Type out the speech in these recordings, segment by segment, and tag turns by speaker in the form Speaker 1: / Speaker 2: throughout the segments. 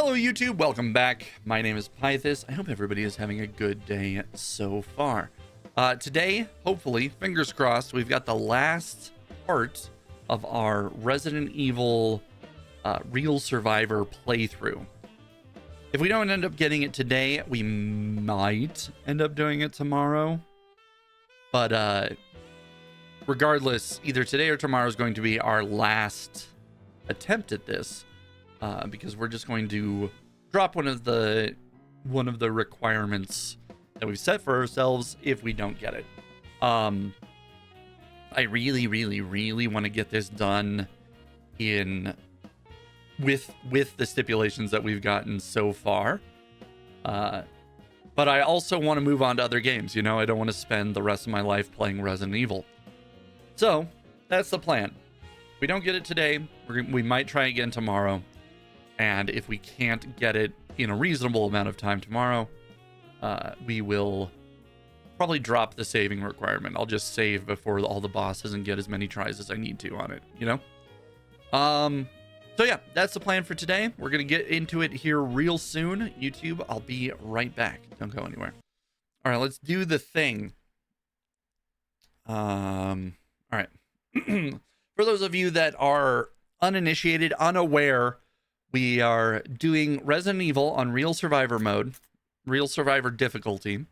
Speaker 1: Hello YouTube, welcome back. My name is Pythus. I hope everybody is having a good day so far. Today, hopefully, fingers crossed, we've got the last part of our Resident Evil Real Survivor playthrough. If we don't end up getting it today, we might end up doing it tomorrow. But regardless, either today or tomorrow is going to be our last attempt at this. Because we're just going to drop one of the requirements that we've set for ourselves if we don't get it. I really want to get this done with the stipulations that we've gotten so far. But I also want to move on to other games. You know, I don't want to spend the rest of my life playing Resident Evil. So that's the plan. If we don't get it today, we might try again tomorrow. And if we can't get it in a reasonable amount of time tomorrow, we will probably drop the saving requirement. I'll just save before all the bosses and get as many tries as I need to on it, you know? So yeah, that's the plan for today. We're going to get into it here real soon. YouTube, I'll be right back. Don't go anywhere. All right, let's do the thing. All right. For those of you that are uninitiated, unaware, we are doing Resident Evil on Real Survivor mode, Real Survivor difficulty.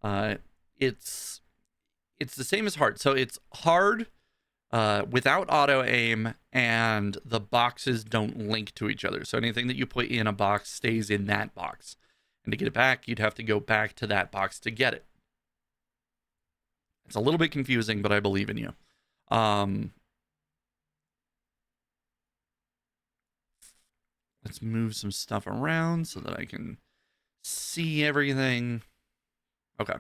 Speaker 1: It's the same as hard. So it's hard without auto aim, and the boxes don't link to each other. So anything that you put in a box stays in that box. And to get it back, you'd have to go back to that box to get it. It's a little bit confusing, but I believe in you. Let's move some stuff around so that I can see everything. Okay.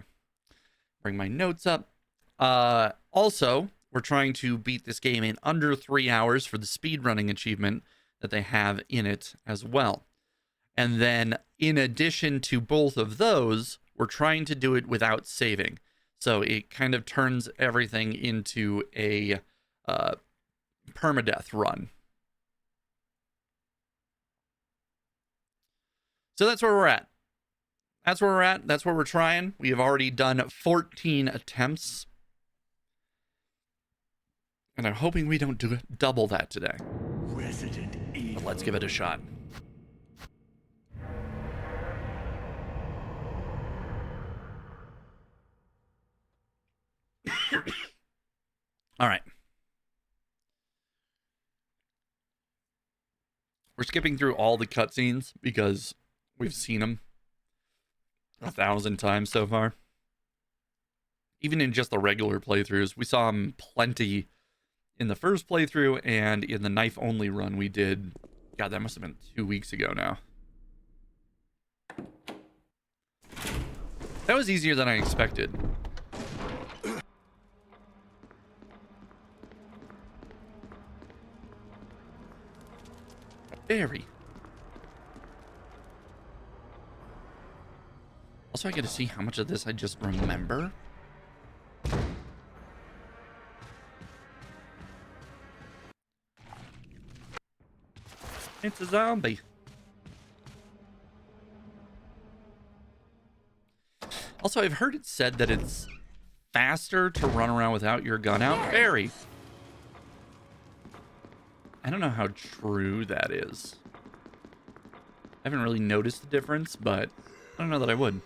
Speaker 1: Bring my notes up. Also, we're trying to beat this game in under 3 hours for the speedrunning achievement that they have in it as well. And then, in addition to both of those, we're trying to do it without saving. So it kind of turns everything into a permadeath run. So that's where we're at. That's where we're at. That's where we're trying. We have already done 14 attempts. And I'm hoping we don't do double that today. Resident Evil. But let's give it a shot. All right. We're skipping through all the cutscenes because we've seen them 1,000 times so far. Even in just the regular playthroughs, we saw them plenty in the first playthrough and in the knife-only run we did. God, that must have been 2 weeks ago now. That was easier than I expected. Very. Also, I get to see how much of this I just remember. It's a zombie. Also, I've heard it said that it's faster to run around without your gun out. Very. I don't know how true that is. I haven't really noticed the difference, but I don't know that I would.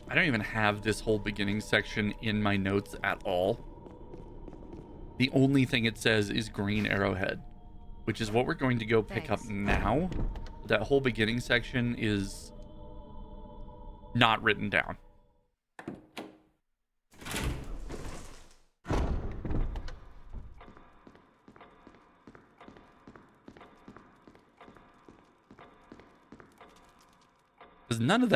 Speaker 1: I don't even have this whole beginning section in my notes at all. The only thing it says is Green Arrowhead, which is what we're going to go pick up now. That whole beginning section is not written down. Because none of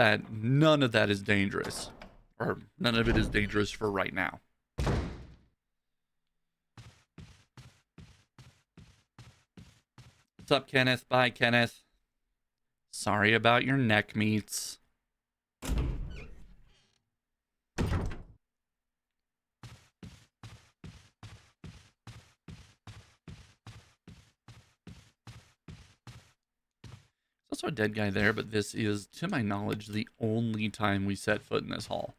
Speaker 1: that is dangerous. Or none of it is dangerous for right now. What's up, Kenneth? Bye, Kenneth. Sorry about your neck meats. There's also a dead guy there, but this is, to my knowledge, the only time we set foot in this hall.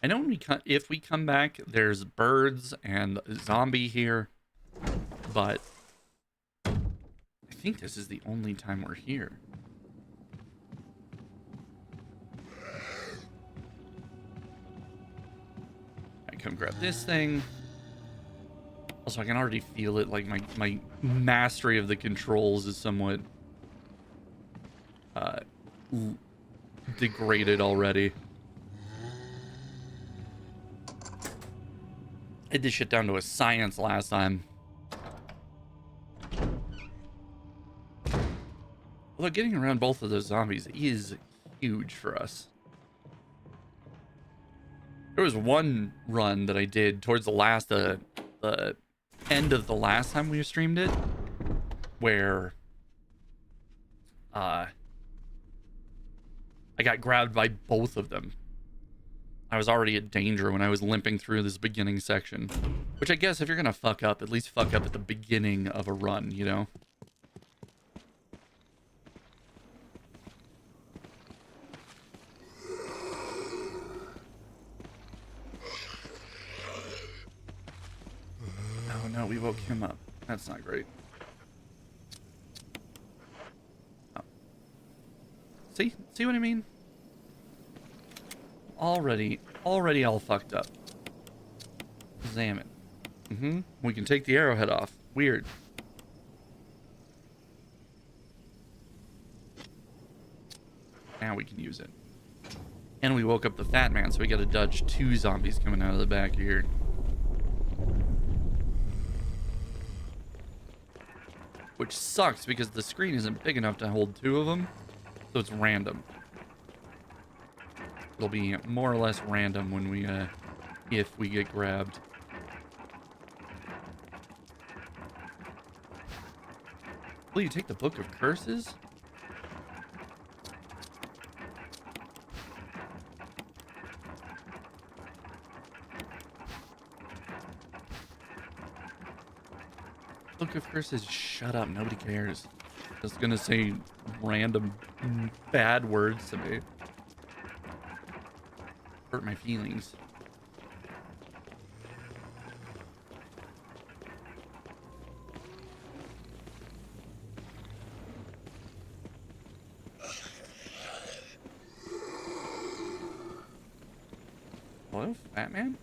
Speaker 1: I know if we come back, there's birds and a zombie here, but I think this is the only time we're here. I come grab this thing. Also, I can already feel it, like my mastery of the controls is somewhat degraded already. I did this shit down to a science last time. Although getting around both of those zombies is huge for us. There was one run that I did towards the end of the last time we streamed it, where I got grabbed by both of them. I was already in danger when I was limping through this beginning section. Which I guess if you're gonna fuck up, at least fuck up at the beginning of a run, you know? Oh no, we woke him up. That's not great. Oh. See what I mean? Already all fucked up. Examine. We can take the arrowhead off. Weird. Now we can use it. And we woke up the fat man, so we gotta dodge 2 zombies coming out of the back here. Which sucks because the screen isn't big enough to hold 2 of them, so it's random. It'll be more or less random when we, if we get grabbed. Will you take the Book of Curses? Book of Curses, shut up, nobody cares. Just gonna say random bad words to me. Hurt my feelings. Hello, fat man?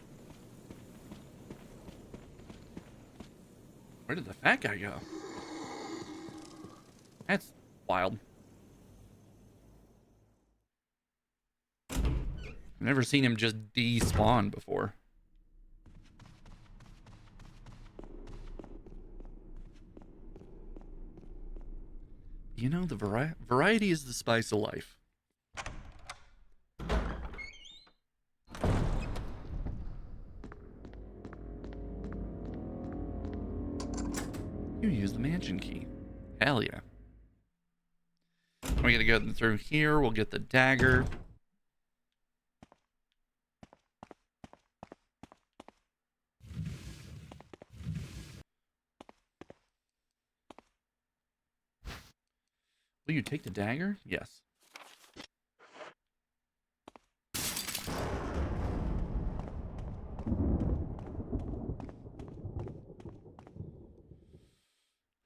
Speaker 1: Where did the fat guy go? That's wild. I've never seen him just despawn before. You know, the variety is the spice of life. You use the mansion key. Hell yeah. We're gonna go through here. We'll get the dagger. Will you take the dagger? Yes.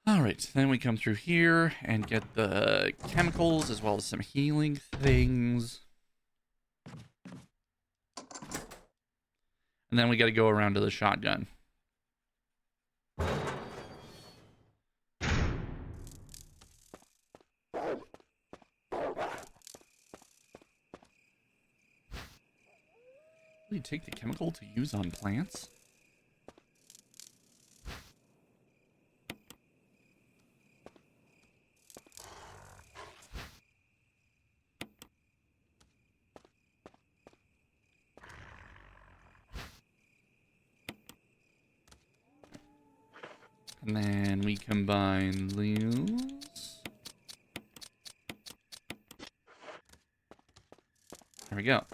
Speaker 1: All right, then we come through here and get the chemicals as well as some healing things. And then we got to go around to the shotgun. Will you take the chemical to use on plants? And then we combine these. There we go.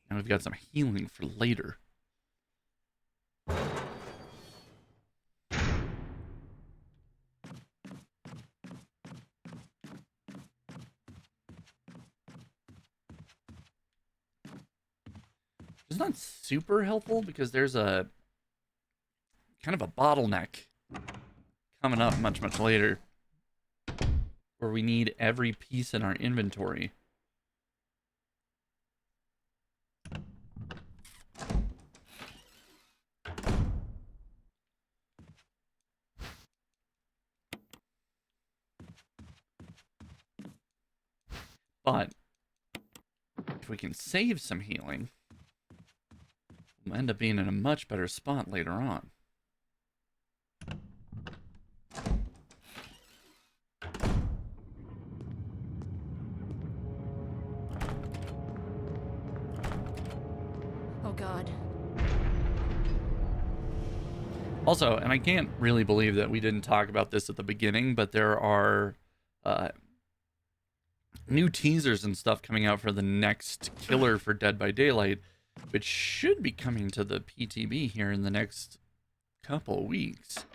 Speaker 1: And we've got some healing for later. It's not super helpful because there's a kind of a bottleneck coming up much later where we need every piece in our inventory. But if we can save some healing, we'll end up being in a much better spot later on.
Speaker 2: Oh God.
Speaker 1: Also, and I can't really believe that we didn't talk about this at the beginning, but there are new teasers and stuff coming out for the next killer for Dead by Daylight, which should be coming to the PTB here in the next couple weeks.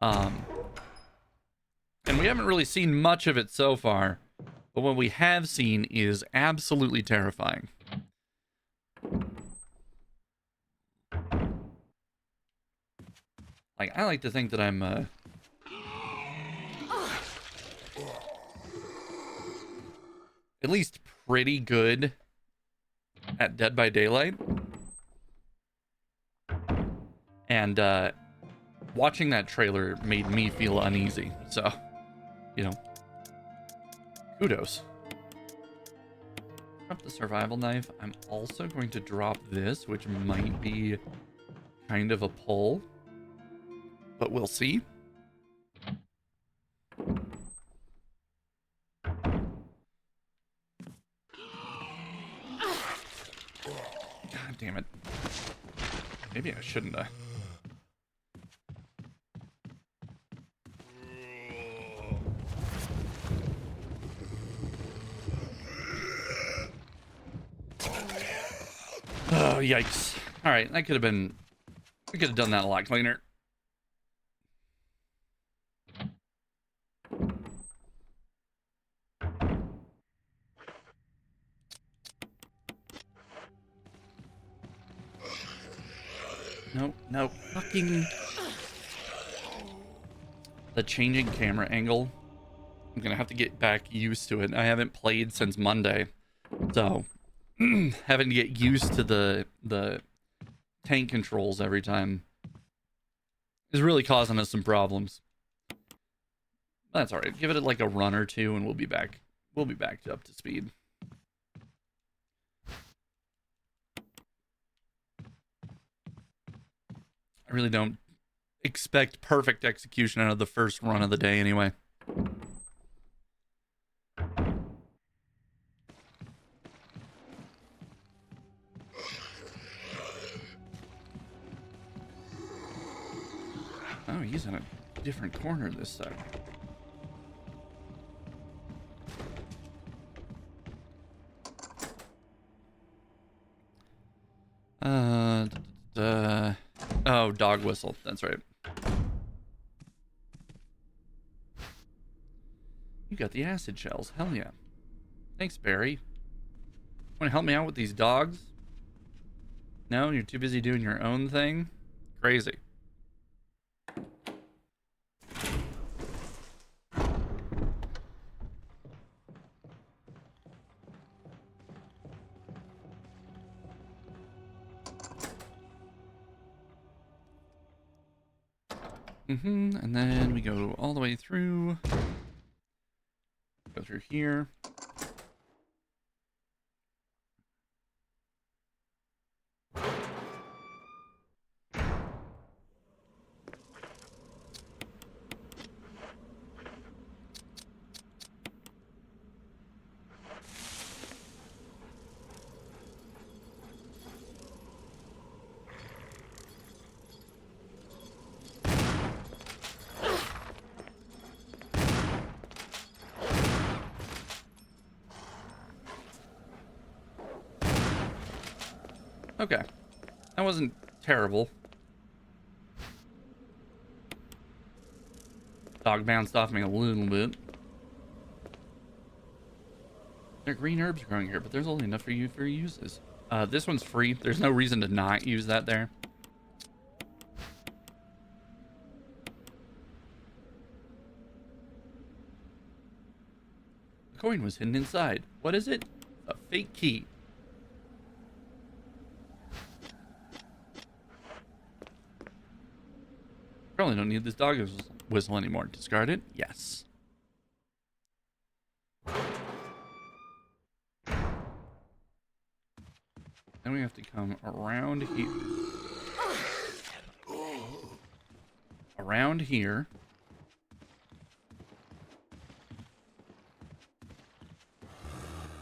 Speaker 1: And we haven't really seen much of it so far, but what we have seen is absolutely terrifying. Like, I like to think that I'm at least pretty good at Dead by Daylight. And watching that trailer made me feel uneasy. So, you know, kudos. Drop the survival knife. I'm also going to drop this, which might be kind of a pull, but we'll see. God damn it. Maybe I shouldn't have. Oh, yikes. Alright, that could have been... We could have done that a lot cleaner. Nope, nope. Fucking... The changing camera angle. I'm gonna have to get back used to it. I haven't played since Monday. So... having to get used to the tank controls every time is really causing us some problems. That's all right. Give it like a run or two, and we'll be back. We'll be back up to speed. I really don't expect perfect execution out of the first run of the day, anyway. Oh, he's in a different corner this time. Oh, dog whistle. That's right. You got the acid shells. Hell yeah. Thanks, Barry. Want to help me out with these dogs? No, you're too busy doing your own thing? Crazy. And then we go all the way through. Go through here. Okay. That wasn't terrible. Dog bounced off me a little bit. There are green herbs growing here, but there's only enough for you for uses. This one's free. There's no reason to not use that there. The coin was hidden inside. What is it? A fake key. Probably don't need this dog whistle anymore. Discard it? Yes. Then we have to come around here. Around here.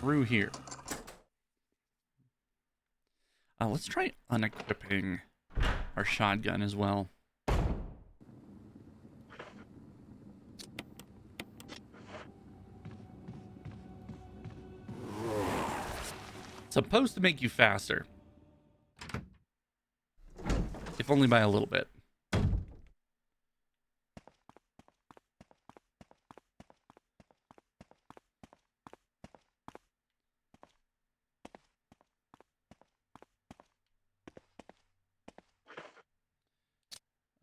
Speaker 1: Through here. Let's try unequipping our shotgun as well. Supposed to make you faster. If only by a little bit.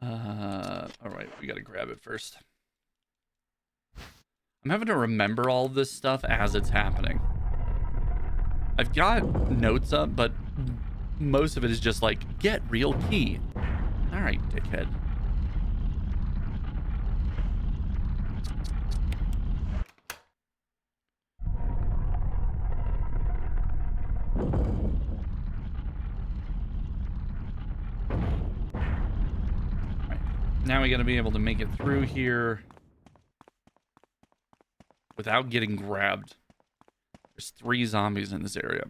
Speaker 1: All right, we gotta grab it first. I'm having to remember all this stuff as it's happening. I've got notes up, but most of it is just like, get real key. All right, dickhead. All right, now we gotta be able to make it through here without getting grabbed. There's 3 zombies in this area.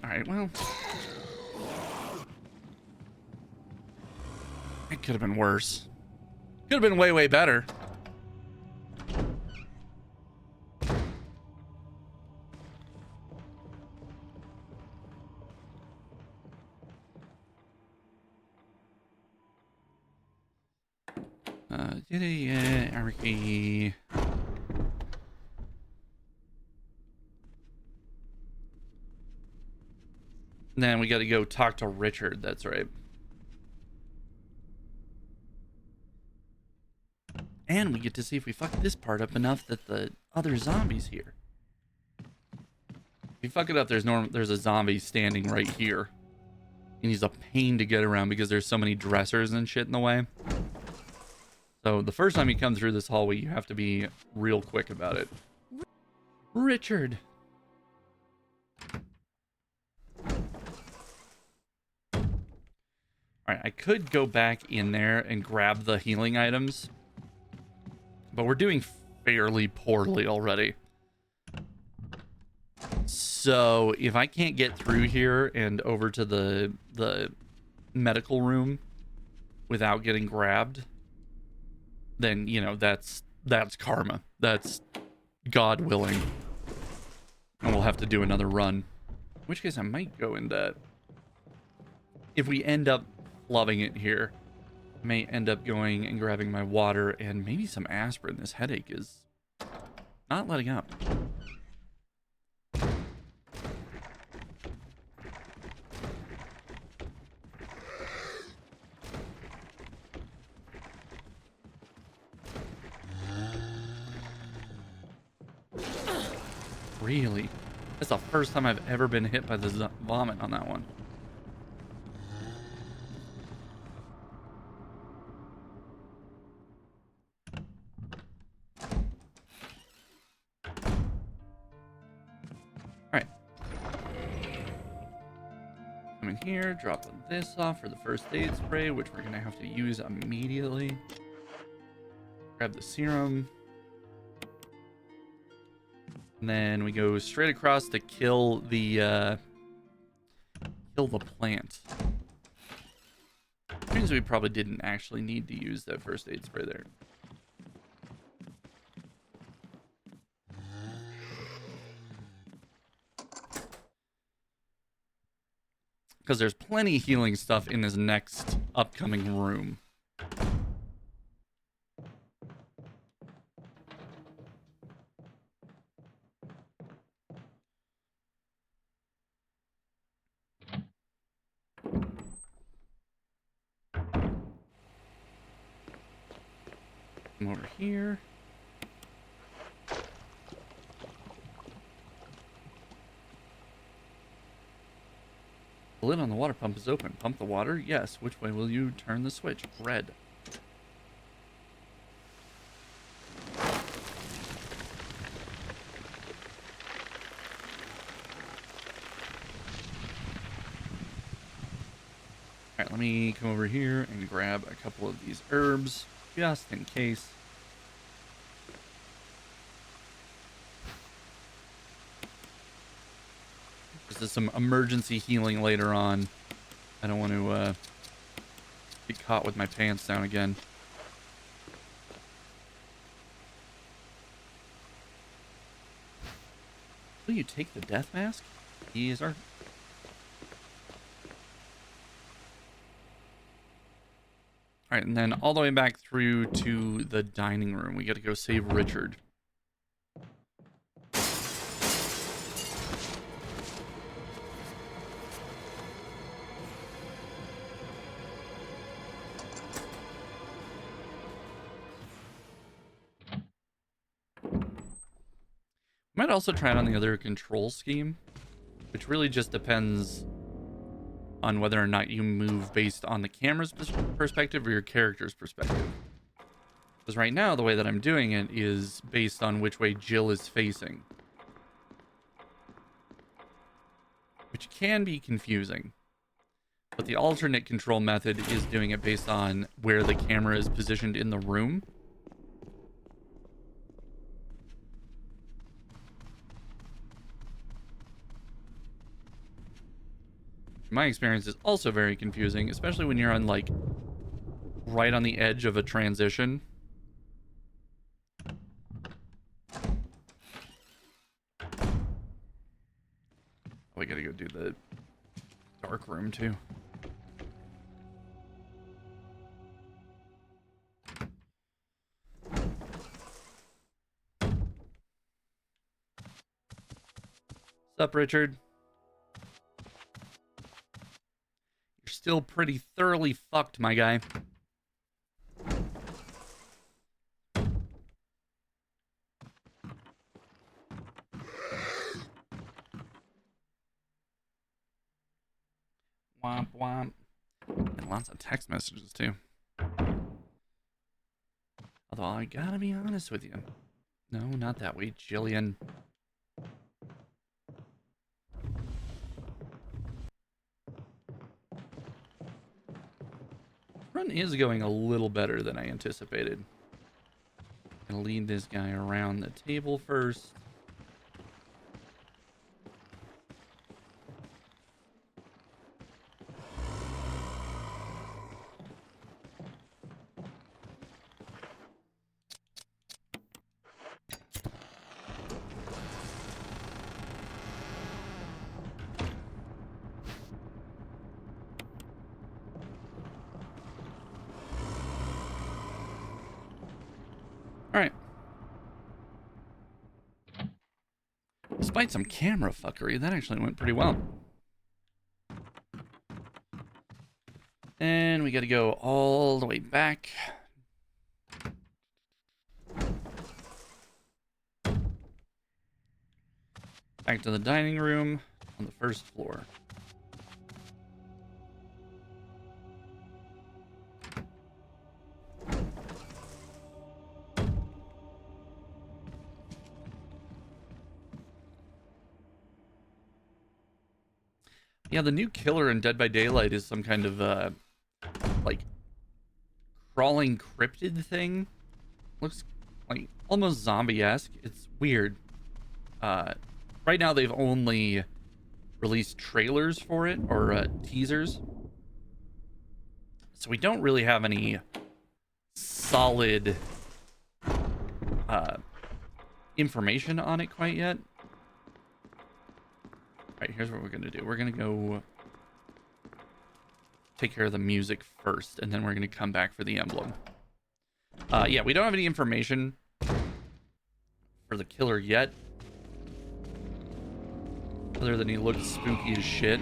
Speaker 1: All right, well, it could have been worse. Could have been way, way better. Arky. Then we got to go talk to Richard. That's right. And we get to see if we fuck this part up enough that the other zombies here. If you fuck it up, there's a zombie standing right here. And he's a pain to get around because there's so many dressers and shit in the way. So the first time you come through this hallway, you have to be real quick about it. Richard. Alright, I could go back in there and grab the healing items. But we're doing fairly poorly already. So if I can't get through here and over to the medical room without getting grabbed, then, you know, that's karma. That's God willing. And we'll have to do another run. In which case I might go in that. If we end up loving it here, I may end up going and grabbing my water and maybe some aspirin. This headache is not letting up. Really? That's the first time I've ever been hit by the vomit on that one. Alright. Come in here, drop this off for the first aid spray, which we're going to have to use immediately. Grab the serum. And then we go straight across to kill the plant. Which means we probably didn't actually need to use that first aid spray there. Because there's plenty of healing stuff in this next upcoming room. Come over here. The lid on the water pump is open. Pump the water? Yes. Which way will you turn the switch? Red. Alright, let me come over here and grab a couple of these herbs, just in case. This is some emergency healing later on. I don't want to be caught with my pants down again. Will you take the death mask? Yes, sir. All right, and then all the way back through to the dining room. We got to go save Richard. Might also try it on the other control scheme, which really just depends on whether or not you move based on the camera's perspective or your character's perspective. Because right now, the way that I'm doing it is based on which way Jill is facing, which can be confusing. But the alternate control method is doing it based on where the camera is positioned in the room. My experience is also very confusing, especially when you're on, like, right on the edge of a transition. Oh, we gotta go do the dark room, too. What's up, Richard? You're still pretty thoroughly fucked, my guy. Womp womp. And lots of text messages, too. Although, I gotta be honest with you. No, not that way, Jillian. Run is going a little better than I anticipated. Gonna lead this guy around the table first. Alright. Despite some camera fuckery, that actually went pretty well. And we gotta go all the way back. Back to the dining room on the first floor. Yeah, the new killer in Dead by Daylight is some kind of, like, crawling cryptid thing. Looks like almost zombie-esque. It's weird. Right now they've only released trailers for it, or teasers. So we don't really have any solid information on it quite yet. All right, here's what we're gonna do. We're gonna go take care of the music first, and then we're gonna come back for the emblem. Yeah, we don't have any information for the killer yet, other than he looks spooky as shit.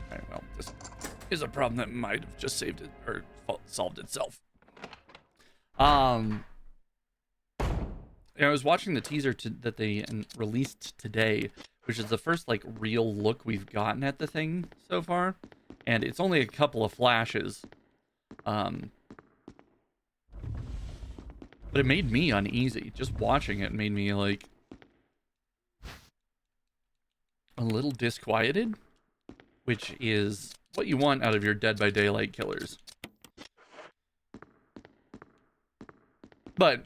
Speaker 1: Alright, well, this is a problem that might have just saved it, or solved itself. I was watching the teaser that they released today, which is the first, like, real look we've gotten at the thing so far. And it's only a couple of flashes. But it made me uneasy. Just watching it made me, like, a little disquieted, which is what you want out of your Dead by Daylight killers. But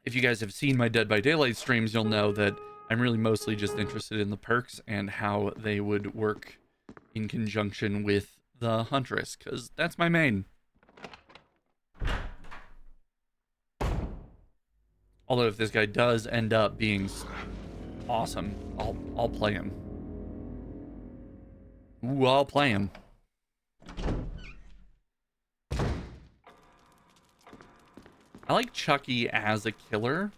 Speaker 1: if you guys have seen my Dead by Daylight streams, you'll know that I'm really mostly just interested in the perks and how they would work in conjunction with the Huntress, because that's my main. Although if this guy does end up being awesome, I'll play him. Ooh, I'll play him. I like Chucky as a killer,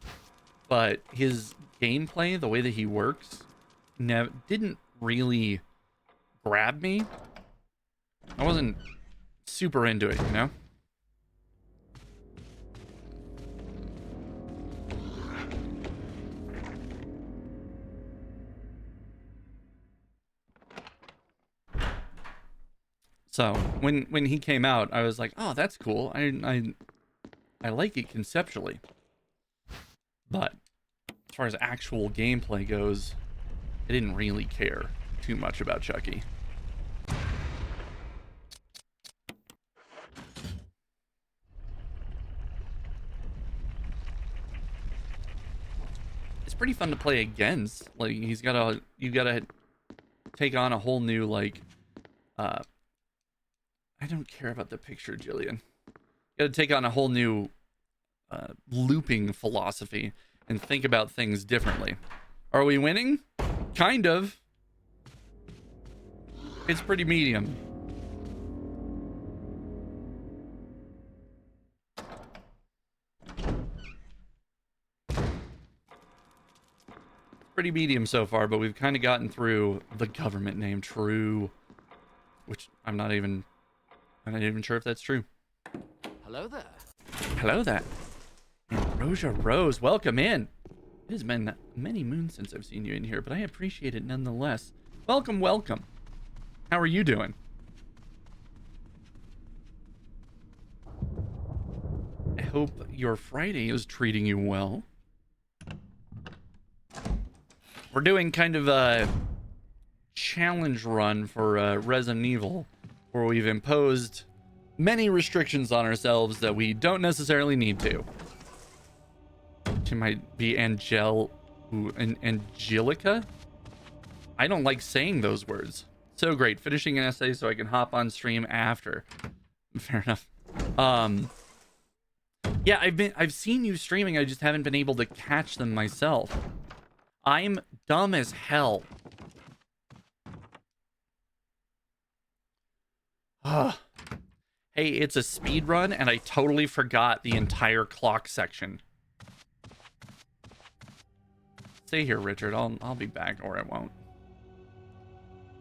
Speaker 1: but his gameplay, the way that he works, didn't really grab me. I wasn't super into it, you know? So when he came out, I was like, oh, that's cool. I like it conceptually. But as far as actual gameplay goes, I didn't really care too much about Chucky. It's pretty fun to play against. Like, you gotta take on a whole new, like, I don't care about the picture, Jillian. You gotta take on a whole new looping philosophy and think about things differently. Are we winning? Kind of. It's pretty medium. Pretty medium so far, but we've kind of gotten through the government name True, which I'm not even sure if that's true.
Speaker 3: Hello there.
Speaker 1: Hello there. Ambrosia Rose, welcome in. It has been many moons since I've seen you in here, but I appreciate it nonetheless. Welcome, welcome. How are you doing? I hope your Friday is treating you well. We're doing kind of a challenge run for Resident Evil, where we've imposed many restrictions on ourselves that we don't necessarily need to. She might be Angelica? I don't like saying those words. So great. Finishing an essay so I can hop on stream after. Fair enough. Yeah, I've seen you streaming. I just haven't been able to catch them myself. I'm dumb as hell. Hey, it's a speed run, and I totally forgot the entire clock section. Stay here, Richard. I'll be back, or I won't.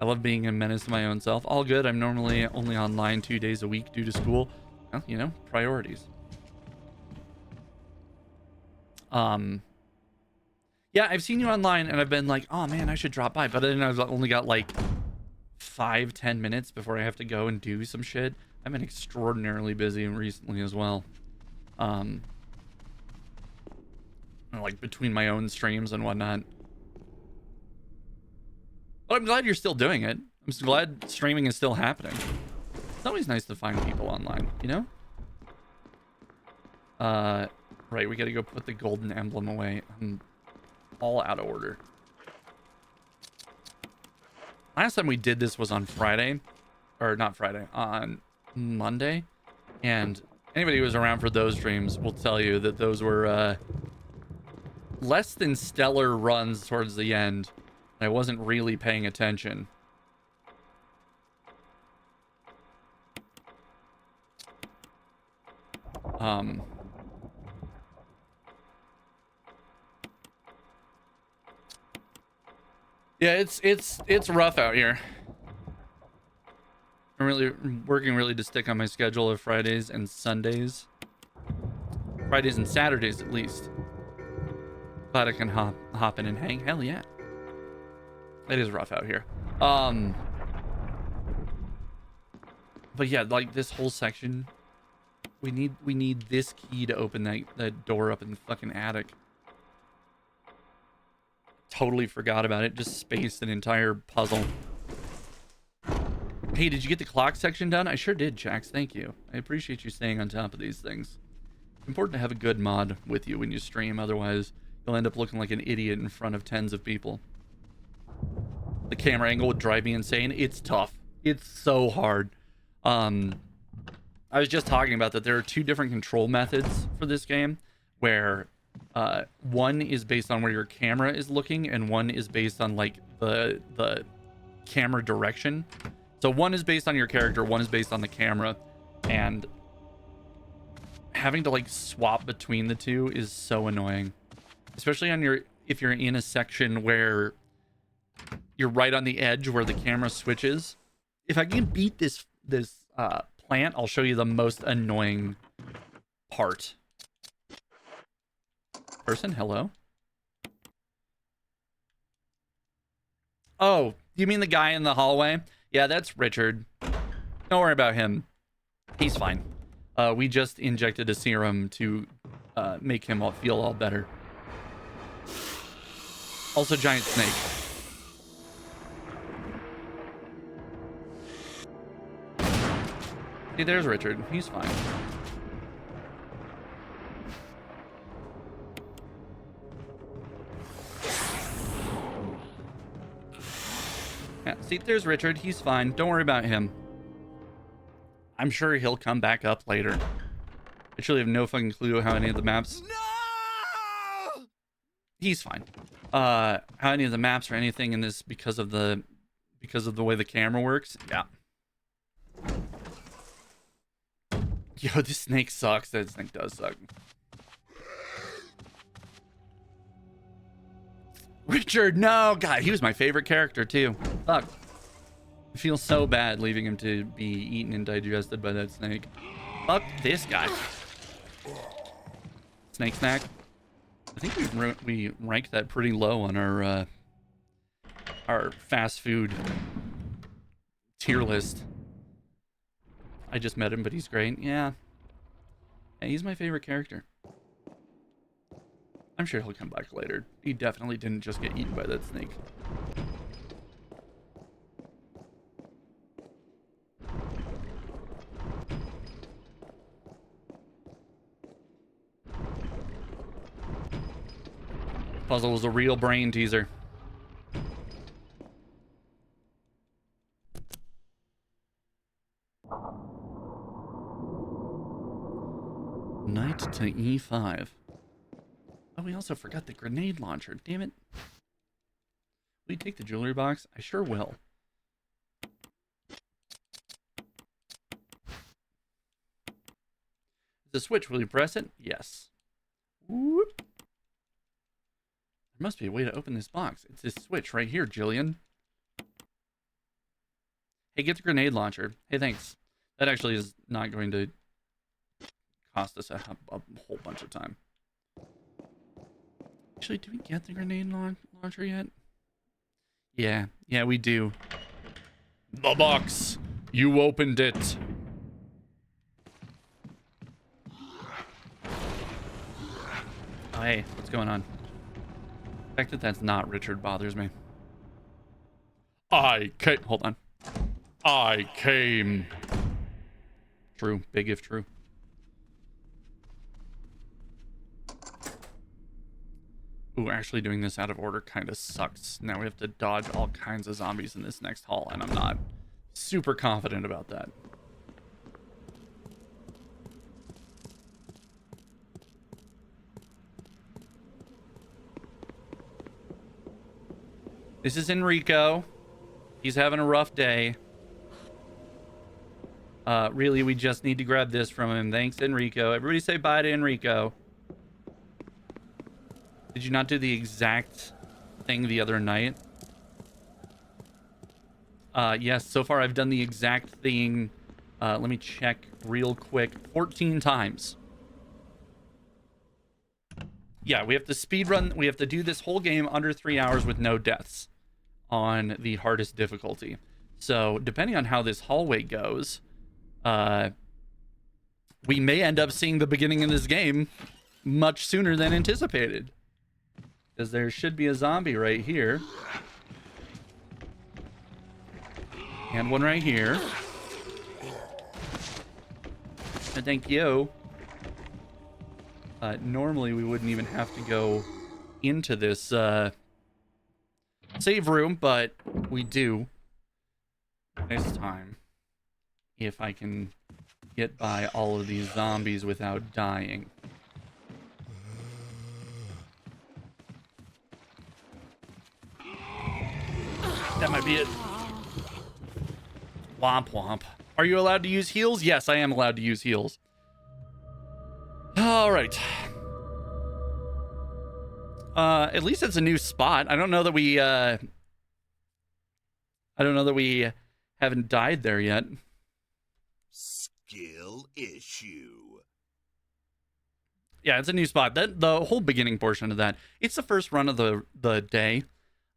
Speaker 1: I love being a menace to my own self. All good. I'm normally only online 2 days a week due to school. Well, you know, priorities. Yeah, I've seen you online, and I've been like, oh man, I should drop by. But then I've only got like 5-10 minutes before I have to go and do some shit. I've been extraordinarily busy recently as well. Like between my own streams and whatnot. But I'm glad you're still doing it. I'm just glad streaming is still happening. It's always nice to find people online, you know? Right, we gotta go put the golden emblem away. I'm all out of order. Last time we did this was on Friday. Or not Friday, on Monday. And anybody who was around for those streams will tell you that those were less than stellar runs towards the end. I wasn't really paying attention. Yeah, it's rough out here. I'm really working really to stick on my schedule of Fridays and Sundays. Fridays and Saturdays at least. Glad I can hop in and hang. Hell yeah. It is rough out here. But yeah, like this whole section, we need this key to open that door up in the fucking attic. Totally forgot about it. Just spaced an entire puzzle. Hey, did you get the clock section done? I sure did, Jax. Thank you. I appreciate you staying on top of these things. It's important to have a good mod with you when you stream. Otherwise, you'll end up looking like an idiot in front of tens of people. The camera angle would drive me insane. It's tough. It's so hard. I was just talking about that there are two different control methods for this game, where one is based on where your camera is looking, and one is based on like the camera direction. So one is based on your character, one is based on the camera, and having to like swap between the two is so annoying, especially on if you're in a section where you're right on the edge where the camera switches. If I can beat this plant, I'll show you the most annoying part. Person, hello. Oh, you mean the guy in the hallway? Yeah, that's Richard. Don't worry about him. He's fine. We just injected a serum to make him feel all better. Also, giant snake. See, there's Richard. He's fine. Yeah, see, there's Richard. He's fine. Don't worry about him. I'm sure he'll come back up later. I truly have no fucking clue how any of the maps... No! He's fine. How any of the maps or anything in this because of the way the camera works. Yeah. Yo, this snake sucks. That snake does suck. Richard, no! God, he was my favorite character, too. Fuck. I feel so bad leaving him to be eaten and digested by that snake. Fuck this guy. Snake snack. I think we ranked that pretty low on our fast food tier list. I just met him, but he's great. Yeah. He's my favorite character. I'm sure he'll come back later. He definitely didn't just get eaten by that snake. Puzzle was a real brain teaser. Knight to E5. Oh, we also forgot the grenade launcher. Damn it. Will you take the jewelry box? I sure will. The switch, will you press it? Yes. Whoop. There must be a way to open this box. It's this switch right here, Jillian. Hey, get the grenade launcher. Hey, thanks. That actually is not going to cost us a whole bunch of time. Actually, do we get the grenade launcher yet? Yeah, we do. The box. You opened it. Oh, hey, what's going on? The fact that that's not Richard bothers me. Hold on. I came True. Big if true. Ooh, actually doing this out of order kind of sucks. Now we have to dodge all kinds of zombies in this next hall, and I'm not super confident about that. This is Enrico. He's having a rough day. Really, we just need to grab this from him. Thanks, Enrico. Everybody say bye to Enrico. Did you not do the exact thing the other night? Yes, so far I've done the exact thing. Let me check real quick. 14 times. Yeah, we have to speedrun. We have to do this whole game under 3 hours with no deaths on the hardest difficulty. So, depending on how this hallway goes, we may end up seeing the beginning of this game much sooner than anticipated. Because there should be a zombie right here. And one right here. And thank you. Normally we wouldn't even have to go into this save room, but we do this time. If I can get by all of these zombies without dying. That might be it. Womp womp. Are you allowed to use heals? Yes, I am allowed to use heals. All right. At least it's a new spot. I don't know that we haven't died there yet.
Speaker 3: Skill issue.
Speaker 1: Yeah, it's a new spot. The whole beginning portion of that. It's the first run of the day,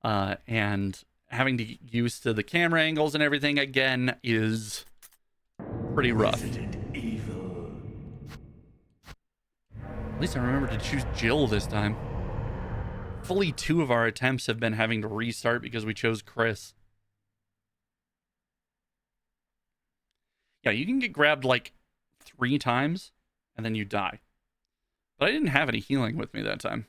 Speaker 1: and having to get used to the camera angles and everything again is pretty rough. At least I remember to choose Jill this time. Fully 2 of our attempts have been having to restart because we chose Chris. Yeah, you can get grabbed like 3 times and then you die. But I didn't have any healing with me that time.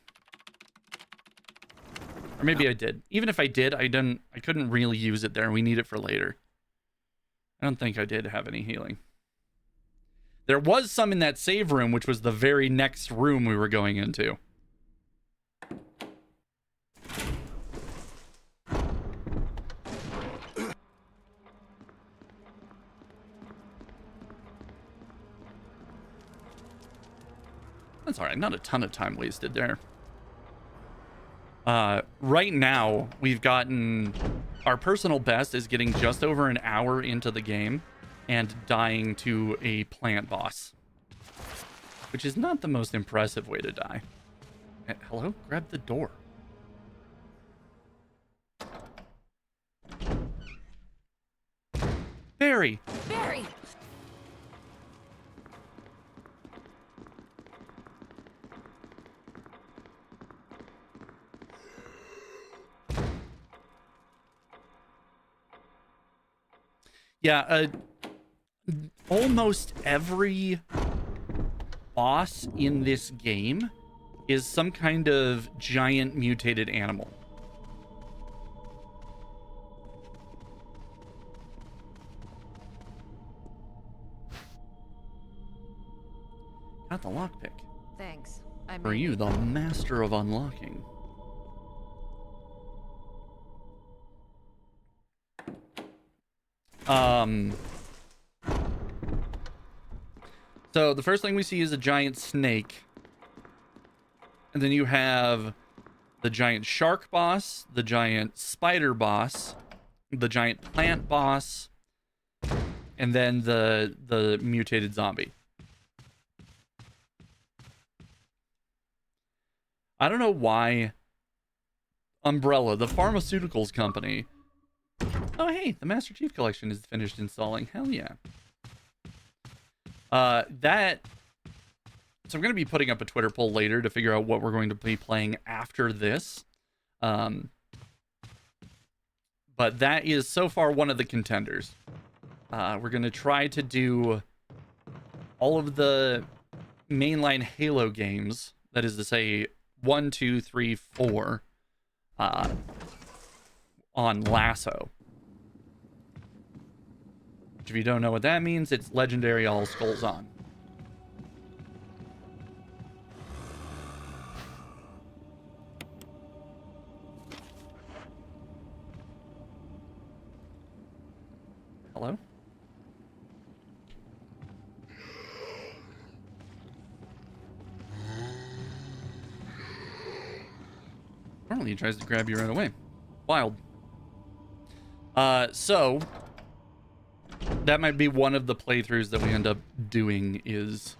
Speaker 1: Or maybe I did. Even if I did, I couldn't really use it there. We need it for later. I don't think I did have any healing. There was some in that save room, which was the very next room we were going into. That's all right. Not a ton of time wasted there. Right now, we've gotten... Our personal best is getting just over an hour into the game and dying to a plant boss. Which is not the most impressive way to die. Hello? Grab the door. Barry!
Speaker 2: Barry!
Speaker 1: Yeah, almost every boss in this game is some kind of giant mutated animal. Got the lockpick.
Speaker 2: Thanks.
Speaker 1: For you, the master of unlocking. So the first thing we see is a giant snake. And then you have the giant shark boss, the giant spider boss, the giant plant boss, and then the mutated zombie. I don't know why Umbrella, the pharmaceuticals company... Oh, hey, the Master Chief Collection is finished installing. Hell yeah. So I'm going to be putting up a Twitter poll later to figure out what we're going to be playing after this. But that is so far one of the contenders. We're going to try to do all of the mainline Halo games, that is to say 1, 2, 3, 4, on Lasso. Which, if you don't know what that means, it's Legendary All Skulls On. Hello? Apparently he tries to grab you right away. Wild. So that might be one of the playthroughs that we end up doing is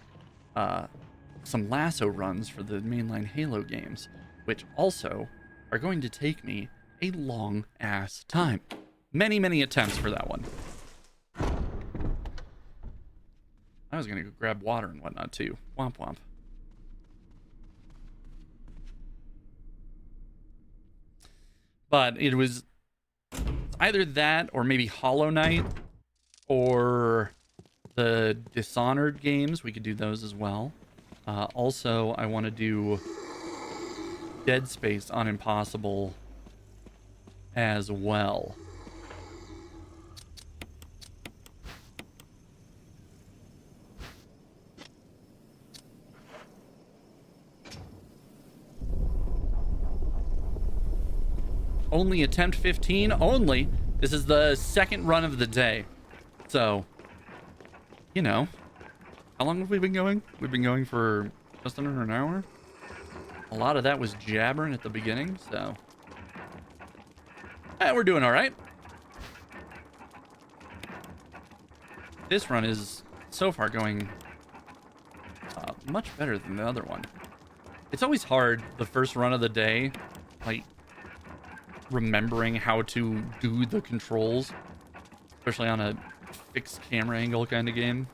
Speaker 1: some lasso runs for the mainline Halo games, which also are going to take me a long ass time. Many attempts for that one. I was gonna go grab water and whatnot too. Womp womp. But it was either that or maybe Hollow Knight or the Dishonored games. We could do those as well. Also, I want to do Dead Space on Impossible as well. Only attempt 15? Only? This is the second run of the day. So, you know. How long have we been going? We've been going for just under an hour. A lot of that was jabbering at the beginning, so. We're doing all right. This run is so far going much better than the other one. It's always hard, the first run of the day, like, remembering how to do the controls, especially on a fixed camera angle kind of game.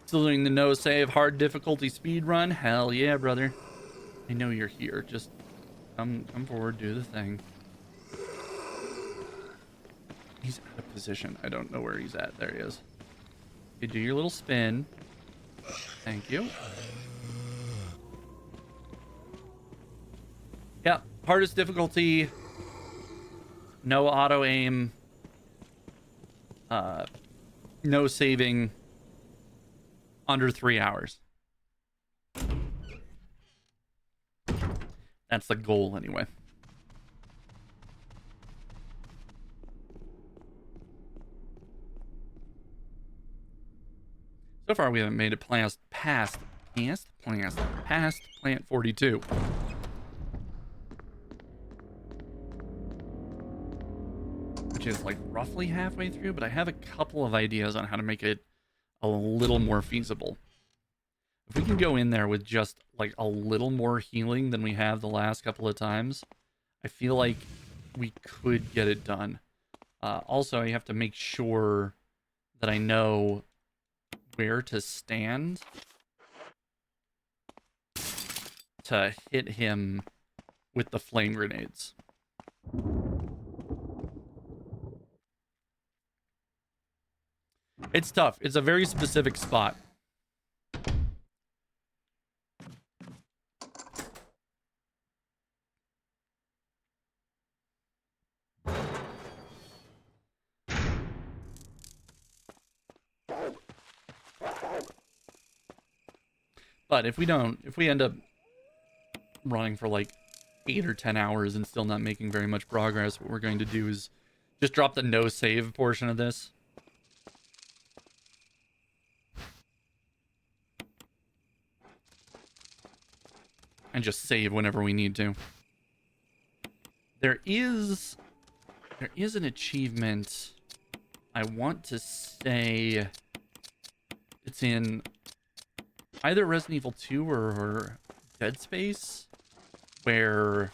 Speaker 1: Still doing the no save hard difficulty speed run? Hell yeah, brother. I know you're here. Just come forward, do the thing. He's out of position. I don't know where he's at. There he is. You do your little spin. Thank you. Yeah, hardest difficulty. No auto aim. No saving. Under 3 hours. That's the goal anyway. So far, we haven't made it past Plant 42. Which is like roughly halfway through, but I have a couple of ideas on how to make it a little more feasible. If we can go in there with just like a little more healing than we have the last couple of times, I feel like we could get it done. Also, I have to make sure that I know where to stand to hit him with the flame grenades. It's tough. It's a very specific spot. But if we end up running for like 8 or 10 hours and still not making very much progress, what we're going to do is just drop the no save portion of this. And just save whenever we need to. There is an achievement. I want to say it's in either Resident Evil 2 or Dead Space, where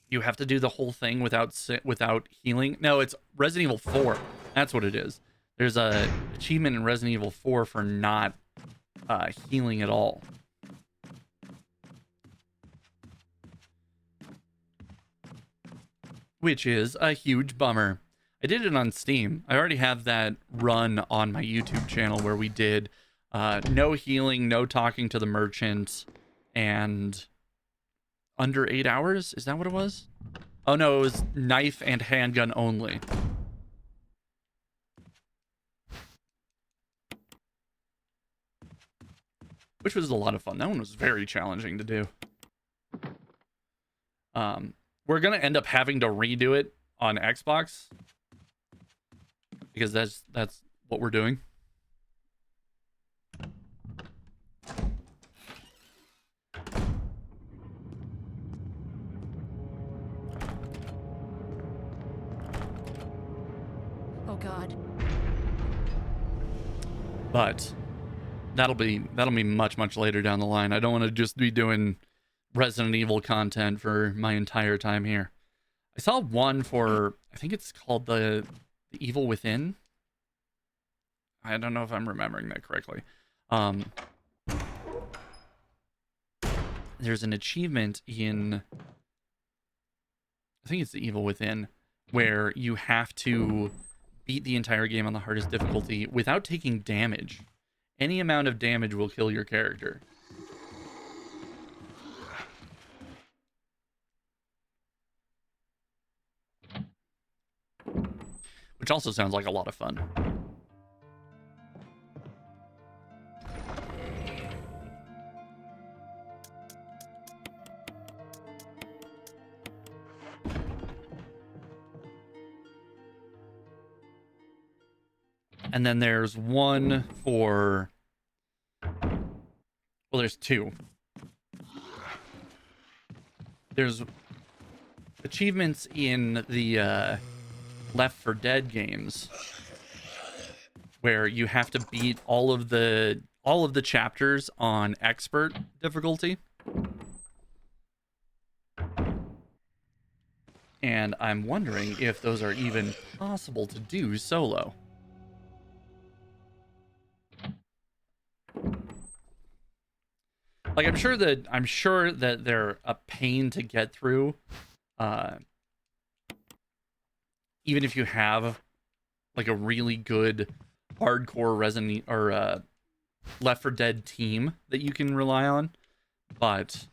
Speaker 1: you have to do the whole thing without healing. No, it's Resident Evil 4. That's what it is. There's a achievement in Resident Evil 4 for not healing at all. which is a huge bummer. I did it on Steam. I already have that run on my YouTube channel where we did no healing, no talking to the merchant, and under 8 hours? Is that what it was? Oh no, it was knife and handgun only. Which was a lot of fun. That one was very challenging to do. We're gonna end up having to redo it on Xbox because that's what we're doing.
Speaker 2: Oh God.
Speaker 1: But that'll be much later down the line. I don't want to just be doing Resident Evil content for my entire time here. I saw one for, I think it's called the Evil Within. I don't know if I'm remembering that correctly. There's an achievement in, I think it's the Evil Within, where you have to beat the entire game on the hardest difficulty without taking damage. Any amount of damage will kill your character. Which also sounds like a lot of fun. And then there's one for... Well, there's two. There's achievements in the Left 4 Dead games where you have to beat all of the chapters on expert difficulty. And I'm wondering if those are even possible to do solo. Like, I'm sure that they're a pain to get through, even if you have like a really good hardcore Resident or Left 4 Dead team that you can rely on. But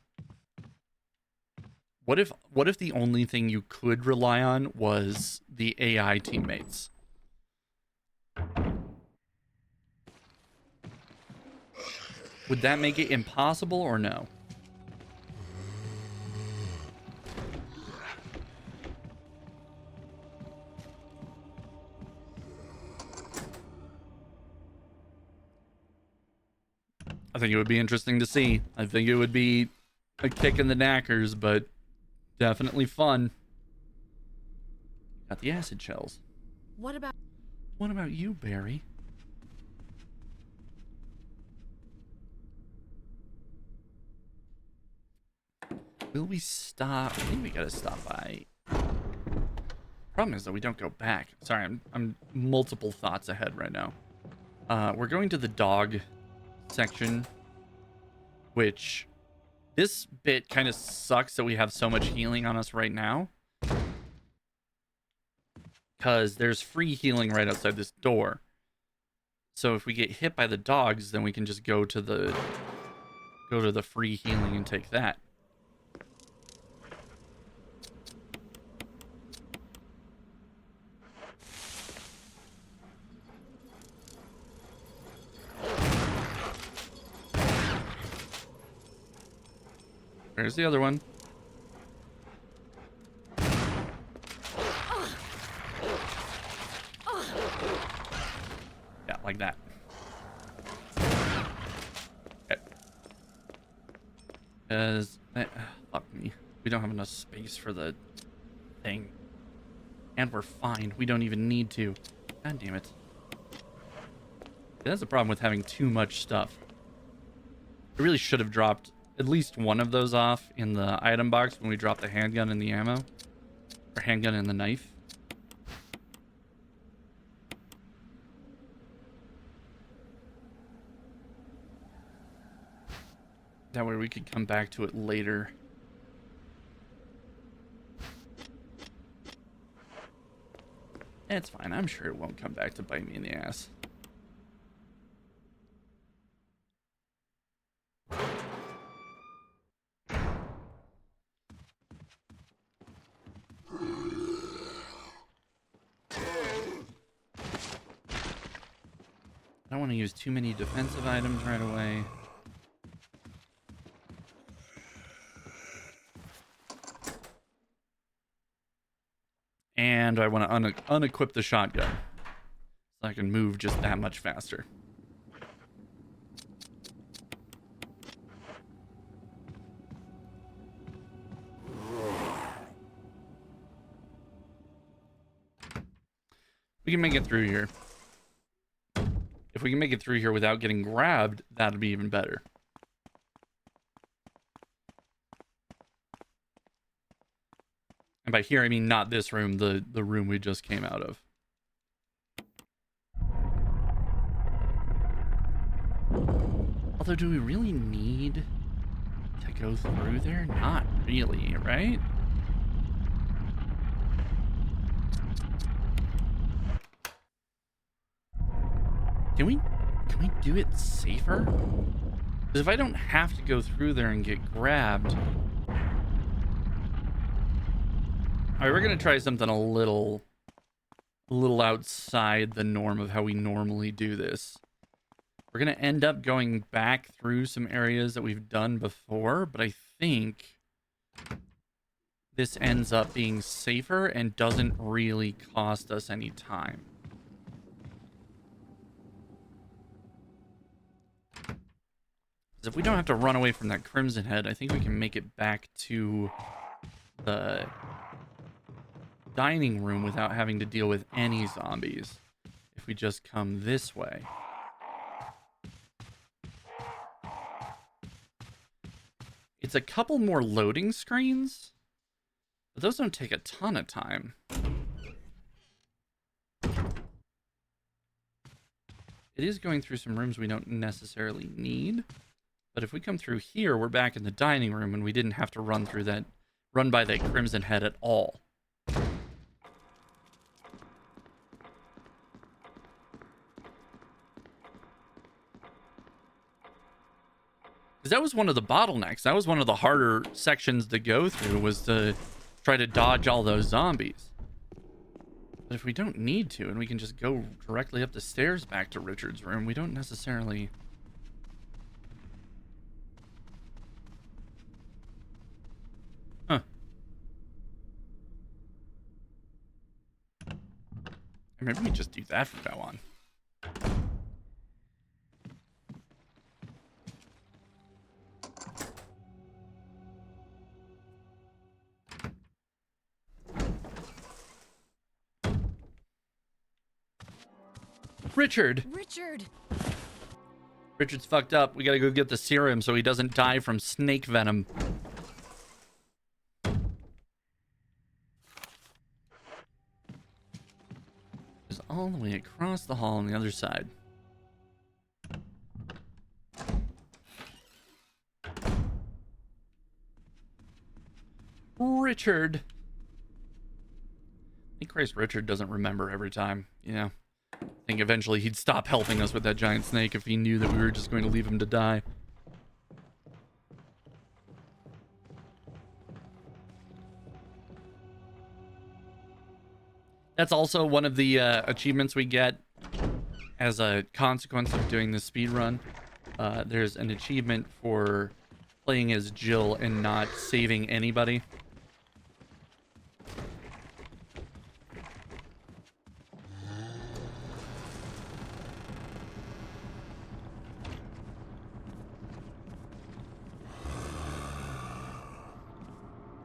Speaker 1: what if the only thing you could rely on was the AI teammates? Would that make it impossible or no? I think it would be interesting to see. I think it would be a kick in the knackers, but definitely fun. Got the acid shells.
Speaker 2: What about
Speaker 1: you, Barry? Will we stop? I think we gotta stop by. Problem is that we don't go back. Sorry, I'm multiple thoughts ahead right now. We're going to the dog section, which this bit kind of sucks that we have so much healing on us right now, because there's free healing right outside this door. So if we get hit by the dogs, then we can just go to the free healing and take that. Where's the other one? Yeah, like that. Okay. Fuck me. We don't have enough space for the thing. And we're fine. We don't even need to. God damn it. That's the problem with having too much stuff. I really should have dropped at least one of those off in the item box when we dropped the handgun and the ammo. Or handgun and the knife. That way we could come back to it later. It's fine. I'm sure it won't come back to bite me in the ass. I don't want to use too many defensive items right away. And I want to unequip the shotgun so I can move just that much faster. We can make it through here. If we can make it through here without getting grabbed, that'd be even better. And by here, I mean not this room, the room we just came out of. Although, do we really need to go through there? Not really, right? Can we do it safer? Because if I don't have to go through there and get grabbed... Alright, we're going to try something a little outside the norm of how we normally do this. We're going to end up going back through some areas that we've done before, but I think this ends up being safer and doesn't really cost us any time. If we don't have to run away from that Crimson Head, I think we can make it back to the dining room without having to deal with any zombies. If we just come this way. It's a couple more loading screens, but those don't take a ton of time. It is going through some rooms we don't necessarily need. But if we come through here, we're back in the dining room and we didn't have to run by that Crimson Head at all. Because that was one of the bottlenecks. That was one of the harder sections to go through, was to try to dodge all those zombies. But if we don't need to, and we can just go directly up the stairs back to Richard's room, we don't necessarily... Huh. Or maybe we just do that from now on. Richard! Richard's fucked up. We gotta go get the serum so he doesn't die from snake venom. It's all the way across the hall on the other side. Richard! Thank Christ Richard doesn't remember every time, you know? I think eventually he'd stop helping us with that giant snake if he knew that we were just going to leave him to die. That's also one of the achievements we get as a consequence of doing the speed run. There's an achievement for playing as Jill and not saving anybody.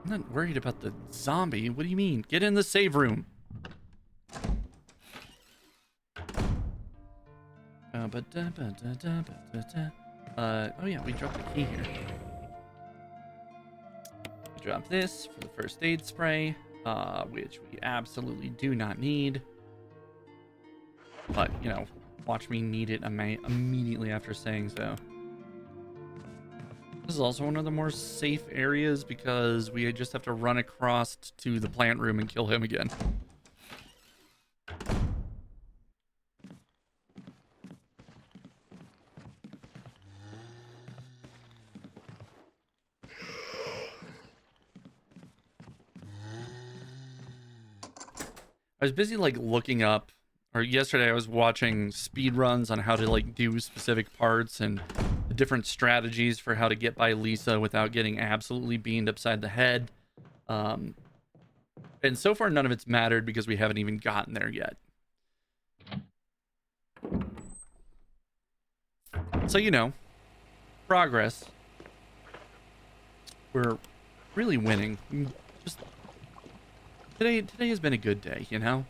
Speaker 1: I'm not worried about the zombie. What do you mean? Get in the save room. Oh yeah, we dropped the key here. We dropped this for the first aid spray, which we absolutely do not need. But, you know, watch me need it immediately after saying so. This is also one of the more safe areas because we just have to run across to the plant room and kill him again. I was busy like looking up, or yesterday I was watching speed runs on how to like do specific parts and the different strategies for how to get by Lisa without getting absolutely beamed upside the head. Um, and so far none of it's mattered because we haven't even gotten there yet. So, you know, progress. We're really winning. Just today has been a good day, you know?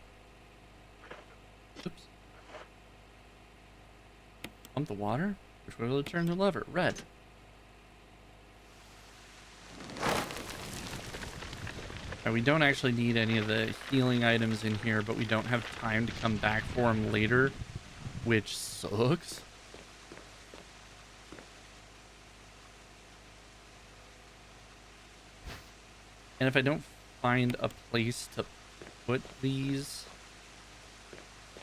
Speaker 1: Oops. Pump the water? Which way will it turn the lever? Red. Right, we don't actually need any of the healing items in here, but we don't have time to come back for them later, which sucks. And if I don't find a place to put these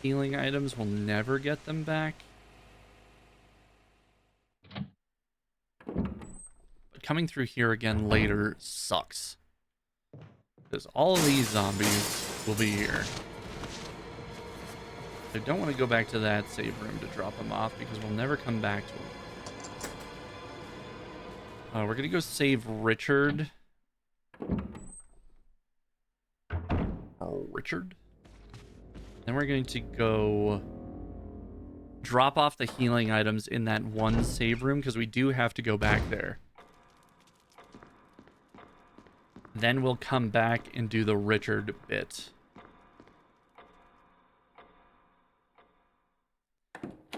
Speaker 1: healing items, we'll never get them back. But coming through here again later sucks. Because all of these zombies will be here. I don't want to go back to that save room to drop them off because we'll never come back to them. We're going to go save Richard. Then we're going to go drop off the healing items in that one save room because we do have to go back there. Then we'll come back and do the Richard bit.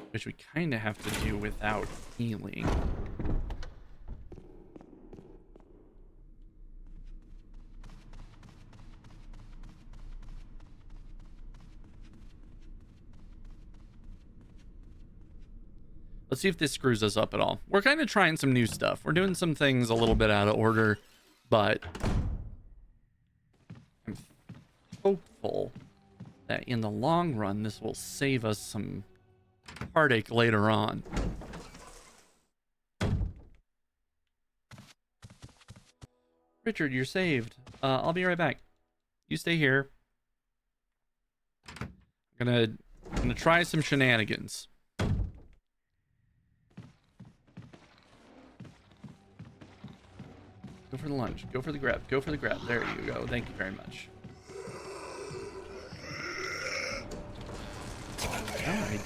Speaker 1: Which we kind of have to do without healing. Let's see if this screws us up at all. We're kind of trying some new stuff. We're doing some things a little bit out of order, but I'm hopeful that in the long run, this will save us some heartache later on. Richard, you're saved. I'll be right back. You stay here. I'm gonna try some shenanigans. Go for the lunge. Go for the grab. Go for the grab. There you go. Thank you very much. No, I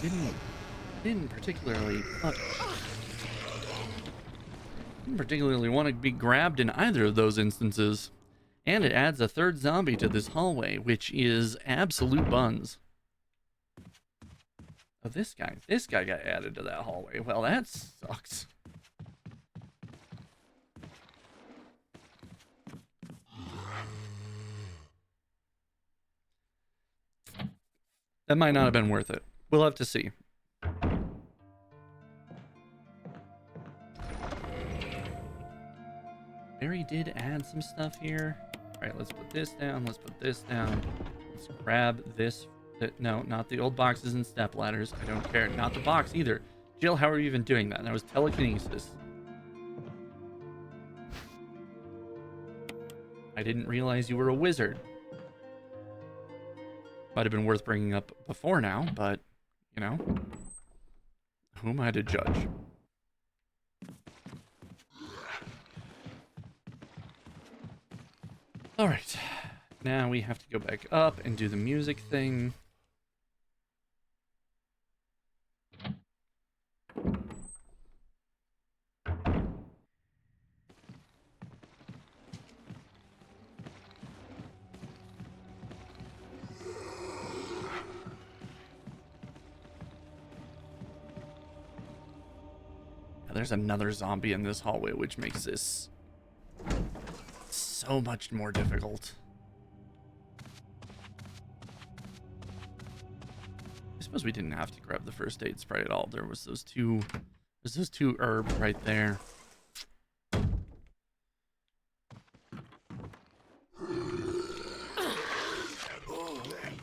Speaker 1: didn't particularly want to be grabbed in either of those instances. And it adds a third zombie to this hallway, which is absolute buns. Oh, this guy got added to that hallway. Well, that sucks. That might not have been worth it. We'll have to see. Barry did add some stuff here. All right, let's put this down. Let's put this down. Let's grab this. No, not the old boxes and step ladders. I don't care. Not the box either. Jill, how are you even doing that? That was telekinesis. I didn't realize you were a wizard. Might have been worth bringing up before now, but, you know, who am I to judge? All right, now we have to go back up and do the music thing. There's another zombie in this hallway, which makes this so much more difficult. I suppose we didn't have to grab the first aid spray at all. There's those two herbs right there.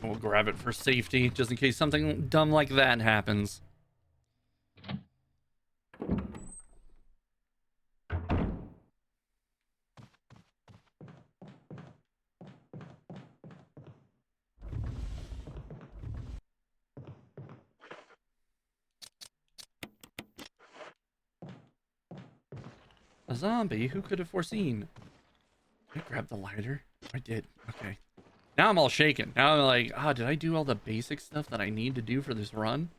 Speaker 1: We'll grab it for safety, just in case something dumb like that happens. A zombie? Who could have foreseen? Did I grab the lighter? I did. Okay. Now I'm all shaken. Now I'm like, ah, did I do all the basic stuff that I need to do for this run?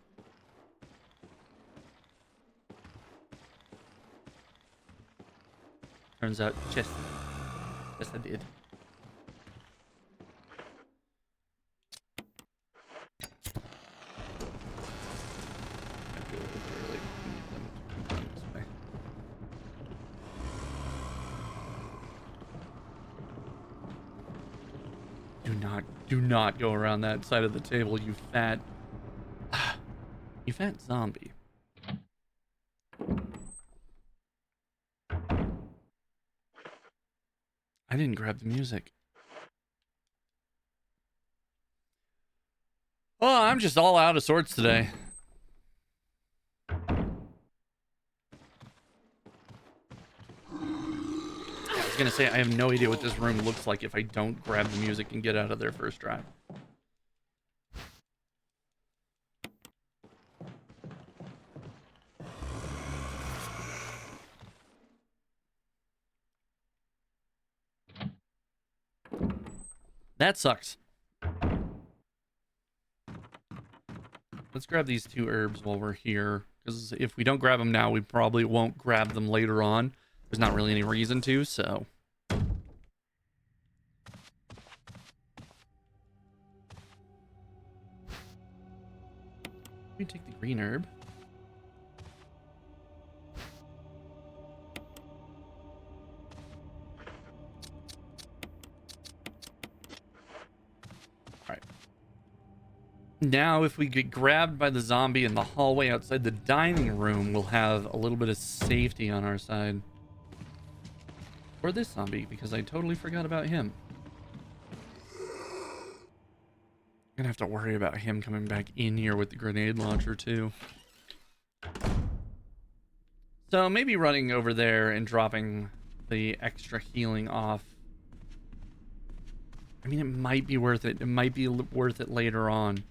Speaker 1: Turns out, yes, I did. I feel a little bit early. I need them to come this way. Do not go around that side of the table, you fat zombie. I didn't grab the music. Oh, I'm just all out of sorts today. I was gonna say, I have no idea what this room looks like if I don't grab the music and get out of there first try. That sucks. Let's grab these 2 herbs while we're here, because if we don't grab them now, we probably won't grab them later on. There's not really any reason to, so. Let me take the green herb. Alright. Now, if we get grabbed by the zombie in the hallway outside the dining room, we'll have a little bit of safety on our side. Or this zombie, because I totally forgot about him. I'm gonna have to worry about him coming back in here with the grenade launcher, too. So maybe running over there and dropping the extra healing off. I mean, it might be worth it. It might be worth it later on.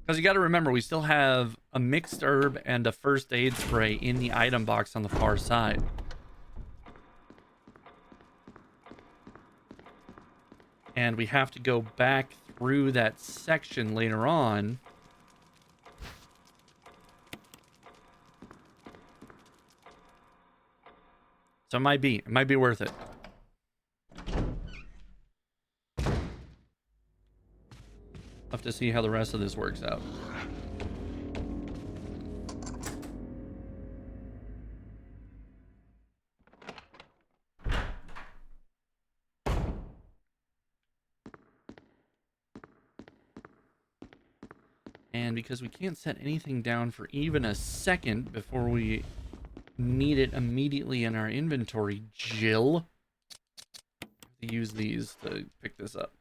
Speaker 1: Because you got to remember, we still have a mixed herb and a first aid spray in the item box on the far side. And we have to go back through that section later on. So it might be worth it. Have to see how the rest of this works out. And because we can't set anything down for even a second before we need it immediately in our inventory, Jill, I have to use these to pick this up.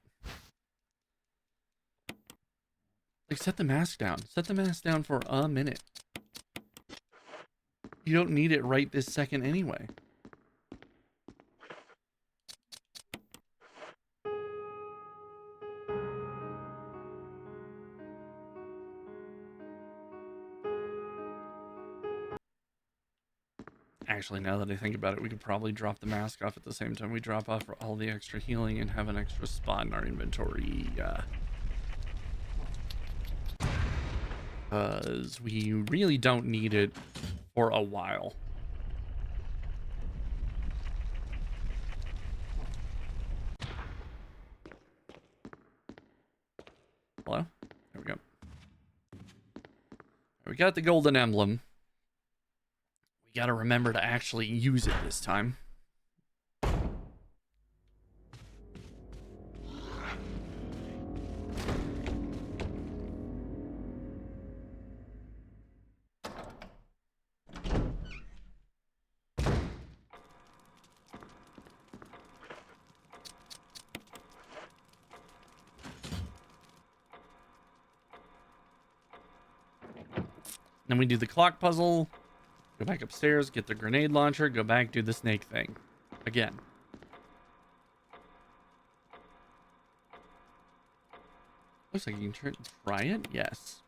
Speaker 1: Like, set the mask down. Set the mask down for a minute. You don't need it right this second anyway. Actually, now that I think about it, we could probably drop the mask off at the same time we drop off all the extra healing and have an extra spot in our inventory. Because we really don't need it for a while. Hello? There we go. We got the golden emblem. We gotta remember to actually use it this time. Then we do the clock puzzle. Go back upstairs, get the grenade launcher, go back, do the snake thing. Again. Looks like you can try it. Yes.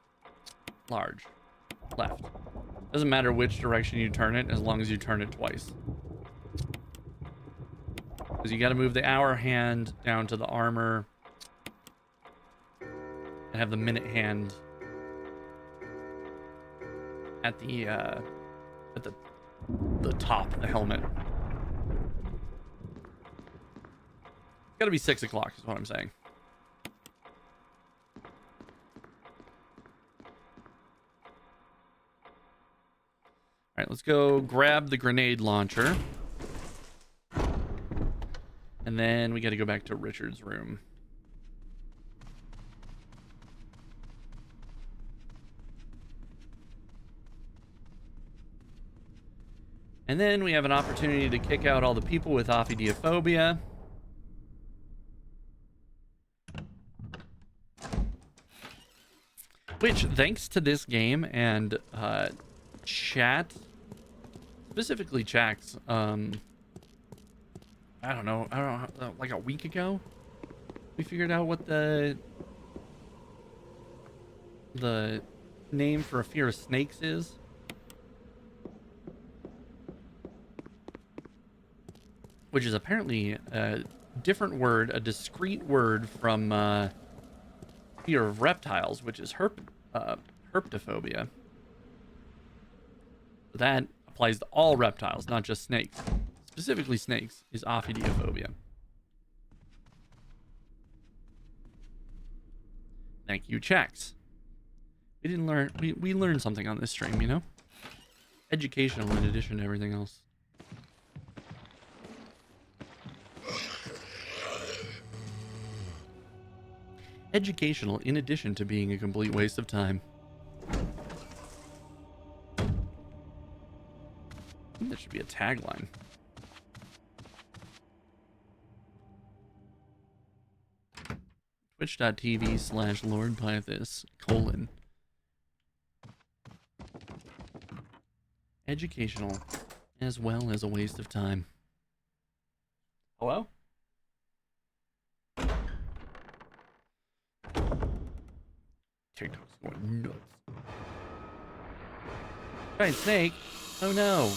Speaker 1: Large. Left. Doesn't matter which direction you turn it, as long as you turn it twice. Because you got to move the hour hand down to the armor and have the minute hand at the top of the helmet. It's got to be 6 o'clock is what I'm saying. All right, let's go grab the grenade launcher. And then we got to go back to Richard's room. And then we have an opportunity to kick out all the people with ophidiophobia. Which, thanks to this game and chat, specifically chats, I don't know, like a week ago, we figured out what the name for a fear of snakes is. Which is apparently a different word, a discrete word from fear of reptiles, which is herpetophobia. That applies to all reptiles, not just snakes. Specifically snakes is ophidiophobia. Thank you, Chex. We didn't learn, we learned something on this stream, you know? Educational in addition to everything else. Educational in addition to being a complete waste of time. I think that should be a tagline. Twitch.tv/LordPythus : educational as well as a waste of time. Hello? TikTok's going nuts. Giant snake? Oh no.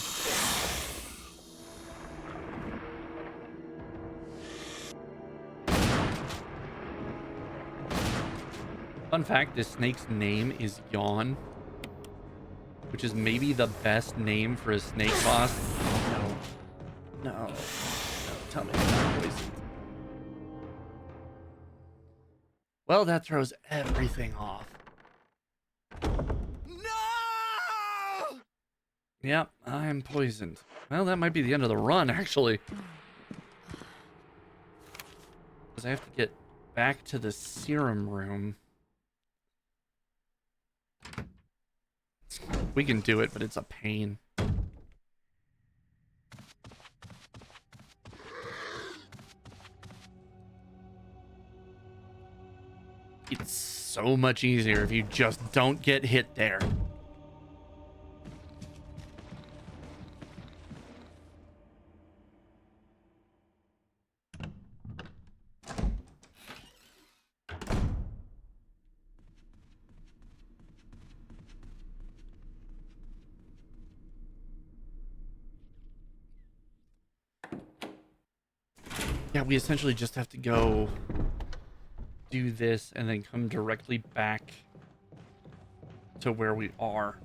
Speaker 1: Fun fact, this snake's name is Yawn, which is maybe the best name for a snake boss. No. No. No, tell me it's not poison. Well, that throws everything off. No! Yep, I'm poisoned. Well, that might be the end of the run, actually. Because I have to get back to the serum room. We can do it, but it's a pain. It's so much easier if you just don't get hit there. Yeah, we essentially just have to go do this and then come directly back to where we are.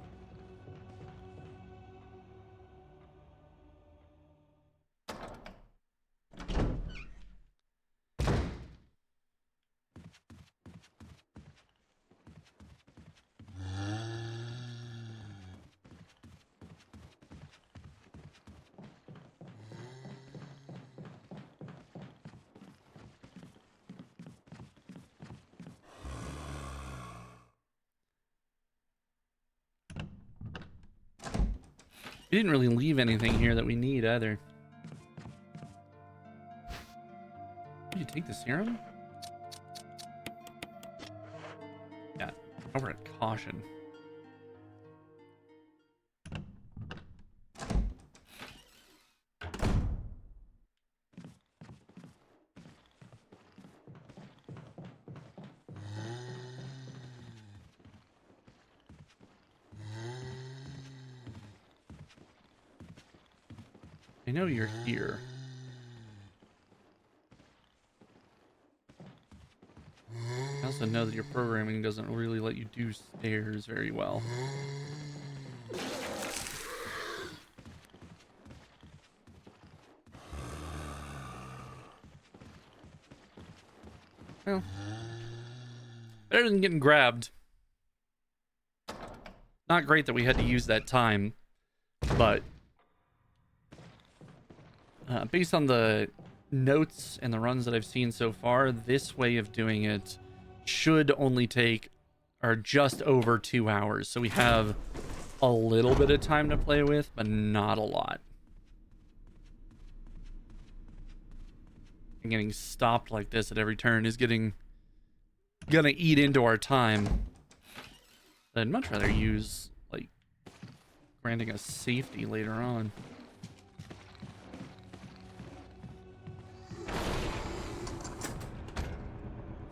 Speaker 1: We didn't really leave anything here that we need either. Did you take the serum? Yeah, over at caution. I know you're here. I also know that your programming doesn't really let you do stairs very well. Well, better than getting grabbed. Not great that we had to use that time, but based on the notes and the runs that I've seen so far, this way of doing it should only take or just over 2 hours. So we have a little bit of time to play with, but not a lot. And getting stopped like this at every turn is gonna eat into our time. I'd much rather use, like, granting us safety later on.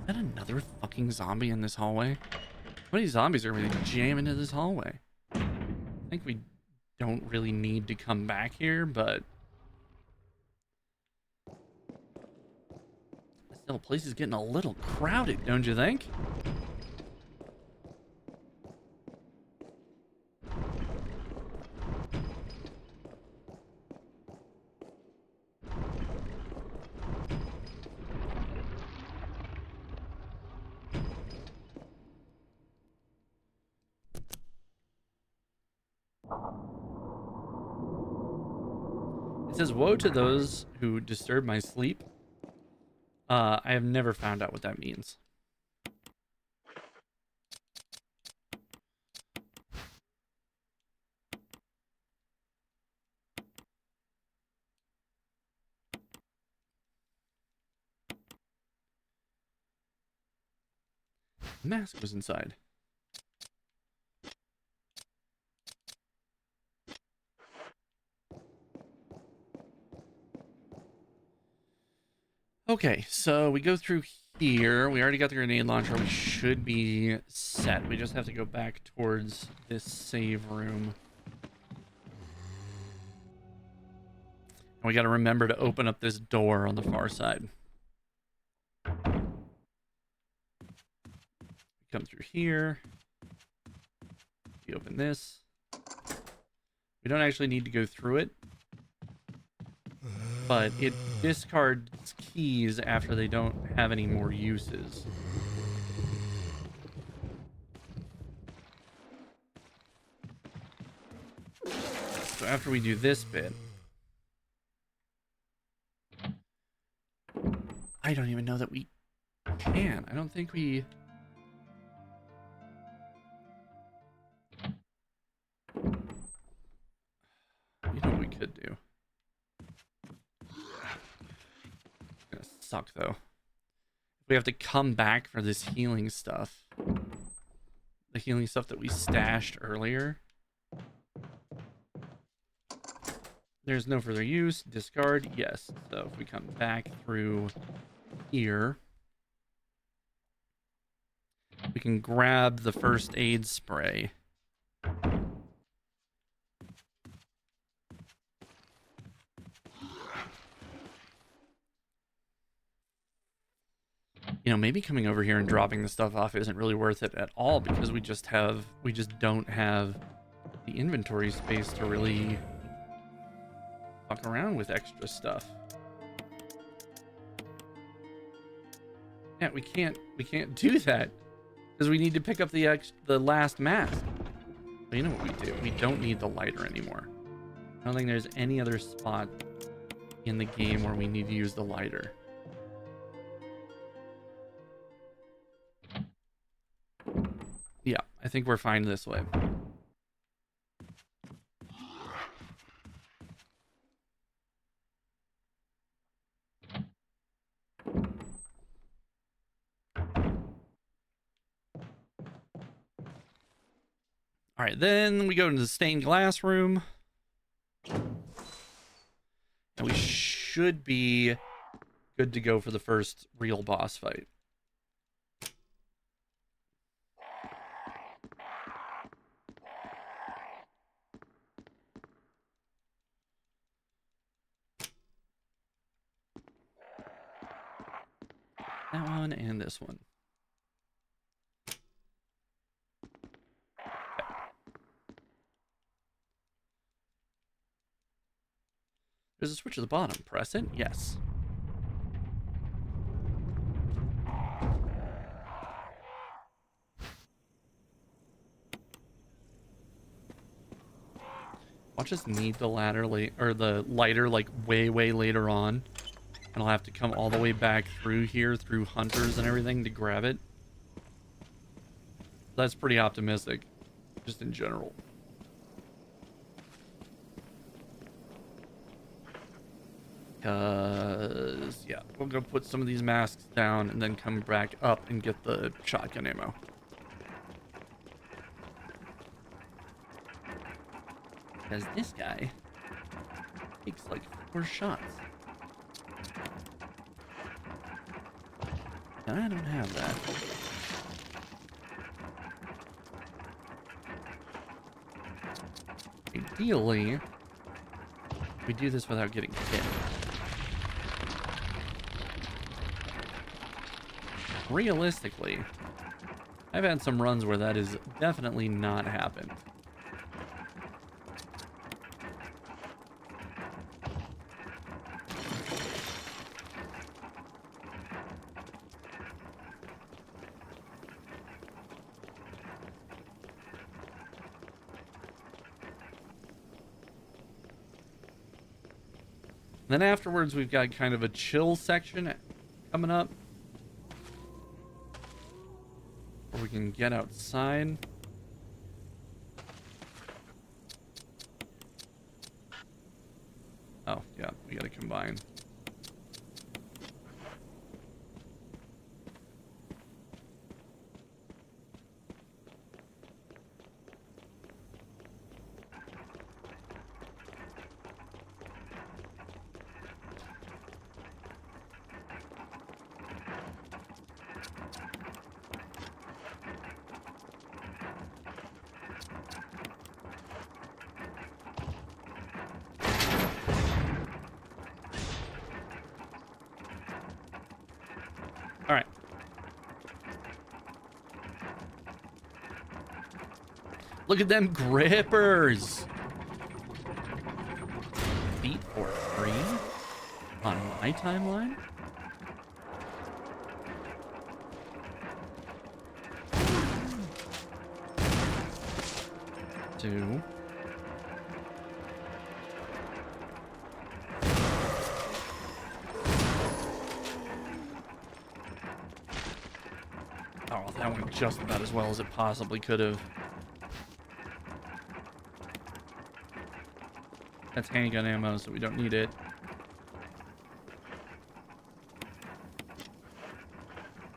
Speaker 1: Is that another fucking zombie in this hallway? How many zombies are going to jam into this hallway? I think we don't really need to come back here, but still, the place is getting a little crowded, don't you think? It says, "Woe to those who disturb my sleep." I have never found out what that means. The mask was inside. Okay, so we go through here. We already got the grenade launcher. We should be set. We just have to go back towards this save room. And we got to remember to open up this door on the far side. Come through here. We open this. We don't actually need to go through it, but it discards keys after they don't have any more uses. So after we do this bit, I don't even know that we can. I don't think we... You know what we could do? It's gonna suck, though. We have to come back for this healing stuff. The healing stuff that we stashed earlier. There's no further use. Discard, yes. So if we come back through here, we can grab the first aid spray. You know, maybe coming over here and dropping the stuff off isn't really worth it at all because we just don't have the inventory space to really fuck around with extra stuff. Yeah, we can't do that because we need to pick up the last mask. But you know what we do? We don't need the lighter anymore. I don't think there's any other spot in the game where we need to use the lighter. Yeah, I think we're fine this way. All right, then we go into the stained glass room. And we should be good to go for the first real boss fight. That one and this one. There's a switch at the bottom. Press it. Yes. Watch us need the ladder or the lighter like way later on, and I'll have to come all the way back through here through hunters and everything to grab it. That's pretty optimistic, just in general. Because, yeah, we'll go put some of these masks down and then come back up and get the shotgun ammo. Because this guy takes like 4 shots. And I don't have that. Ideally, we do this without getting hit. Realistically, I've had some runs where that has definitely not happened. Then afterwards, we've got kind of a chill section coming up, where we can get outside. Oh, yeah, we gotta combine. All right. Look at them grippers. Feet for free on my timeline. Two. Oh, that went just about as well as it possibly could have. That's handgun ammo, so we don't need it.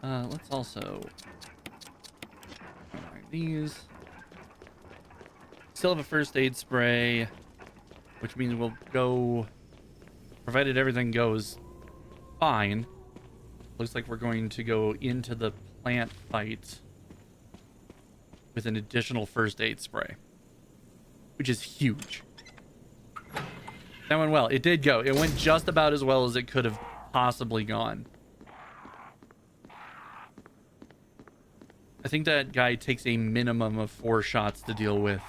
Speaker 1: Let's also combine these. Still have a first aid spray, which means we'll go, provided everything goes fine. Looks like we're going to go into the plant fight with an additional first aid spray, which is huge. That went well. It did go. It went just about as well as it could have possibly gone. I think that guy takes a minimum of 4 shots to deal with.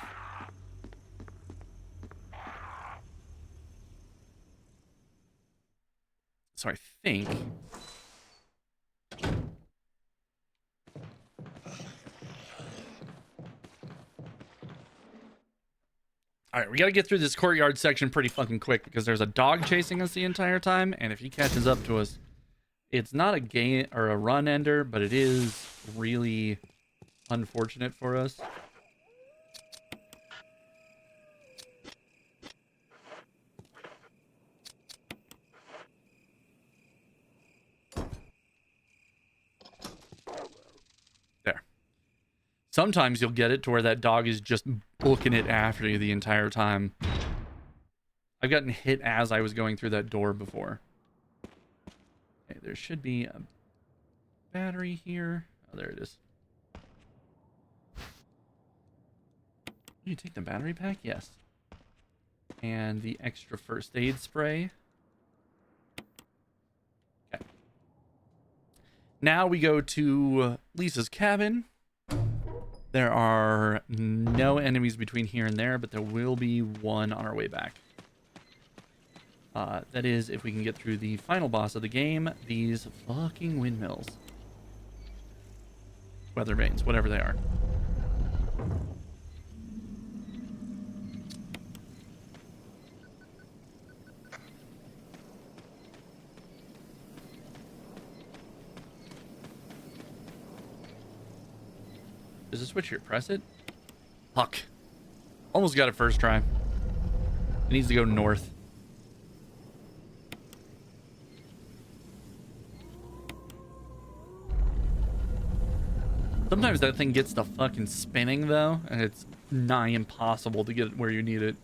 Speaker 1: So I think... All right, we got to get through this courtyard section pretty fucking quick because there's a dog chasing us the entire time, and if he catches up to us, it's not a game or a run ender, but it is really unfortunate for us. There. Sometimes you'll get it to where that dog is just booking it after you the entire time. I've gotten hit as I was going through that door before. Okay, there should be a battery here. Oh, there it is. You take the battery pack? Yes. And the extra first aid spray. Okay. Now we go to Lisa's cabin. There are no enemies between here and there, but there will be one on our way back. That is, if we can get through the final boss of the game, these fucking windmills. Weather vanes, whatever they are. There's a switch here. Press it. Fuck. Almost got it first try. It needs to go north. Sometimes that thing gets to fucking spinning, though, and it's nigh impossible to get it where you need it.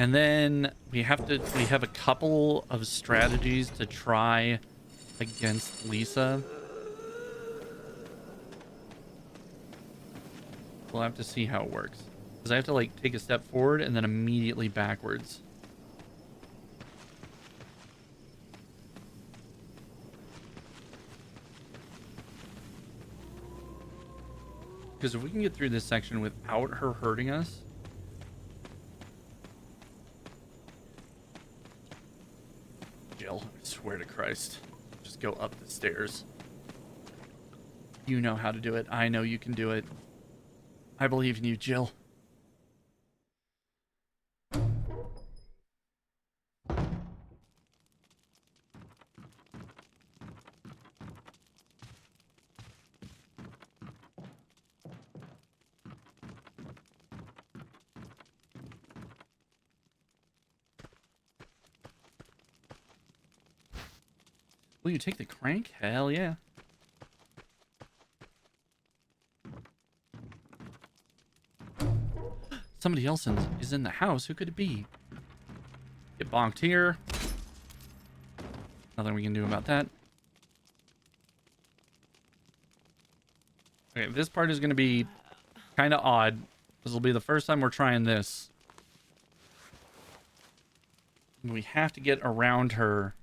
Speaker 1: And then we have a couple of strategies to try against Lisa. We'll have to see how it works. Because I have to like take a step forward and then immediately backwards. Because if we can get through this section without her hurting us, Jill, I swear to Christ, just go up the stairs. You know how to do it. I know you can do it. I believe in you, Jill. Will you take the crank? Hell yeah. Somebody else is in the house. Who could it be? Get bonked here. Nothing we can do about that. Okay, this part is going to be kind of odd. This will be the first time we're trying this. We have to get around her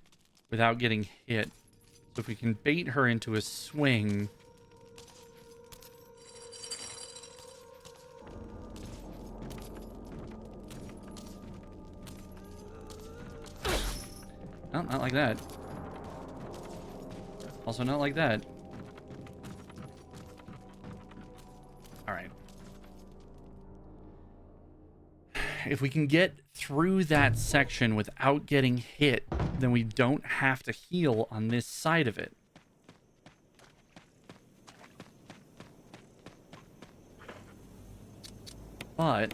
Speaker 1: without getting hit. So if we can bait her into a swing... No, not like that. Also not like that. Alright. If we can get through that section without getting hit, then we don't have to heal on this side of it. But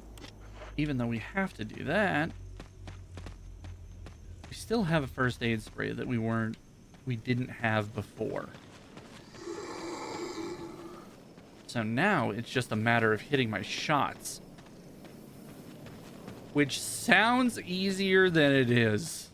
Speaker 1: even though we have to do that, we still have a first aid spray that we didn't have before. So now it's just a matter of hitting my shots, which sounds easier than it is.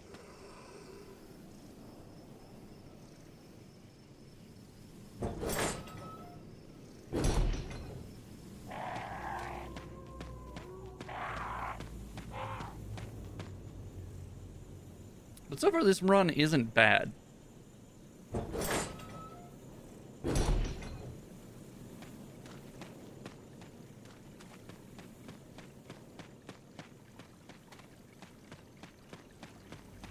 Speaker 1: But so far this run isn't bad.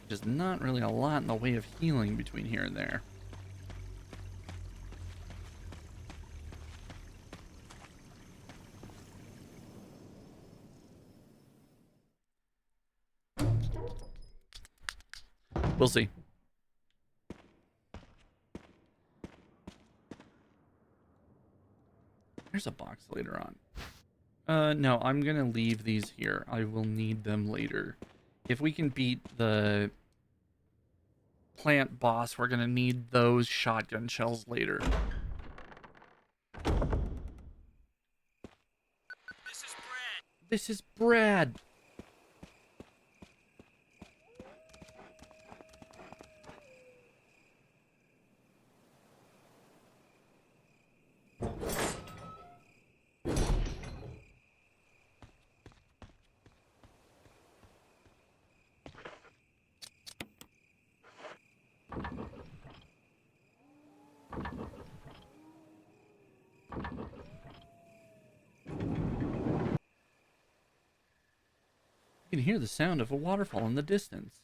Speaker 1: Just not really a lot in the way of healing between here and there. We'll see. There's a box later on. No, I'm gonna leave these here. I will need them later. If we can beat the plant boss, we're gonna need those shotgun shells later.
Speaker 3: This is Brad.
Speaker 1: This is Brad. You can hear the sound of a waterfall in the distance.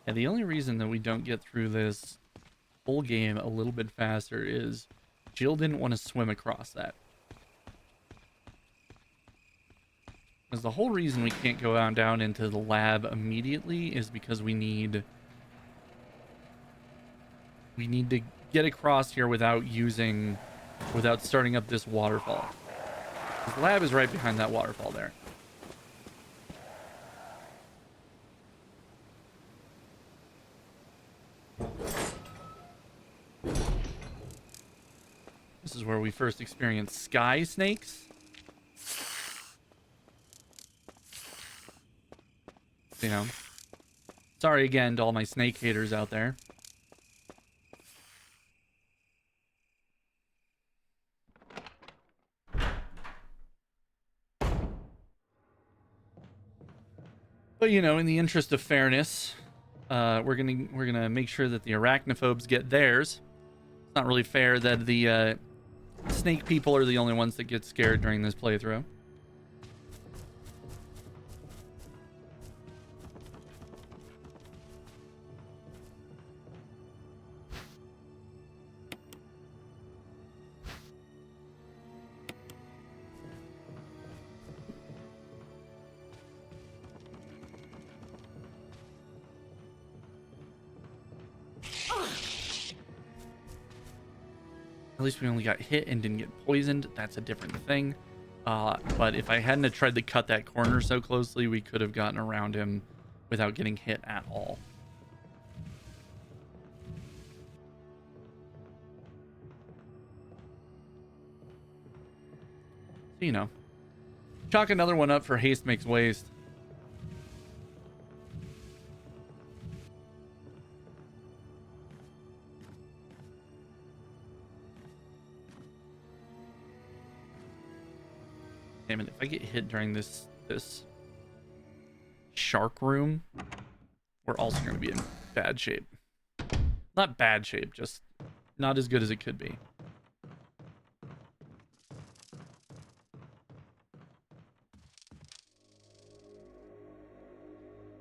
Speaker 1: And the only reason that we don't get through this whole game a little bit faster is Jill didn't want to swim across that. Because the whole reason we can't go on down into the lab immediately is because we need to get across here without starting up this waterfall. The lab is right behind that waterfall there. This is where we first experienced sky snakes. You know, sorry again to all my snake haters out there. But you know, in the interest of fairness, we're gonna make sure that the arachnophobes get theirs. It's not really fair that the snake people are the only ones that get scared during this playthrough. At least we only got hit and didn't get poisoned. That's a different thing. But if I hadn't have tried to cut that corner so closely, we could have gotten around him without getting hit at all. So, you know, chalk another one up for haste makes waste. Damn it, if I get hit during this shark room, we're also going to be in bad shape. Not bad shape, just not as good as it could be.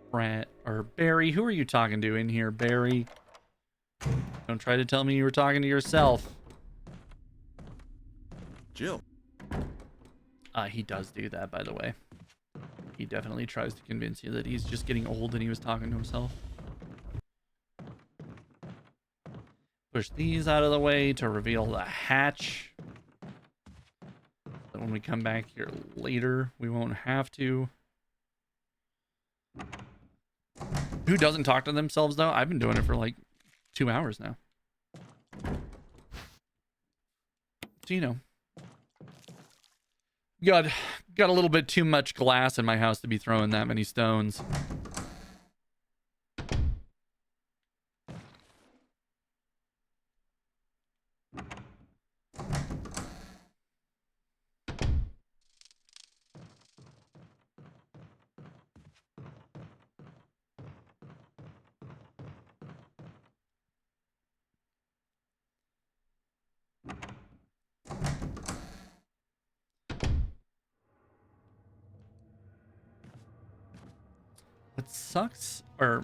Speaker 1: Brett or Barry, who are you talking to in here, Barry? Don't try to tell me you were talking to yourself.
Speaker 3: Jill.
Speaker 1: He does do that, by the way. He definitely tries to convince you that he's just getting old and he was talking to himself. Push these out of the way to reveal the hatch. So when we come back here later, we won't have to. Who doesn't talk to themselves, though? I've been doing it for like 2 hours now. So, you know. Got a little bit too much glass in my house to be throwing that many stones. What sucks, or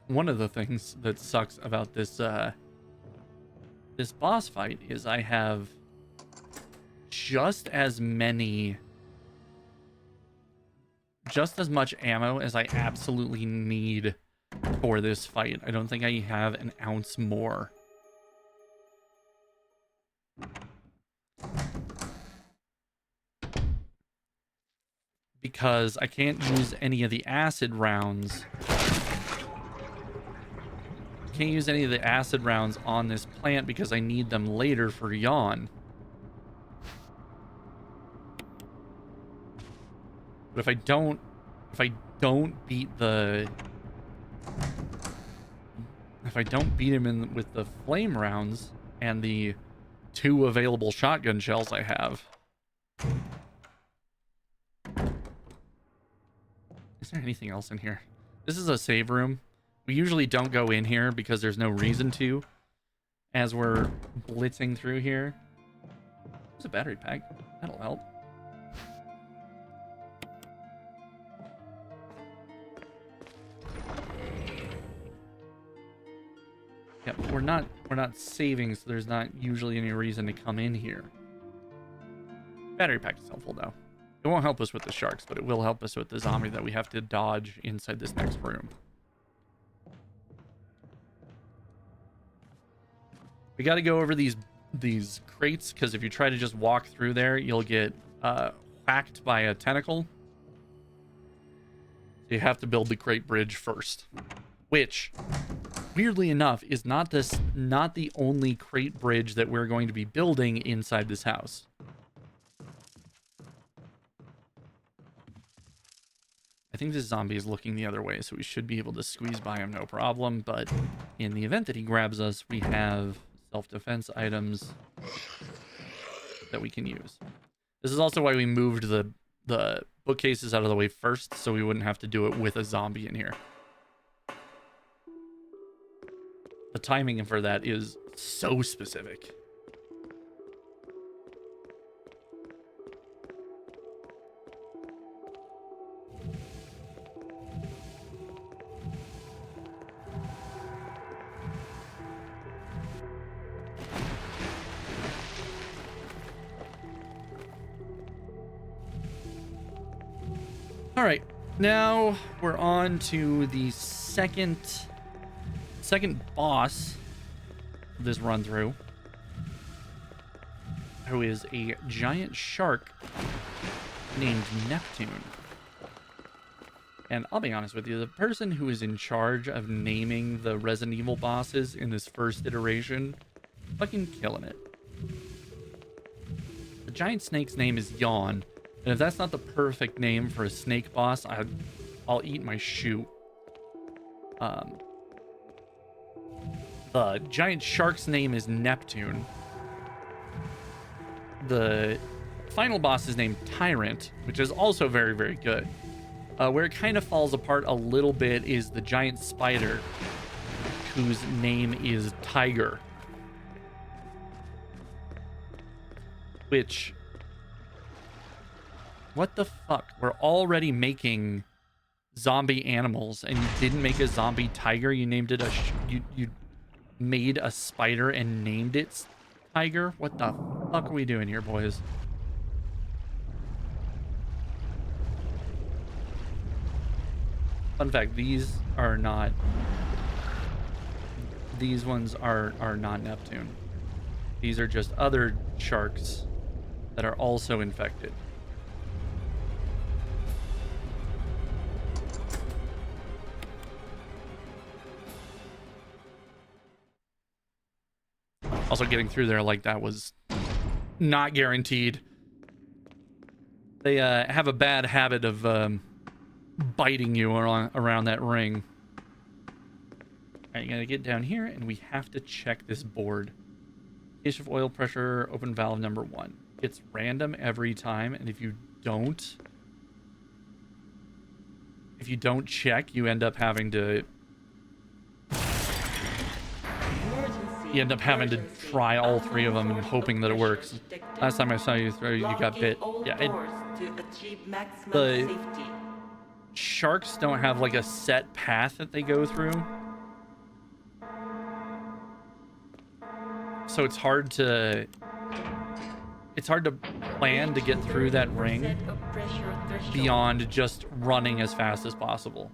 Speaker 1: one of the things that sucks about this this boss fight is I have just as much ammo as I absolutely need for this fight. I don't think I have an ounce more. Because I can't use any of the acid rounds. Can't use any of the acid rounds on this plant because I need them later for Yawn. But if I don't beat him with the flame rounds and the 2 available shotgun shells I have. Is there anything else in here? This is a save room. We usually don't go in here because there's no reason to as we're blitzing through here. There's a battery pack. That'll help. Yeah, we're not saving, so there's not usually any reason to come in here. Battery pack is helpful though. It won't help us with the sharks, but it will help us with the zombie that we have to dodge inside this next room. We got to go over these crates, because if you try to just walk through there, you'll get whacked by a tentacle. So you have to build the crate bridge first, which, weirdly enough, is not the only crate bridge that we're going to be building inside this house. I think this zombie is looking the other way, so we should be able to squeeze by him no problem, but in the event that he grabs us, we have self-defense items that we can use. This is also why we moved the bookcases out of the way first, so we wouldn't have to do it with a zombie in here. The timing for that is so specific. All right, now we're on to the second boss of this run through, who is a giant shark named Neptune. And I'll be honest with you, the person who is in charge of naming the Resident Evil bosses in this first iteration, fucking killing it. The giant snake's name is Yawn. And if that's not the perfect name for a snake boss, I'll eat my shoe. The giant shark's name is Neptune. The final boss is named Tyrant, which is also very, very good. Where it kind of falls apart a little bit is the giant spider, whose name is Tiger. Which... what the fuck? We're already making zombie animals, and you didn't make a zombie tiger. You named it you made a spider and named it Tiger. What the fuck are we doing here, boys? Fun fact: these ones are not Neptune. These are just other sharks that are also infected. Also, getting through there like that was not guaranteed. They have a bad habit of biting you around that ring. All right, you gotta get down here, and we have to check this board. Case of oil pressure, open valve number 1. It's random every time, and if you don't check, you end up having to try all 3 of them and hoping that it works. Last time I saw you throw, you got bit. Yeah, the sharks don't have like a set path that they go through, so it's hard to plan to get through that ring beyond just running as fast as possible.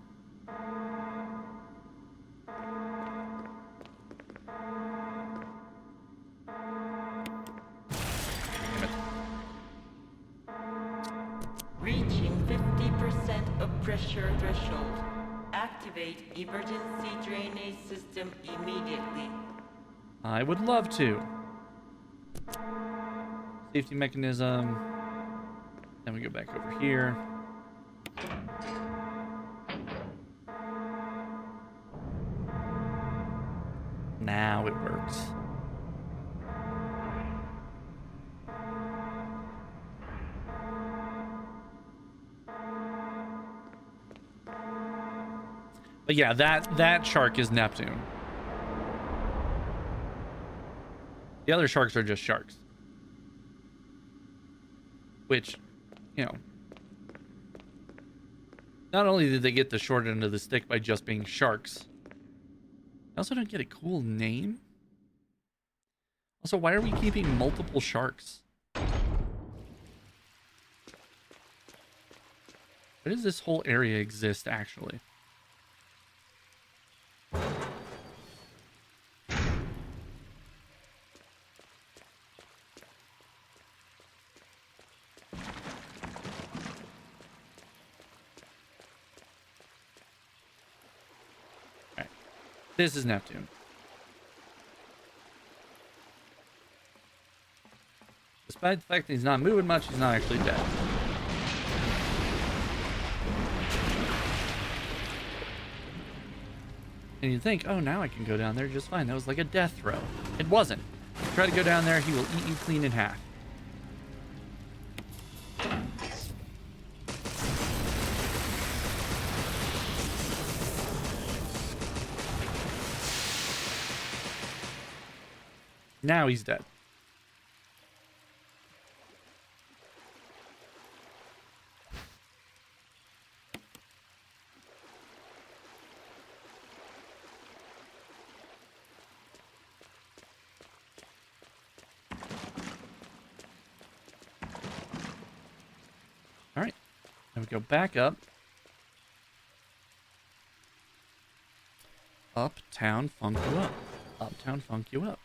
Speaker 3: Reaching 50% of pressure threshold. Activate emergency drainage system immediately.
Speaker 1: I would love to. Safety mechanism. Then we go back over here. Now it works. But yeah, that shark is Neptune. The other sharks are just sharks. Which, you know, not only did they get the short end of the stick by just being sharks, I also don't get a cool name. Also, why are we keeping multiple sharks? Why does this whole area exist, actually? Alright. This is Neptune. Despite the fact that he's not moving much, he's not actually dead. And you'd think, oh, now I can go down there just fine. That was like a death throw. It wasn't. Try to go down there, he will eat you clean in half. Now he's dead. All right, then we go back up. Uptown funk you up. Uptown funk you up.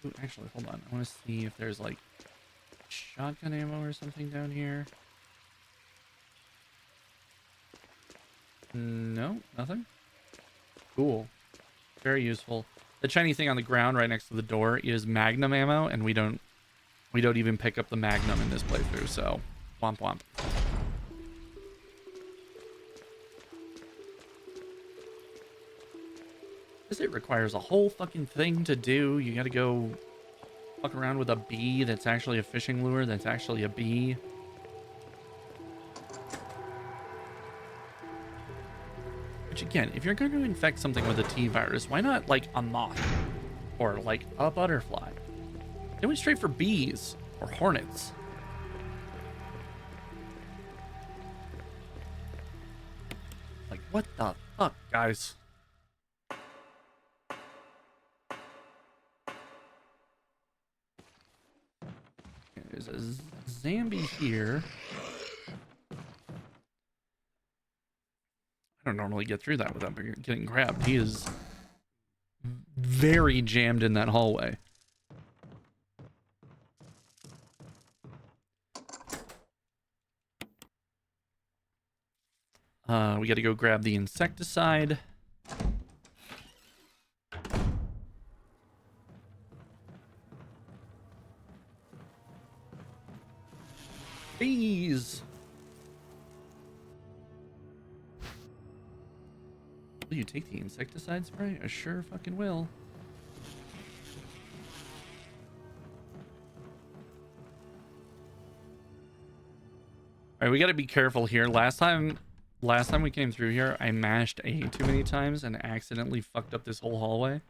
Speaker 1: Ooh, actually, hold on. I want to see if there's like shotgun ammo or something down here. No, nothing. Cool. Very useful. The shiny thing on the ground right next to the door is magnum ammo, and we don't even pick up the magnum in this playthrough, so womp womp. Because it requires a whole fucking thing to do. You gotta go fuck around with a bee that's actually a fishing lure that's actually a bee. Which again, if you're going to infect something with a T-virus, why not like a moth or like a butterfly? They went straight for bees or hornets. Like, what the fuck, guys? There's a zombie here. I don't normally get through that without getting grabbed. He is very jammed in that hallway. We got to go grab the insecticide. Bees. Will you take the insecticide spray? I sure fucking will. All right, we got to be careful here. Last time we came through here, I mashed A too many times and accidentally fucked up this whole hallway.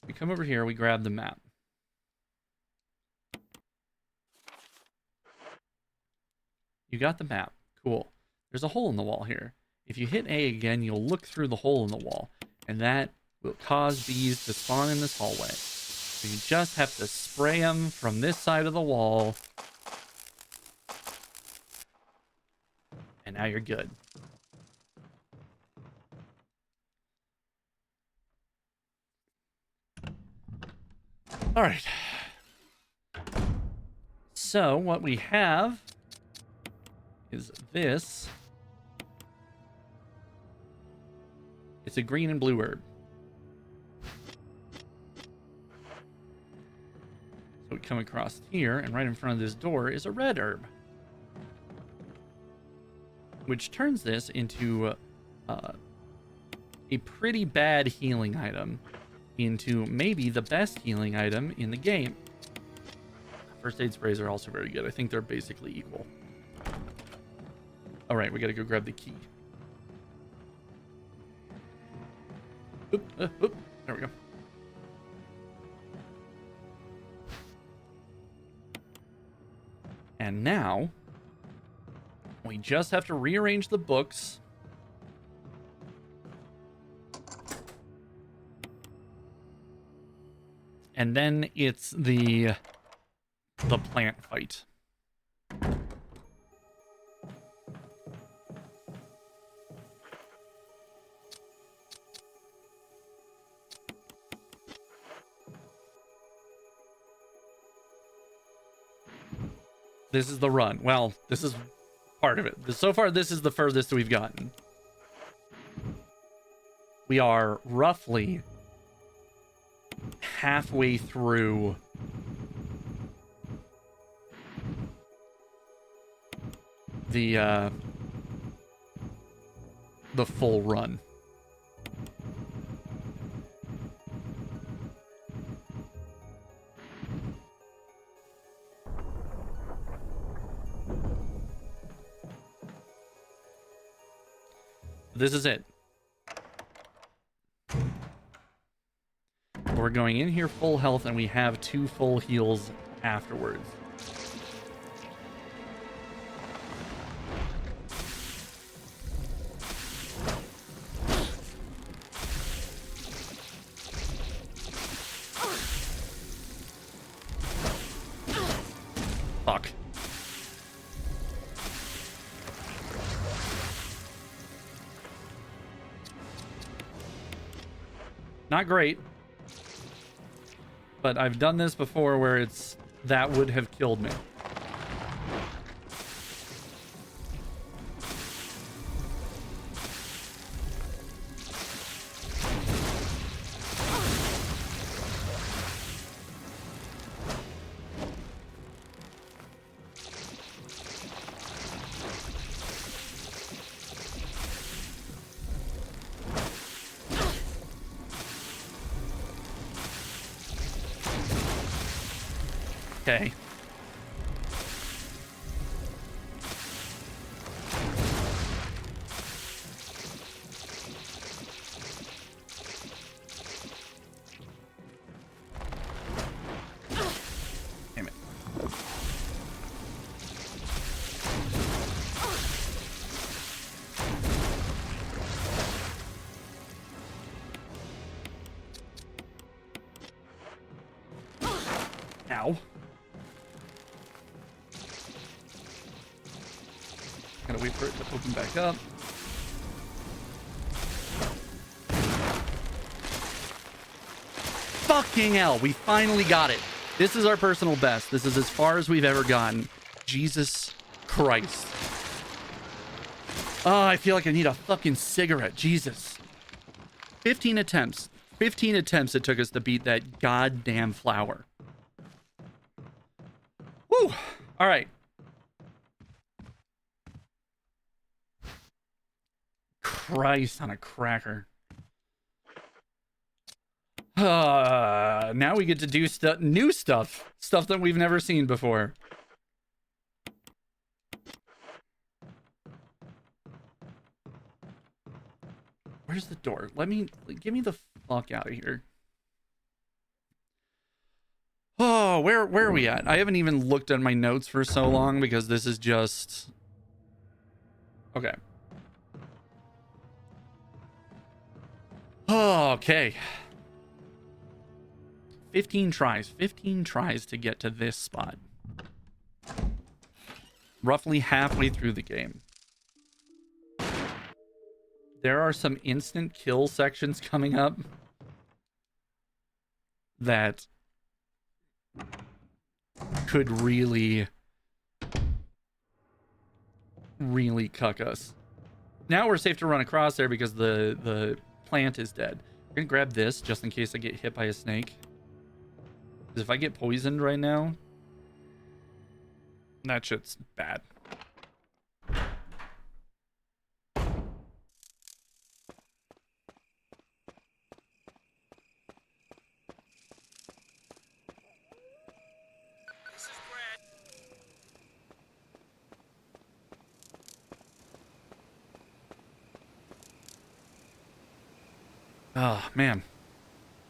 Speaker 1: We come over here, we grab the map. You got the map. Cool. There's a hole in the wall here. If you hit A again, you'll look through the hole in the wall, and that will cause bees to spawn in this hallway. So you just have to spray them from this side of the wall. And now you're good. All right. So what we have is this. It's a green and blue herb. So we come across here, and right in front of this door is a red herb, which turns this into a pretty bad healing item into maybe the best healing item in the game. First aid sprays are also very good. I think they're basically equal. All right, we got to go grab the key. Oop, oop. There we go. And now we just have to rearrange the books. And then it's the plant fight. This is the run. Well, this is part of it. So far, this is the furthest we've gotten. We are roughly halfway through the full run. This is it. We're going in here full health, and we have 2 full heals afterwards. Fuck. Not great. But I've done this before where that would have killed me. Okay. Damn it. Ow. Gotta wait for it to open back up. Fucking hell, we finally got it. This is our personal best. This is as far as we've ever gotten. Jesus Christ. Oh, I feel like I need a fucking cigarette. Jesus. 15 attempts. 15 attempts it took us to beat that goddamn flower. Woo! All right. Christ on a cracker. Now we get to do new stuff that we've never seen before. Where's the door? Get me the fuck out of here. Oh, where are we at? I haven't even looked at my notes for so long because this is just... Okay. Oh, okay. 15 tries. 15 tries to get to this spot. Roughly halfway through the game. There are some instant kill sections coming up that could really cuck us. Now we're safe to run across there because the plant is dead. I'm gonna grab this just in case I get hit by a snake. Because if I get poisoned right now, that shit's bad. Oh, man.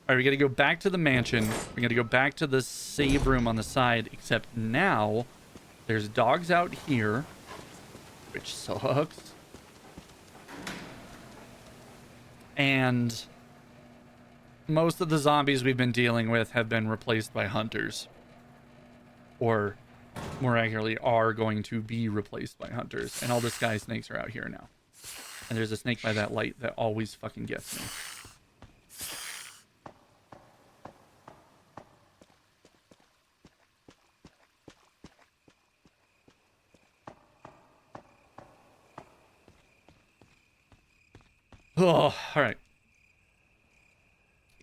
Speaker 1: All right, we got to go back to the mansion. We got to go back to the save room on the side, except now there's dogs out here, which sucks. And most of the zombies we've been dealing with have been replaced by hunters. Or, more accurately, are going to be replaced by hunters. And all the sky snakes are out here now. And there's a snake by that light that always fucking gets me. Oh, alright.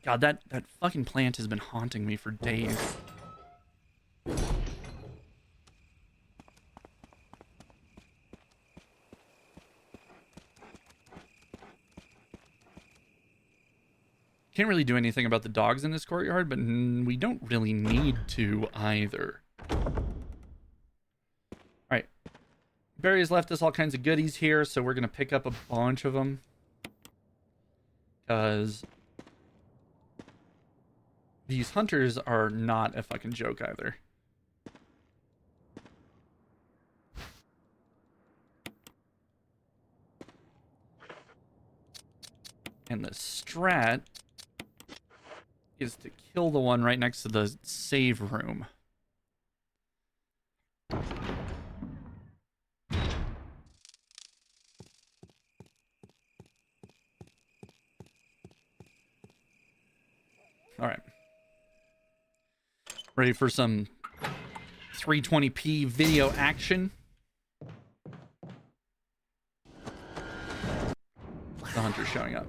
Speaker 1: God, that fucking plant has been haunting me for days. Can't really do anything about the dogs in this courtyard, but we don't really need to either. Alright. Barry has left us all kinds of goodies here, so we're going to pick up a bunch of them. Because these hunters are not a fucking joke either. And the strat is to kill the one right next to the save room. All right. Ready for some 320p video action? The hunter's showing up.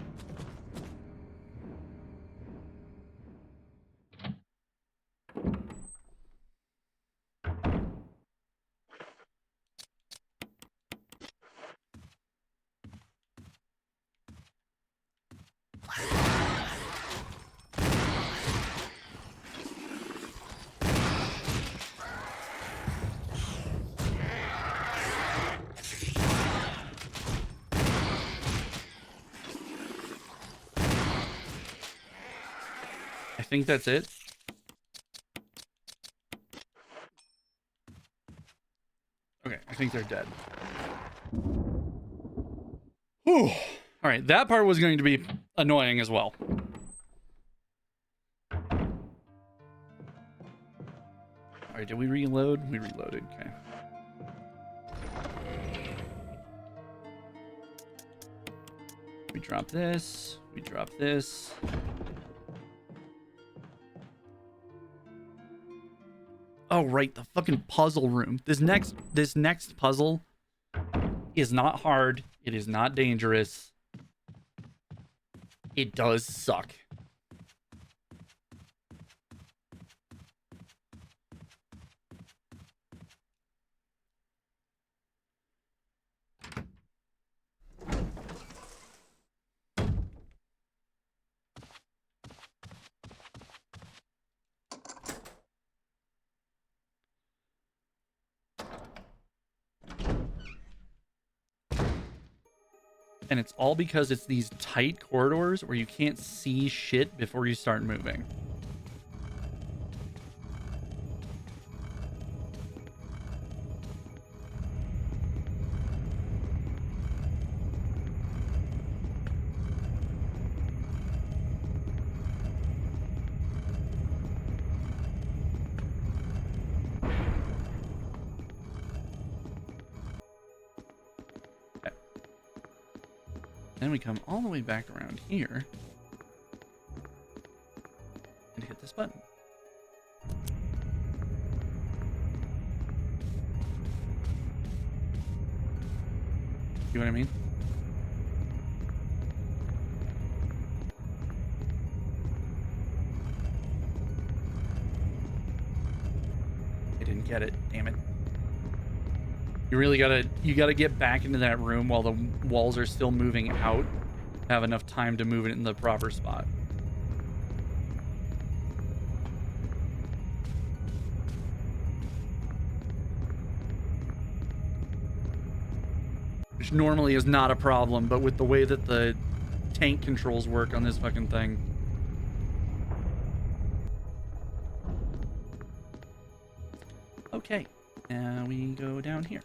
Speaker 1: I think that's it. Okay, I think they're dead. Whew. All right, that part was going to be annoying as well. All right, did we reload? We reloaded, okay. We drop this. We drop this. Oh, right, the fucking puzzle room. This next puzzle is not hard. It is not dangerous. It does suck. And it's all because it's these tight corridors where you can't see shit before you start moving. Then we come all the way back around here and hit this button. See what I mean? I didn't get it, damn it. You really gotta get back into that room while the walls are still moving out. Have enough time to move it in the proper spot. Which normally is not a problem, but with the way that the tank controls work on this fucking thing. Okay, now we go down here.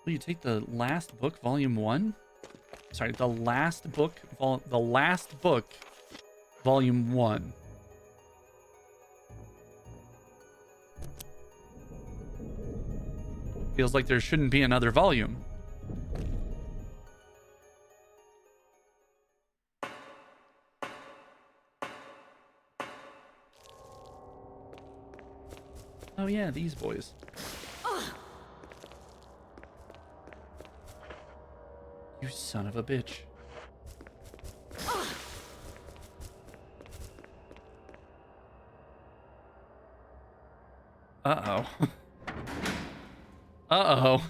Speaker 1: Will you take the last book, volume 1? Sorry, the last book, volume 1. Feels like there shouldn't be another volume. Oh yeah, these boys. You son of a bitch. Uh-oh. Uh-oh.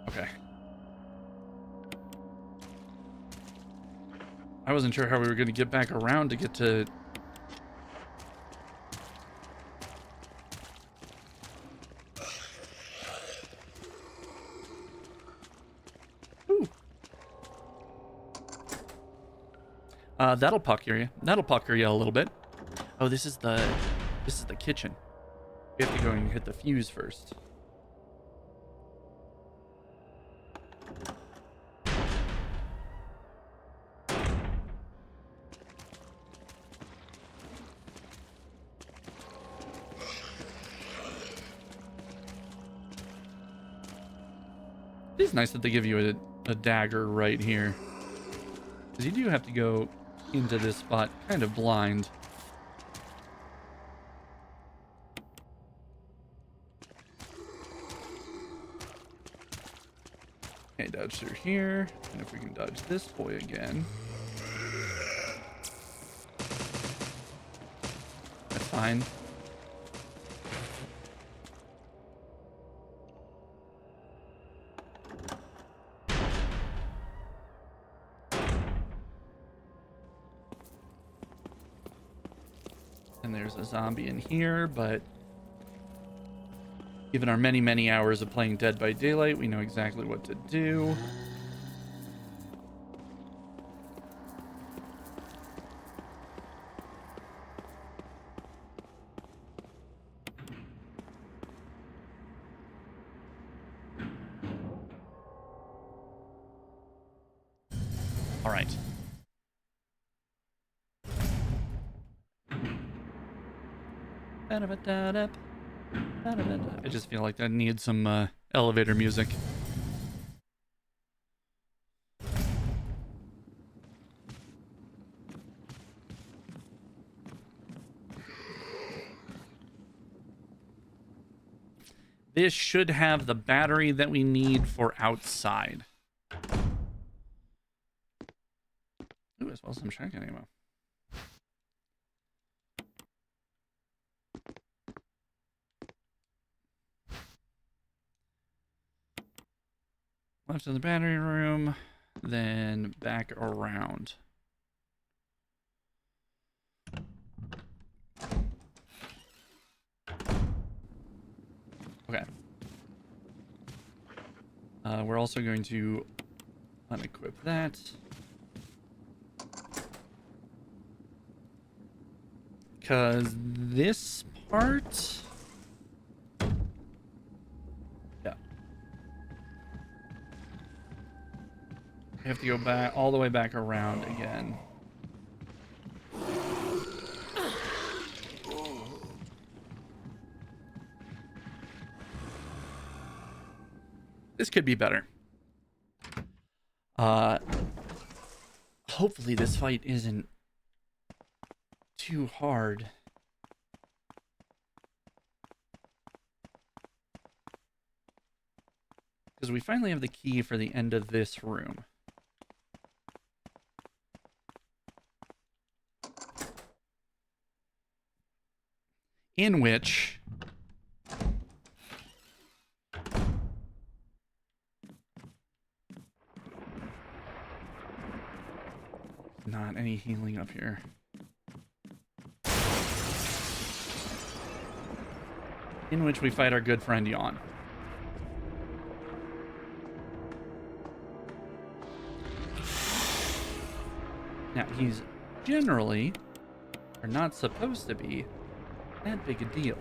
Speaker 1: Okay. I wasn't sure how we were going to get back around to get to... Ooh. That'll pucker you. That'll pucker you a little bit. Oh, this is the kitchen. We have to go and hit the fuse first. It is nice that they give you a dagger right here. Because you do have to go into this spot kind of blind. Okay, dodge through here. And if we can dodge this boy again. That's fine. And there's a zombie in here, but given our many, many hours of playing Dead by Daylight, we know exactly what to do. All right. I just feel like I need some elevator music. This should have the battery that we need for outside. Ooh, as well as some shotgun ammo. Left in the battery room, then back around. Okay. We're also going to unequip that. Because this part... Yeah. I have to go back all the way back around again. This could be better. Hopefully this fight isn't too hard. Because we finally have the key for the end of this room. In which... not any healing up here. in which we fight our good friend Yawn. Now, he's generally, or not supposed to be, that big a deal.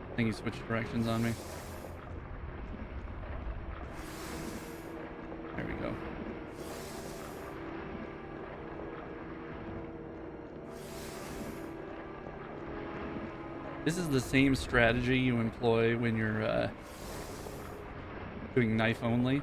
Speaker 1: I think he switched directions on me. There we go. This is the same strategy you employ when you're doing knife only.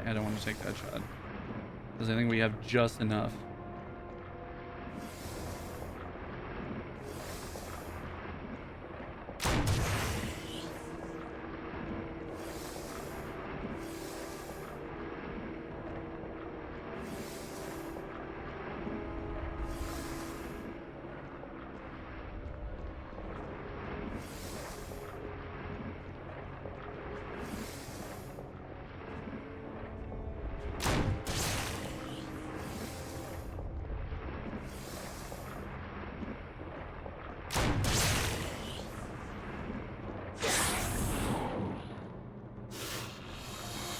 Speaker 1: I don't want to take that shot because I think we have just enough.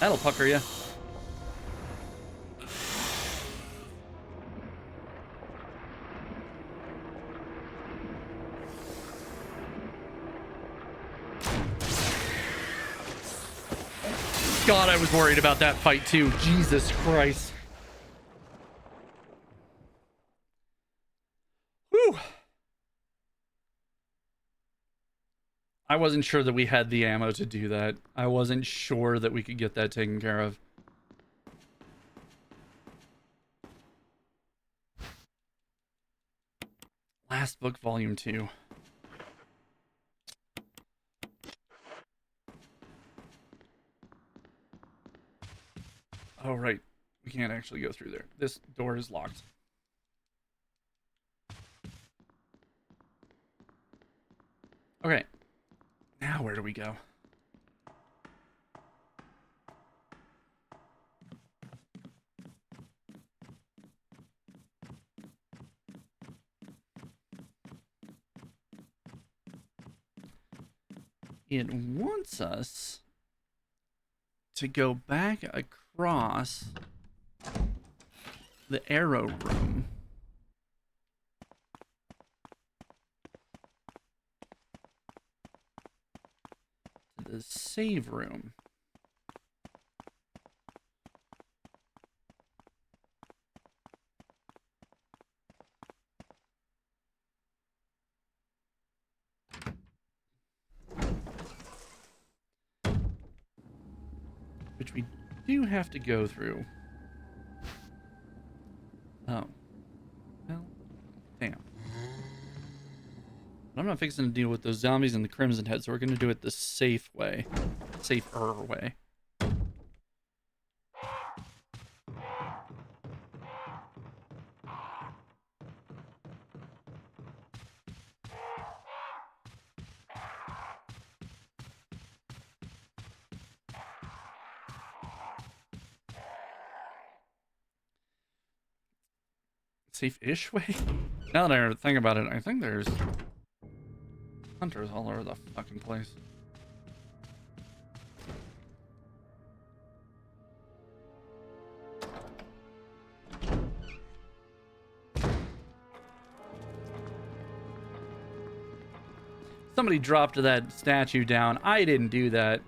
Speaker 1: That'll pucker you. God, I was worried about that fight too. Jesus Christ. Whew. I wasn't sure that we had the ammo to do that. I wasn't sure that we could get that taken care of. Last book, volume 2. Oh, right. We can't actually go through there. This door is locked. Okay. Now where do we go? It wants us to go back across the arrow room. To the save room. Which we do have to go through. Oh. Well, damn. I'm not fixing to deal with those zombies and the Crimson Head, so we're going to do it the safe way. Safer way. Safe-ish way? Now that I think about it, I think there's hunters all over the fucking place. Somebody dropped that statue down. I didn't do that.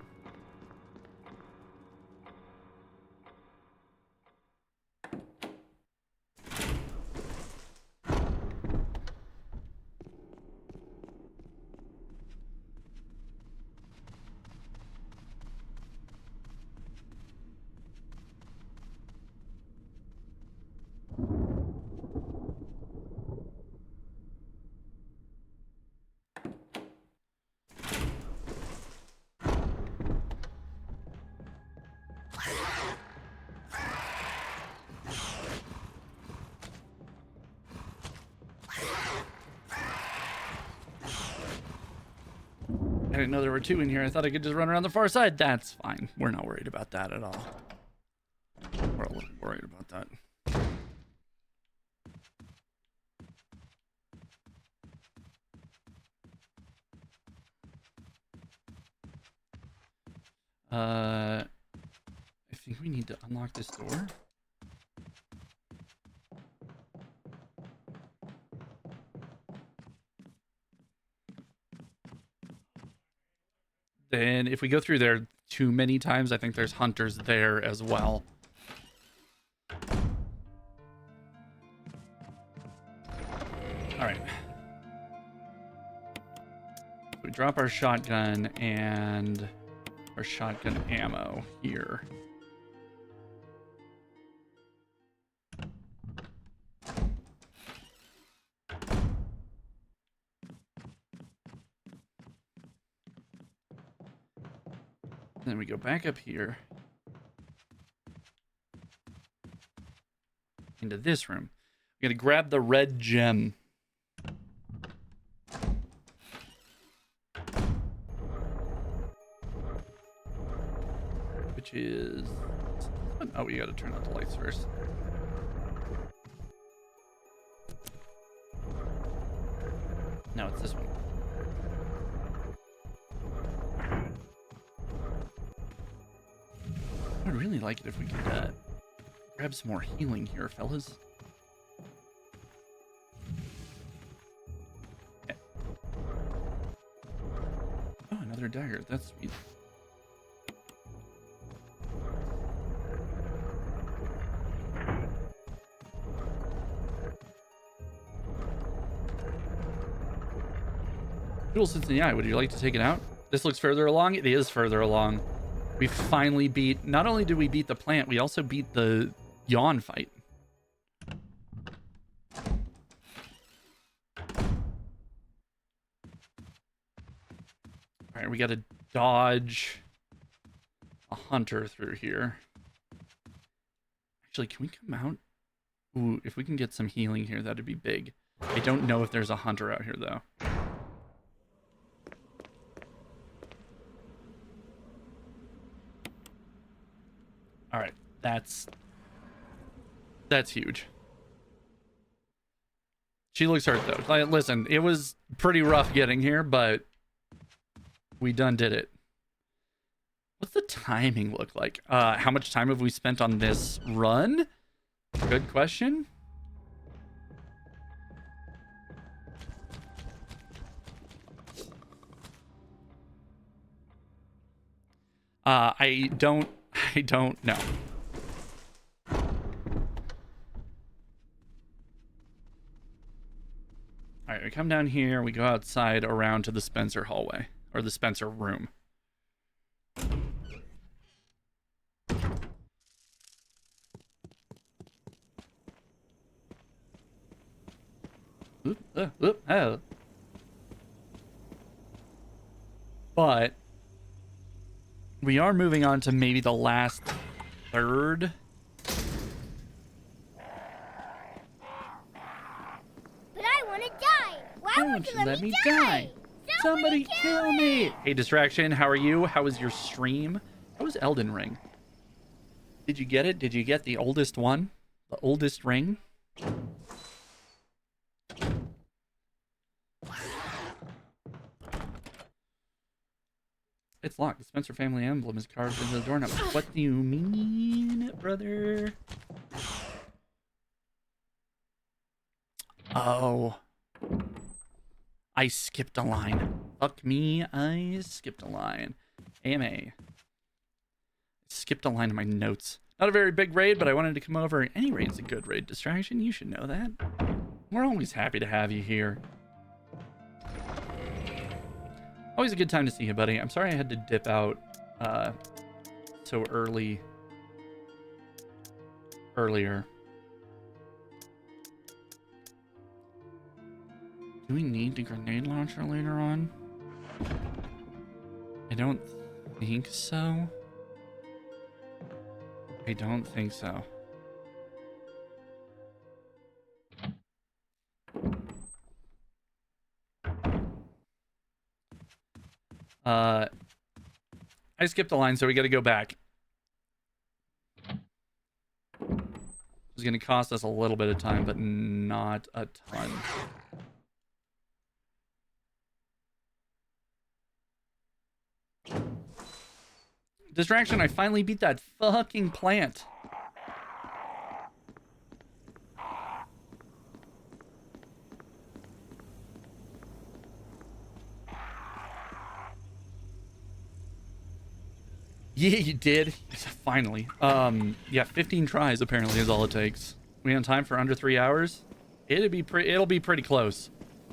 Speaker 1: I didn't know there were two in here. I thought I could just run around the far side. That's fine. We're not worried about that at all. We're a little worried about that. I think we need to unlock this door. Then if we go through there too many times, I think there's hunters there as well. All right. We drop our shotgun and our shotgun ammo here. Then we go back up here into this room. We gotta grab the red gem. Which is... Oh, we gotta turn out the lights first. No, it's this one. I would really like it if we could grab some more healing here, fellas. Okay. Oh, another dagger. That's sweet. Dual sits in the eye. Would you like to take it out? This looks further along. It is further along. We finally beat... Not only did we beat the plant, we also beat the yawn fight. Alright, we gotta dodge a hunter through here. Actually, can we come out? Ooh, if we can get some healing here, that'd be big. I don't know if there's a hunter out here, though. All right, that's huge. She looks hurt though. Like, listen, it was pretty rough getting here, but we done did it. What's the timing look like? How much time have we spent on this run? Good question. I don't know. All right, we come down here, we go outside around to the Spencer hallway, or the Spencer room. Oh. But we are moving on to maybe the last third.
Speaker 4: But I want to die. Why won't you let me die?
Speaker 1: Somebody kill me. Hey, Distraction, how are you? How was your stream? How was Elden Ring? Did you get it? Did you get the oldest one? The oldest ring? It's locked. The Spencer family emblem is carved into the doorknob. What do you mean, brother? Oh. I skipped a line. Fuck me, I skipped a line. AMA. Skipped a line in my notes. Not a very big raid, but I wanted to come over. Any raid's a good raid, Distraction. You should know that. We're always happy to have you here. Always a good time to see you, buddy. I'm sorry I had to dip out so earlier. Do we need the grenade launcher later on? I don't think so. I don't think so. I skipped the line, so we got to go back. It's going to cost us a little bit of time, but not a ton. Distraction, I finally beat that fucking plant. Yeah, you did. Finally. Yeah, 15 tries apparently is all it takes. We on time for under 3 hours? It'll be pretty close.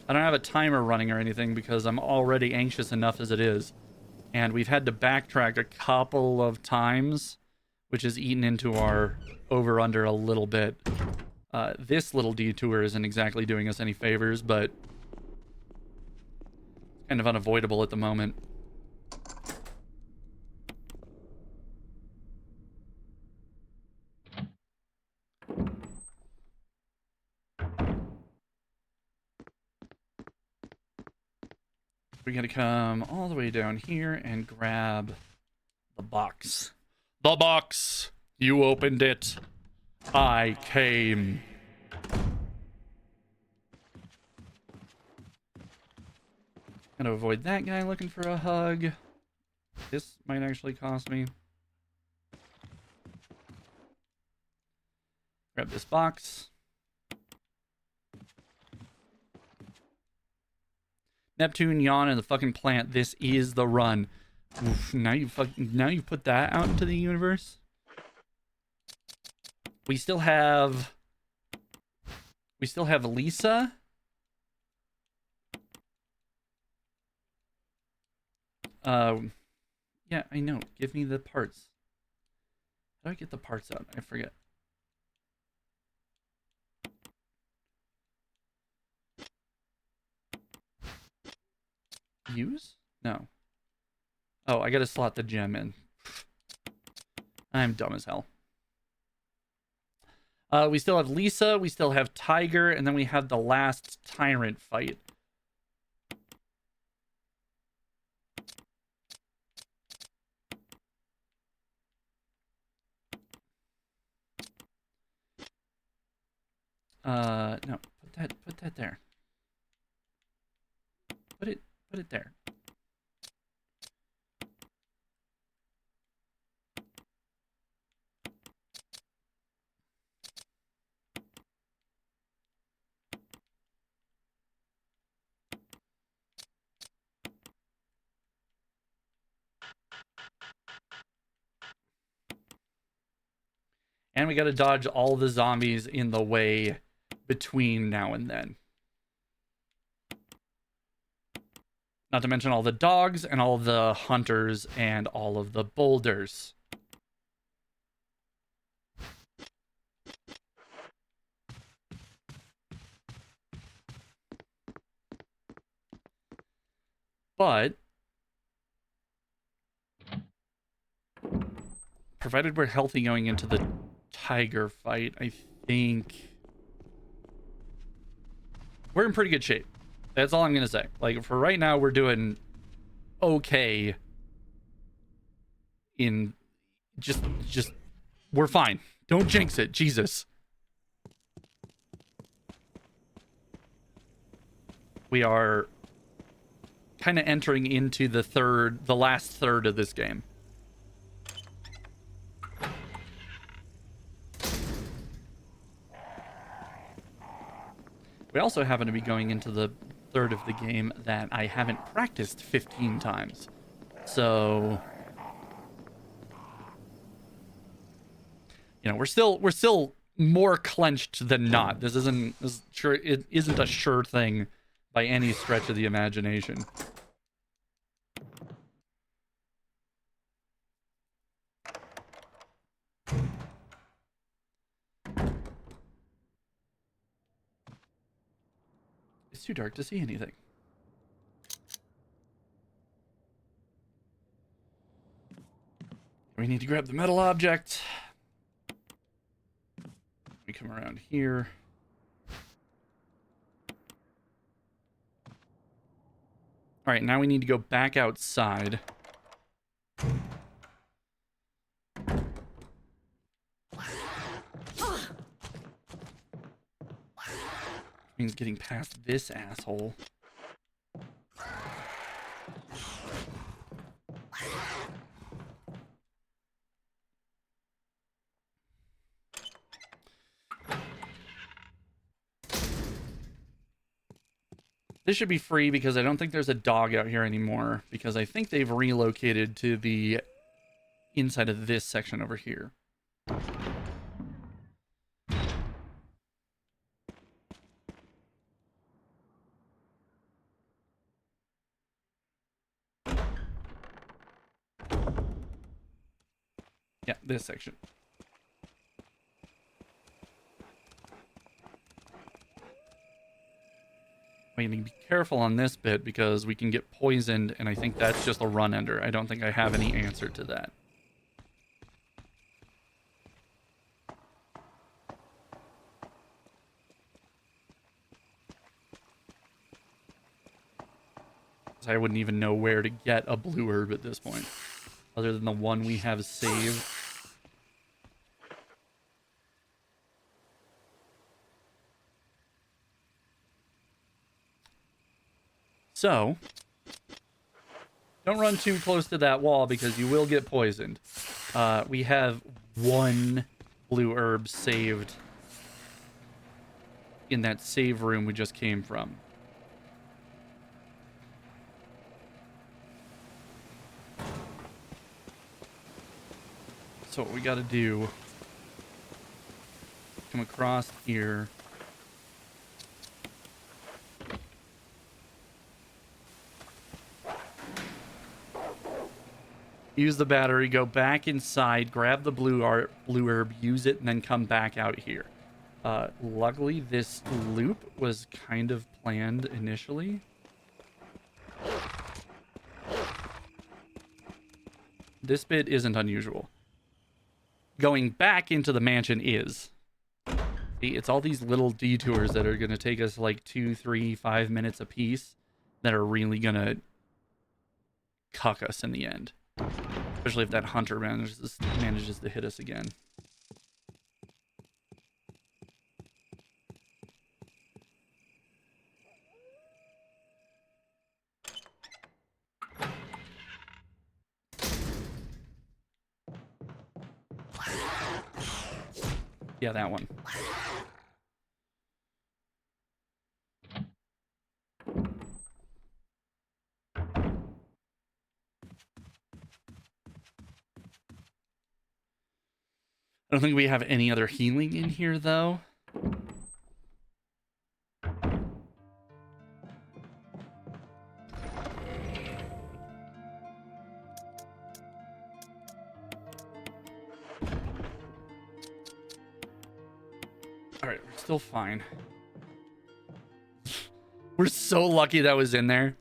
Speaker 1: I don't have a timer running or anything because I'm already anxious enough as it is. And we've had to backtrack a couple of times, which has eaten into our over-under a little bit. This little detour isn't exactly doing us any favors, but it's kind of unavoidable at the moment. We're gonna come all the way down here and grab the box. The box! You opened it. I came. Gonna avoid that guy looking for a hug. This might actually cost me. Grab this box. Neptune, Yawn, and the fucking plant. This is the run. Oof, now you put that out into the universe. We still have Lisa. Yeah, I know. Give me the parts. How do I get the parts out? I forget. Use? No. Oh, I gotta slot the gem in. I'm dumb as hell. We still have Lisa, we still have Tiger, and then we have the last Tyrant fight. No, put that there. Put it there. And we gotta dodge all the zombies in the way between now and then. Not to mention all the dogs and all the hunters and all of the boulders. But provided we're healthy going into the tiger fight, I think we're in pretty good shape. That's all I'm gonna say. Like, for right now, we're doing okay. In just we're fine. Don't jinx it, Jesus. We are kind of entering into the last third of this game. We also happen to be going into the third of the game that I haven't practiced 15 times. So, you know, we're still more clenched than not. It isn't a sure thing by any stretch of the imagination. It's too dark to see anything. We need to grab the metal object. We come around here. All right, now we need to go back outside. Means getting past this asshole. This should be free because I don't think there's a dog out here anymore, because I think they've relocated to the inside of this section over here. Yeah, this section. We need to be careful on this bit because we can get poisoned, and I think that's just a run ender. I don't think I have any answer to that. I wouldn't even know where to get a blue herb at this point, other than the one we have saved. So, don't run too close to that wall because you will get poisoned. We have one blue herb saved in that save room we just came from. So what we got to do, come across here. Use the battery, go back inside, grab the blue herb, use it, and then come back out here. Luckily, this loop was kind of planned initially. This bit isn't unusual. Going back into the mansion is. See, it's all these little detours that are going to take us like 2, 3, 5 minutes a piece that are really going to cuck us in the end. Especially if that hunter manages to hit us again. Yeah, that one. I don't think we have any other healing in here, though. Alright, we're still fine. We're so lucky that was in there.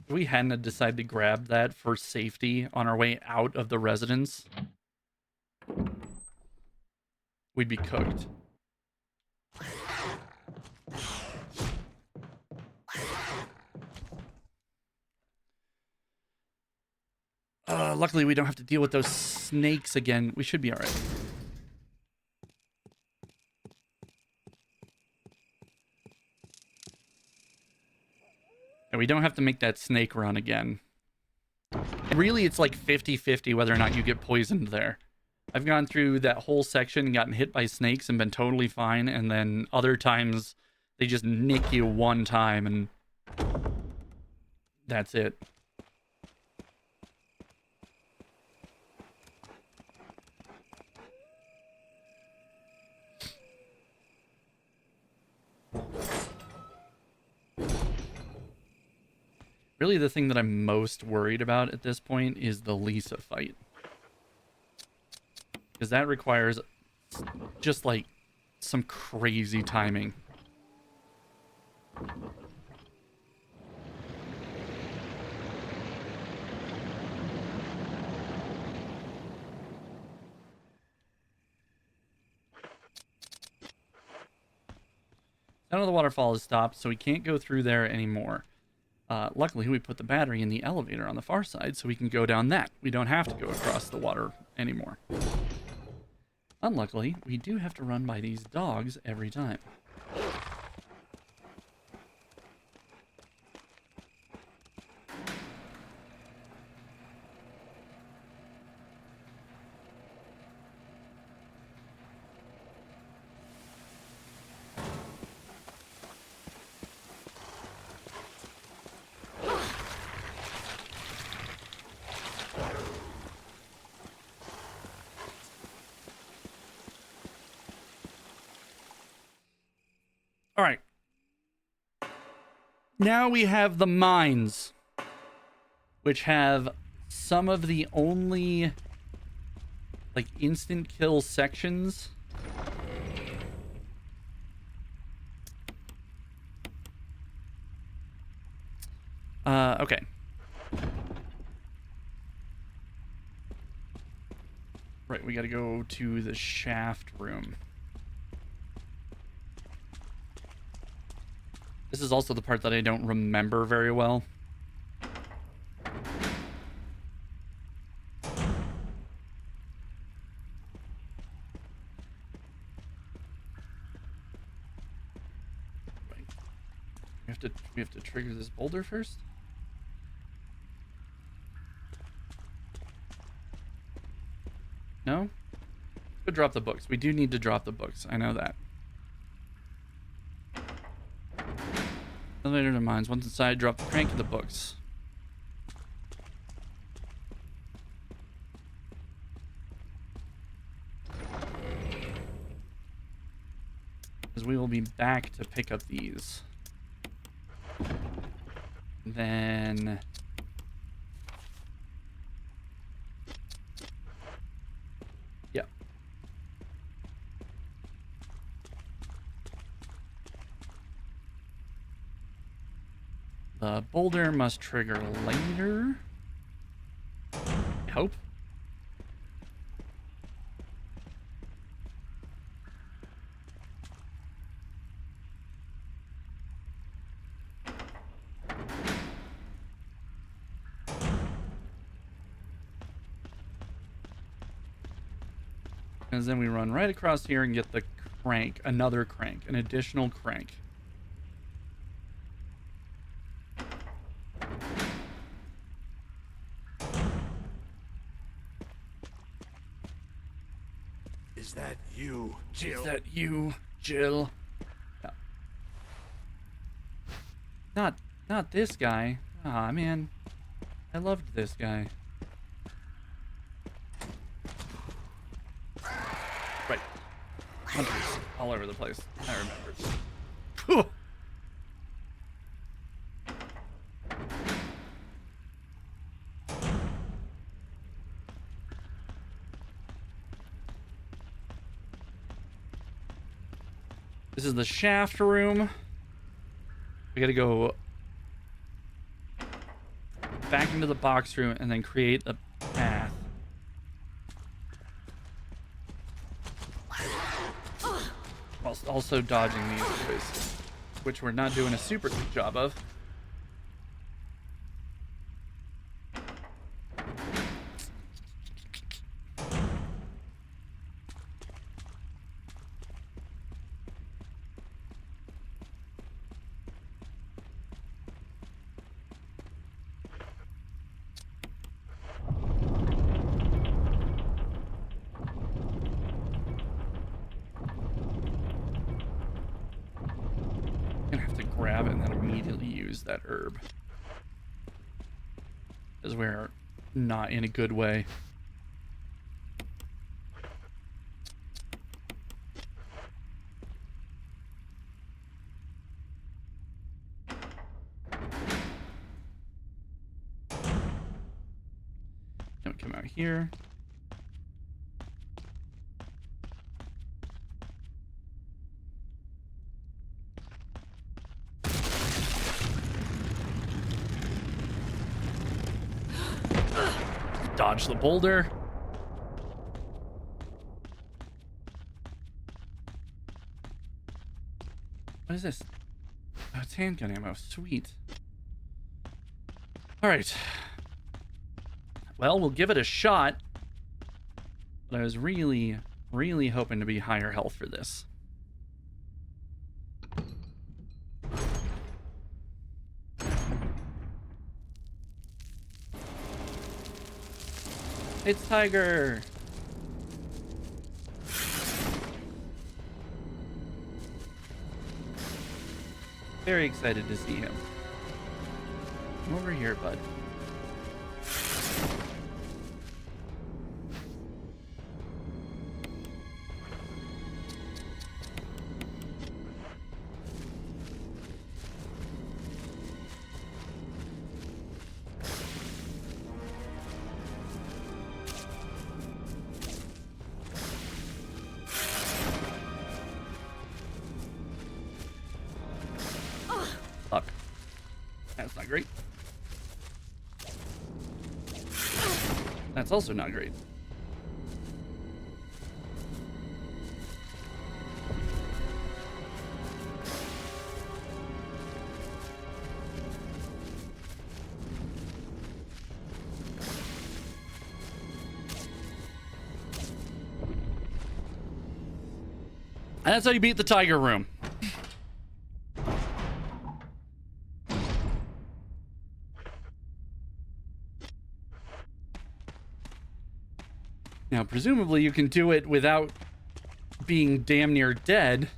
Speaker 1: If we hadn't decided to grab that for safety on our way out of the residence, we'd be cooked. Luckily, we don't have to deal with those snakes again. We should be all right. And we don't have to make that snake run again. And really, it's like 50-50 whether or not you get poisoned there. I've gone through that whole section and gotten hit by snakes and been totally fine. And then other times, they just nick you one time and that's it. Really, the thing that I'm most worried about at this point is the Lisa fight. Because that requires just, like, some crazy timing. None of the waterfall is stopped, so we can't go through there anymore. Luckily, we put the battery in the elevator on the far side, so we can go down that. We don't have to go across the water anymore. Unluckily, we do have to run by these dogs every time. All right. Now we have the mines, which have some of the only, like, instant kill sections. Okay. Right, we gotta go to the shaft room. This is also the part that I don't remember very well. Right. We have to trigger this boulder first. No? Go drop the books. We do need to drop the books. I know that. Elevator to mines. Once inside, drop the crank of the books. Because we will be back to pick up these. Then... yeah. The boulder must trigger later. I hope. Because then we run right across here and get the crank, another crank, an additional crank.
Speaker 5: Is that you, Jill?
Speaker 1: Is that you, Jill? No. Not this guy. Aw, man. I loved this guy. Right. Hunters all over the place. I remember. Whew. This is the shaft room. We gotta go back into the box room and then create a path. Whilst also dodging these boys, which we're not doing a super good job of. Grab it and then immediately use that herb. Because we're not in a good way. Then we come out here. Dodge the boulder. What is this? Oh, it's handgun ammo. Sweet. All right. Well, we'll give it a shot. But I was really, really hoping to be higher health for this. It's Tiger. Very excited to see him. Come over here, bud. Fuck. That's not great. That's also not great. And that's how you beat the tiger room. Now, presumably you can do it without being damn near dead.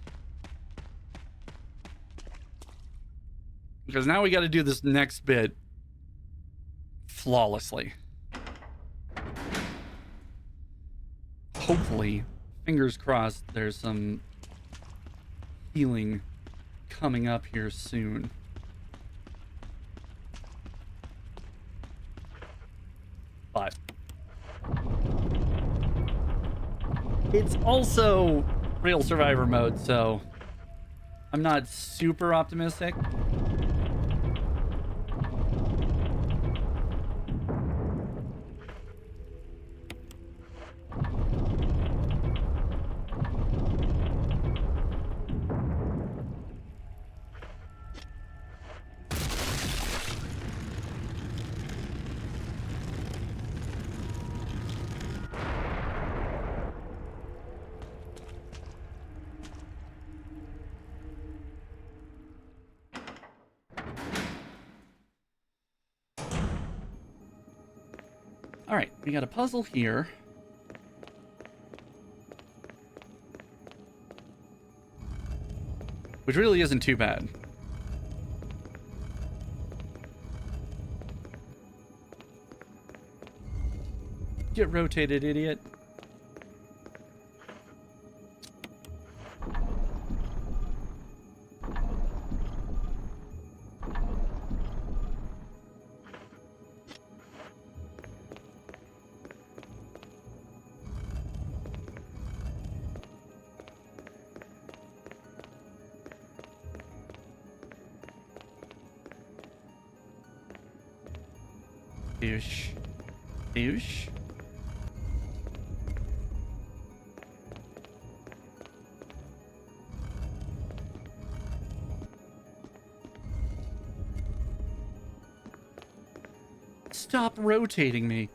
Speaker 1: Because now we got to do this next bit flawlessly. Hopefully, fingers crossed, there's some healing coming up here soon. But it's also real survivor mode, so I'm not super optimistic. All right, we got a puzzle here. Which really isn't too bad. Get rotated, idiot. Douche. Douche. Stop rotating me.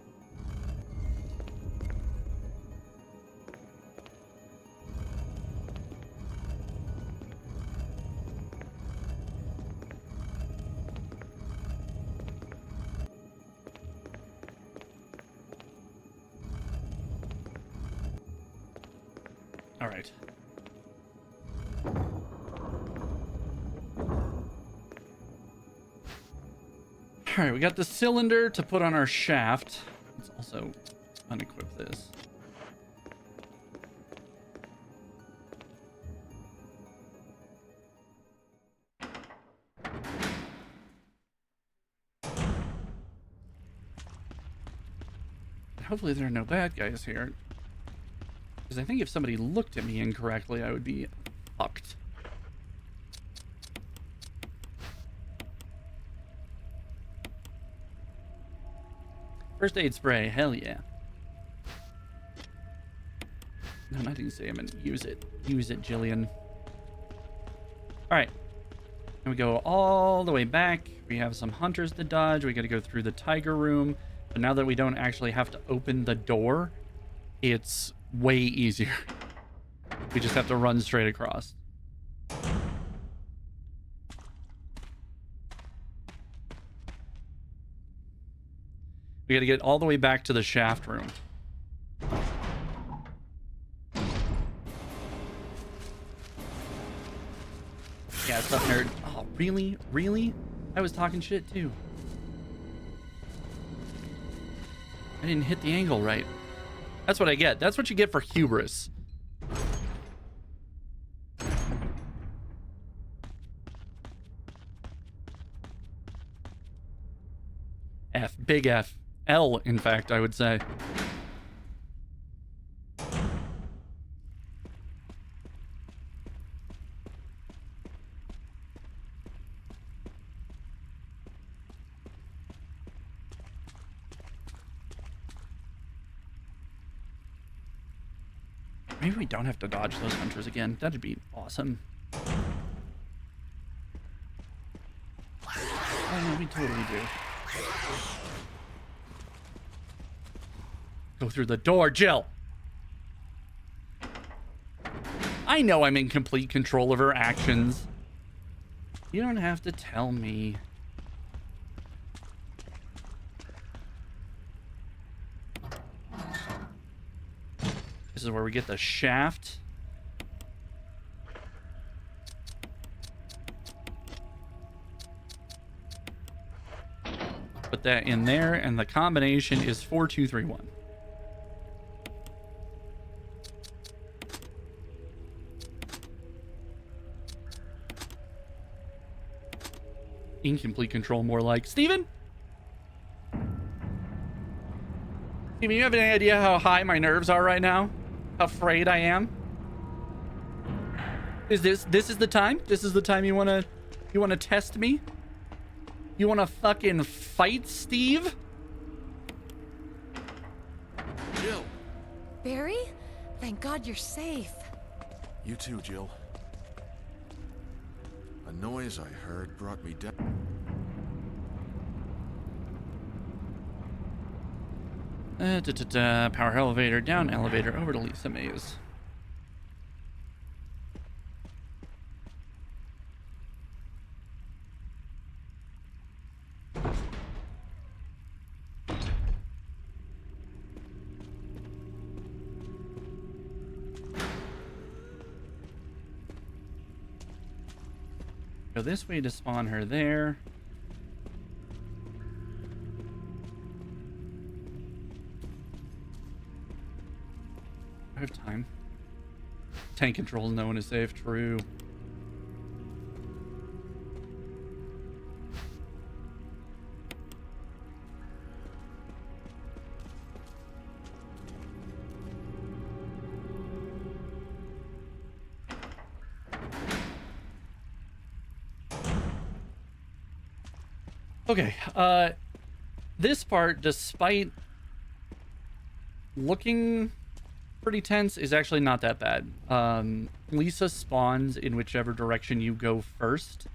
Speaker 1: All right. All right, we got the cylinder to put on our shaft. Let's also unequip this. Hopefully there are no bad guys here. Because I think if somebody looked at me incorrectly, I would be fucked. First aid spray, hell yeah. No, I didn't say I'm gonna use it. Use it, Jillian. All right. And we go all the way back. We have some hunters to dodge. We got to go through the tiger room. But now that we don't actually have to open the door, it's way easier. We just have to run straight across. We got to get all the way back to the shaft room. Yeah, it's up, nerd. Oh, really? Really? I was talking shit, too. I didn't hit the angle right. That's what I get. That's what you get for hubris. F. Big F. L, in fact, I would say. Maybe we don't have to dodge those hunters again. That'd be awesome. Oh, no, we totally do. Go through the door, Jill. I know I'm in complete control of her actions. You don't have to tell me. This is where we get the shaft. Put that in there, and the combination is 4231. Incomplete control, more like. Steven? Steven, you have any idea how high my nerves are right now? How afraid I am? Is this is the time? This is the time you wanna test me? You wanna fucking fight, Steve?
Speaker 5: Jill!
Speaker 2: Barry? Thank God you're safe.
Speaker 5: You too, Jill. A noise I heard brought me down.
Speaker 1: Power elevator, down elevator, over to Lisa Mays. Go this way to spawn her there. I have time. Tank controls, no one is safe. True. Okay, this part, despite looking pretty tense, is actually not that bad. Lisa spawns in whichever direction you go first.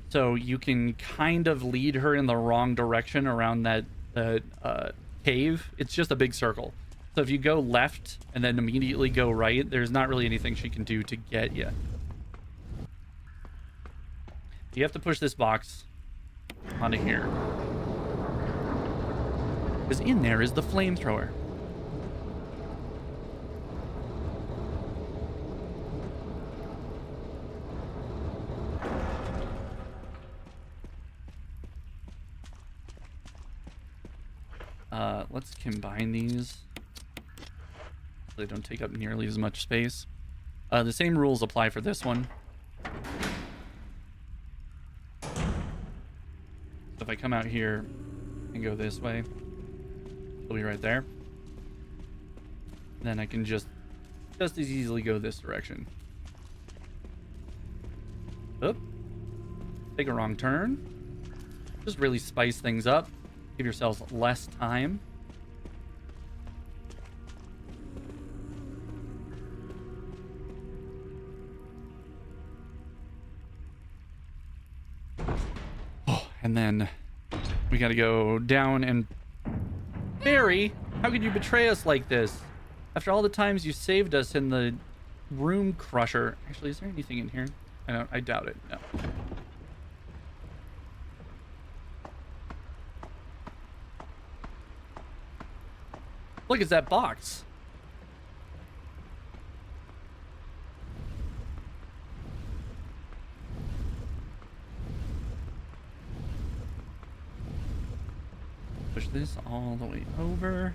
Speaker 1: So you can kind of lead her in the wrong direction around that cave. It's just a big circle. So if you go left and then immediately go right, there's not really anything she can do to get you. You have to push this box onto here. Because in there is the flamethrower. Let's combine these so they don't take up nearly as much space. The same rules apply for this one. So if I come out here and go this way, it'll be right there. Then I can just as easily go this direction. Oop. Take a wrong turn. Just really spice things up. Give yourselves less time. And then we gotta go down and... Barry, how could you betray us like this? After all the times you saved us in the room crusher. Actually, is there anything in here? I doubt it. No. Look, it's that box. Push this all the way over.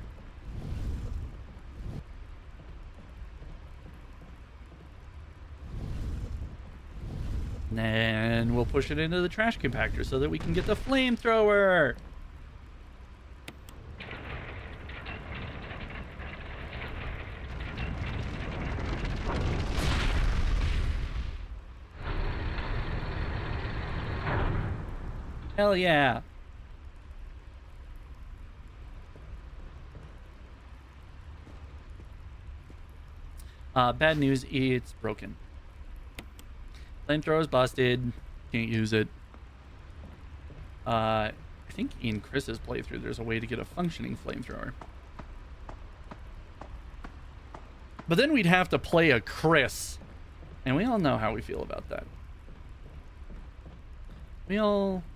Speaker 1: And then we'll push it into the trash compactor so that we can get the flamethrower. Hell yeah. Bad news, it's broken. Flamethrower's busted. Can't use it. I think in Chris's playthrough, there's a way to get a functioning flamethrower. But then we'd have to play a Chris. And we all know how we feel about that.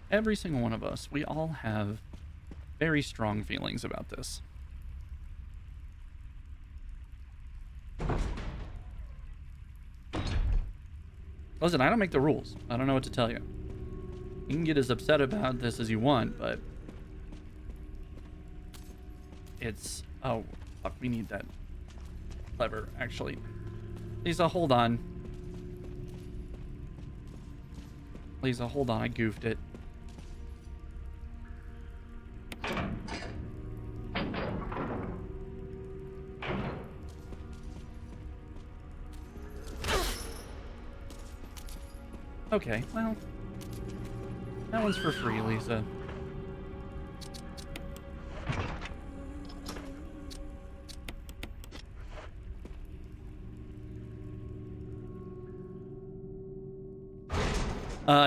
Speaker 1: Every single one of us, we all have very strong feelings about this. Listen, I don't make the rules. I don't know what to tell you. You can get as upset about this as you want, but it's... Oh, fuck, we need that lever, actually. Lisa, hold on. Lisa, hold on, I goofed it. Okay, well, that one's for free, Lisa.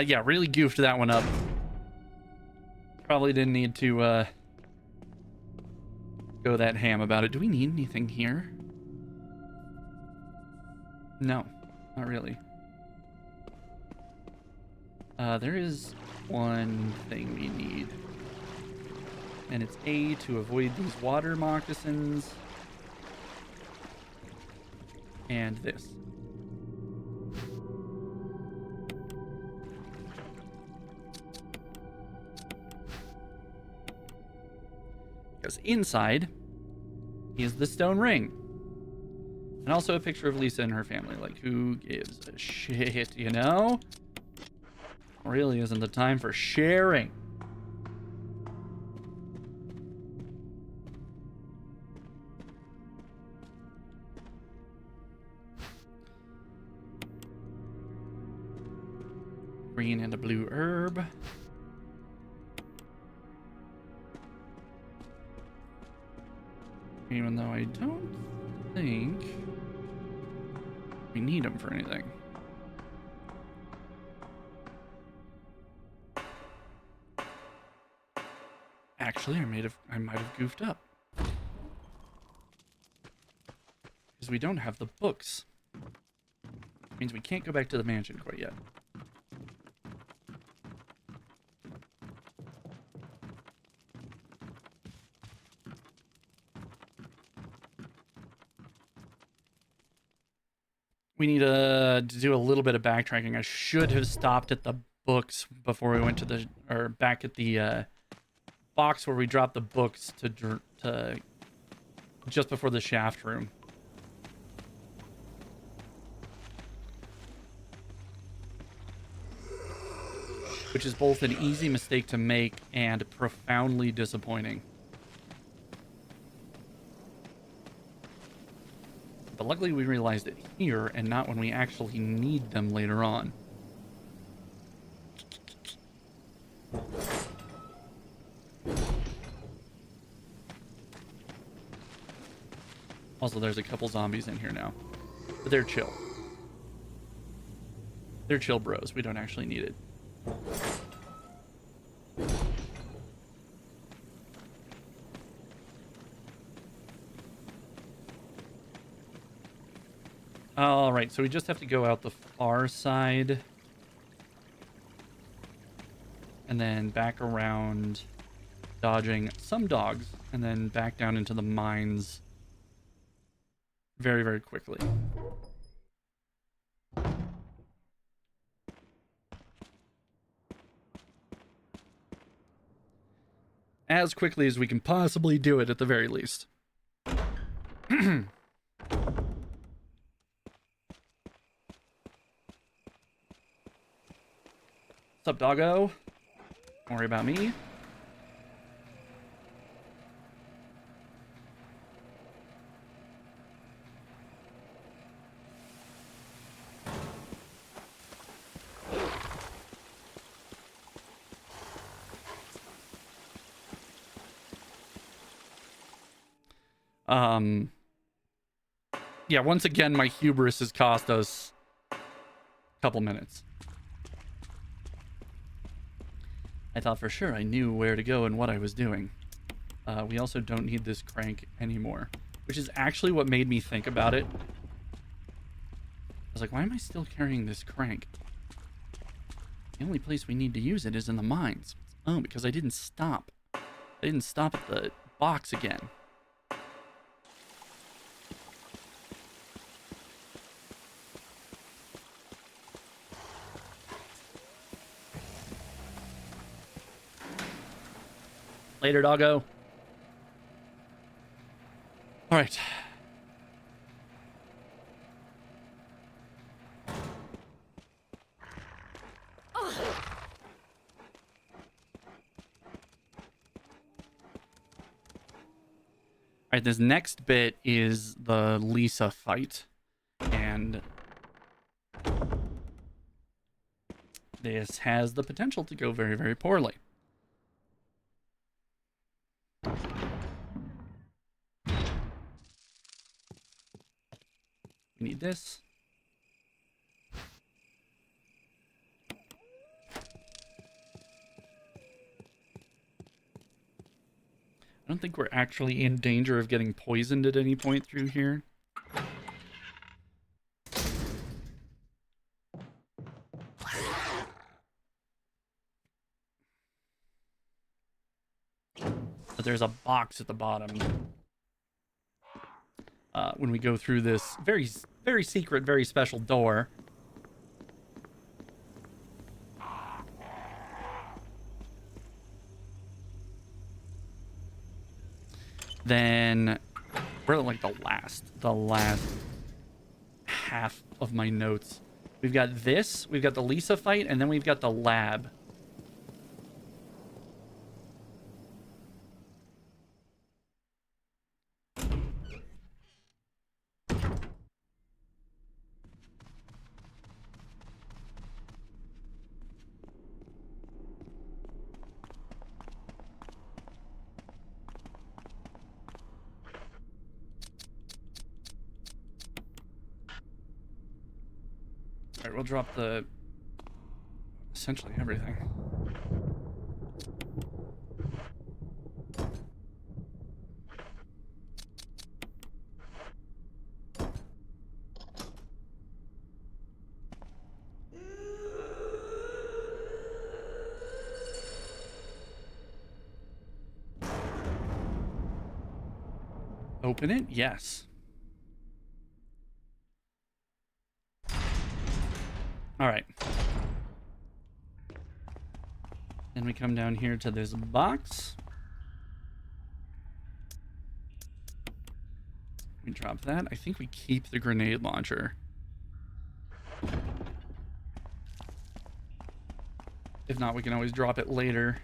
Speaker 1: Yeah, really goofed that one up. Probably didn't need to, go that ham about it. Do we need anything here? No, not really. There is one thing we need. And it's A, to avoid these water moccasins. And this. Because inside is the stone ring. And also a picture of Lisa and her family. Like, who gives a shit, you know? Really isn't the time for sharing. Green and a blue herb. Even though I don't think we need them for anything. Actually, I might have goofed up. Because we don't have the books. Means we can't go back to the mansion quite yet. We need to do a little bit of backtracking. I should have stopped at the books before we went to the, or back at the box where we dropped the books to just before the shaft room. Which is both an easy mistake to make and profoundly disappointing. But luckily we realized it here and not when we actually need them later on. Also, there's a couple zombies in here now. But they're chill. They're chill bros. We don't actually need it. All right, so we just have to go out the far side. And then back around, dodging some dogs. And then back down into the mines very, very quickly. As quickly as we can possibly do it, at the very least. What's up, doggo? Don't worry about me. Yeah, once again, my hubris has cost us a couple minutes. I thought for sure I knew where to go and what I was doing. We also don't need this crank anymore, which is actually what made me think about it. I was like, why am I still carrying this crank? The only place we need to use it is in the mines. Oh, because I didn't stop. I didn't stop at the box again. Later, doggo. All right.
Speaker 2: Ugh.
Speaker 1: All right, this next bit is the Lisa fight, and this has the potential to go very, very poorly. We need this. I don't think we're actually in danger of getting poisoned at any point through here. But there's a box at the bottom. When we go through this very, very secret, very special door. Then we're at like the last half of my notes. We've got this, we've got the Lisa fight, and then we've got the lab. Alright, we'll drop the... essentially everything. Open it? Yes. All right. Then we come down here to this box. We drop that. I think we keep the grenade launcher. If not, we can always drop it later.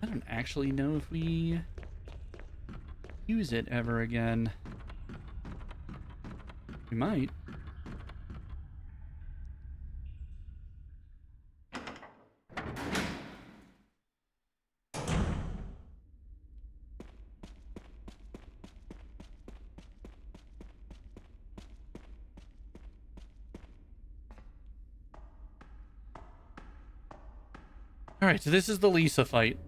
Speaker 1: I don't actually know if we use it ever again. We might. All right, so this is the Lisa fight.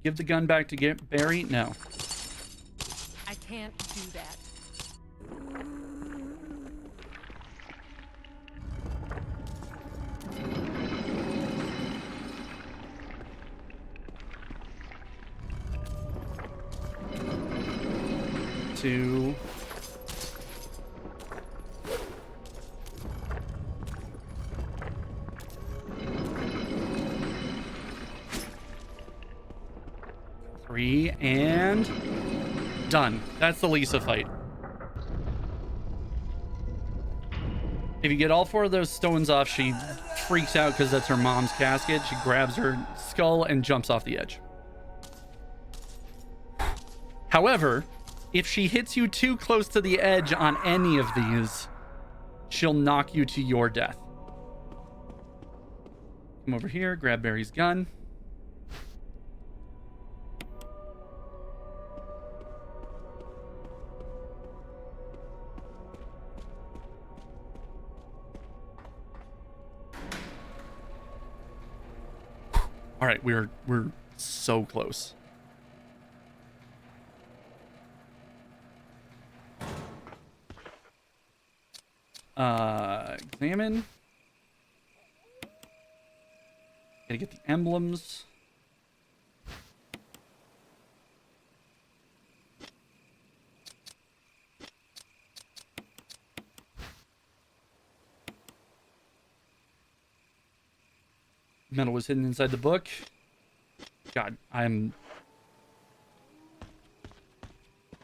Speaker 1: Give the gun back to Barry? No.
Speaker 2: I can't do that.
Speaker 1: Two. Three, and done. That's the Lisa fight. If you get all 4 of those stones off, she freaks out because that's her mom's casket. She grabs her skull and jumps off the edge. However, if she hits you too close to the edge on any of these, she'll knock you to your death. Come over here, grab Barry's gun. All right, we're so close. Examine. Gotta get the emblems. Metal was hidden inside the book. God, I'm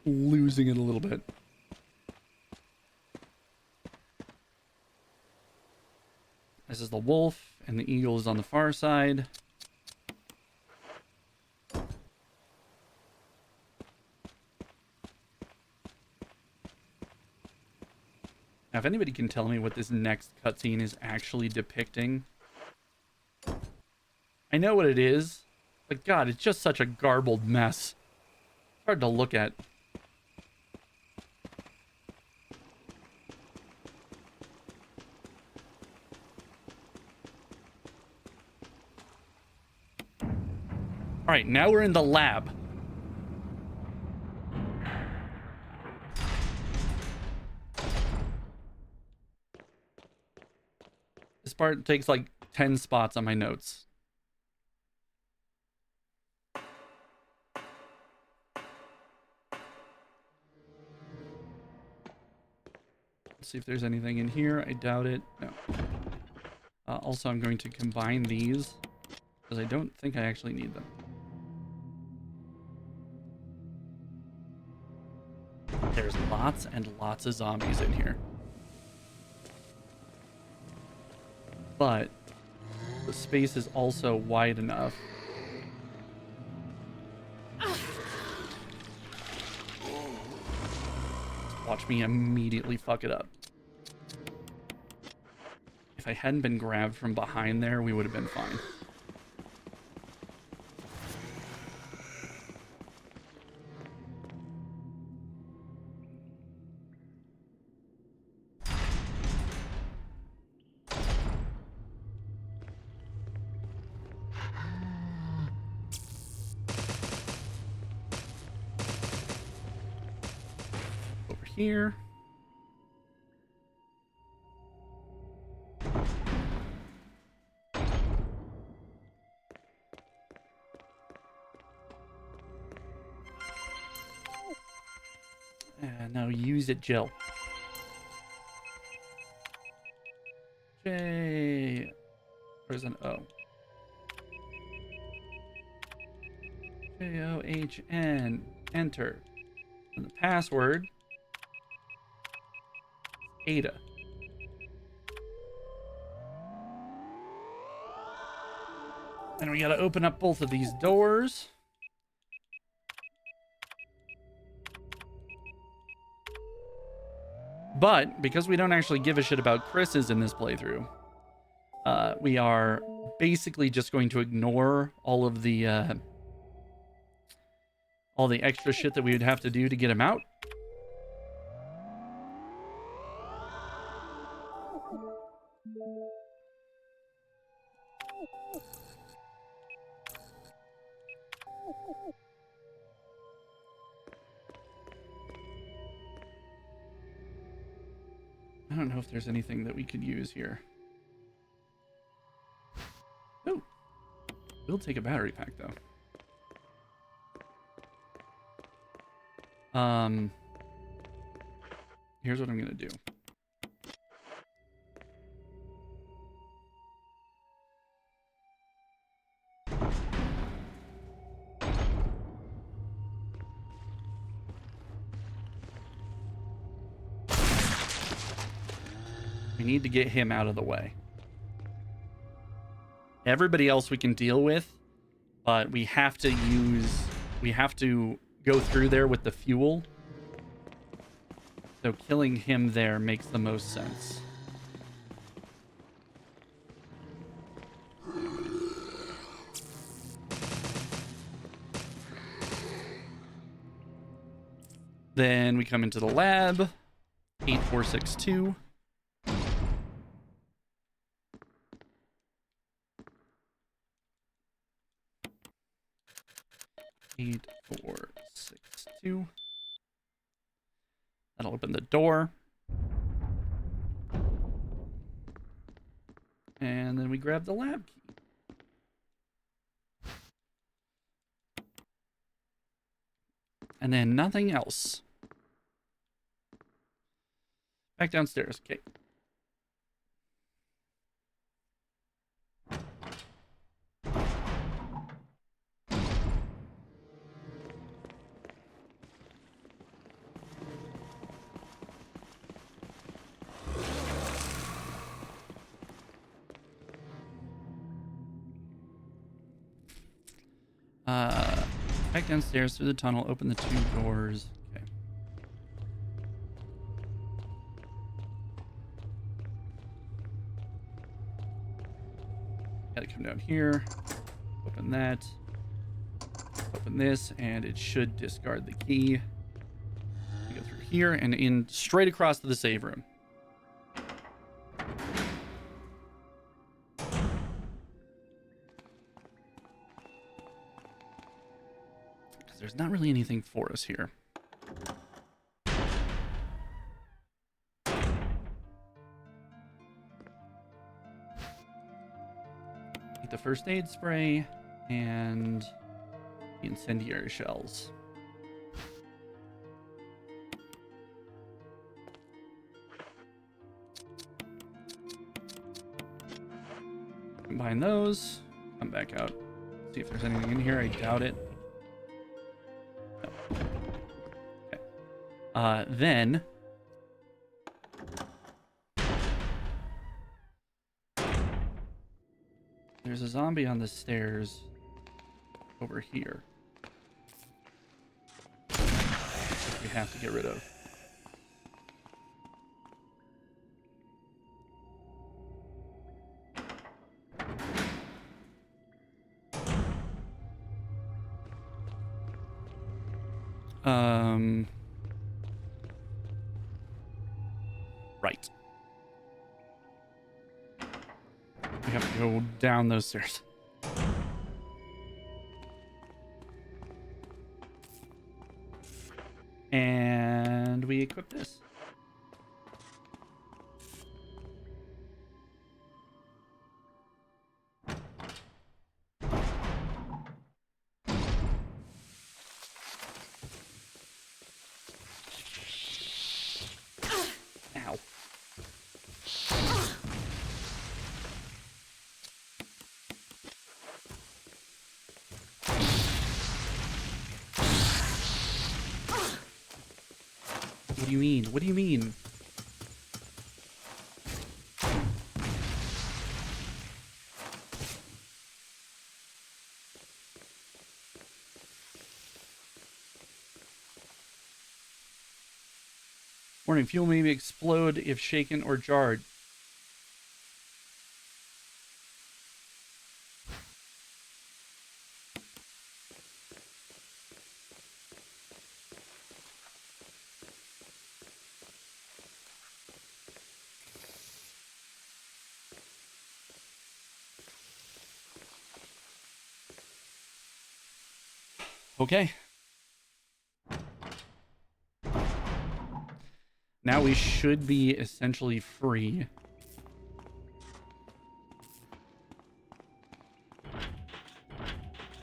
Speaker 1: losing it a little bit. This is the wolf, and the eagle is on the far side. Now, if anybody can tell me what this next cutscene is actually depicting, I know what it is, but God, it's just such a garbled mess. It's hard to look at. All right, now we're in the lab. This part takes like 10 spots on my notes. Let's see if there's anything in here. I doubt it. No. Also, I'm going to combine these because I don't think I actually need them. There's lots and lots of zombies in here. But the space is also wide enough. Watch me immediately fuck it up. If I hadn't been grabbed from behind there, we would have been fine. Over here. Now use it, Jill. J. Where's an O? John. Enter. And the password. Ada. And we gotta open up both of these doors. But because we don't actually give a shit about Chris's in this playthrough, we are basically just going to ignore all the extra shit that we would have to do to get him out. don't know if there's anything that we could use here. Oh, we'll take a battery pack though. Here's what I'm gonna do. We need to get him out of the way. Everybody else we can deal with, but we have to go through there with the fuel. So killing him there makes the most sense. Then we come into the lab. 8462. Eight, 4, 6, 2. That'll open the door. And then we grab the lab key. And then nothing else. Back downstairs. Okay. Back downstairs through the tunnel, open the 2 doors. Okay. Gotta come down here, open that, open this, and it should discard the key. We go through here and in straight across to the save room. There's not really anything for us here. Take the first aid spray and the incendiary shells. Combine those, come back out, see if there's anything in here. I doubt it. Then there's a zombie on the stairs over here. We have to get rid of. Right. We have to go down those stairs. And we equip this. Ow. What do you mean? What do you mean? Warning, fuel may explode if shaken or jarred. Okay. Now we should be essentially free.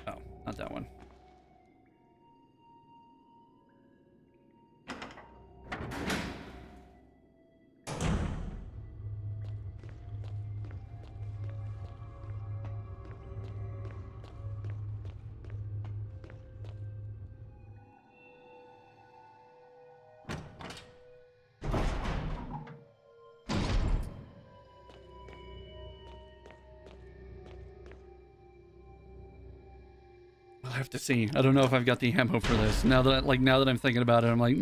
Speaker 1: Oh, not that one. I'll have to see. I don't know if I've got the ammo for this. Now that I'm thinking about it, I'm like,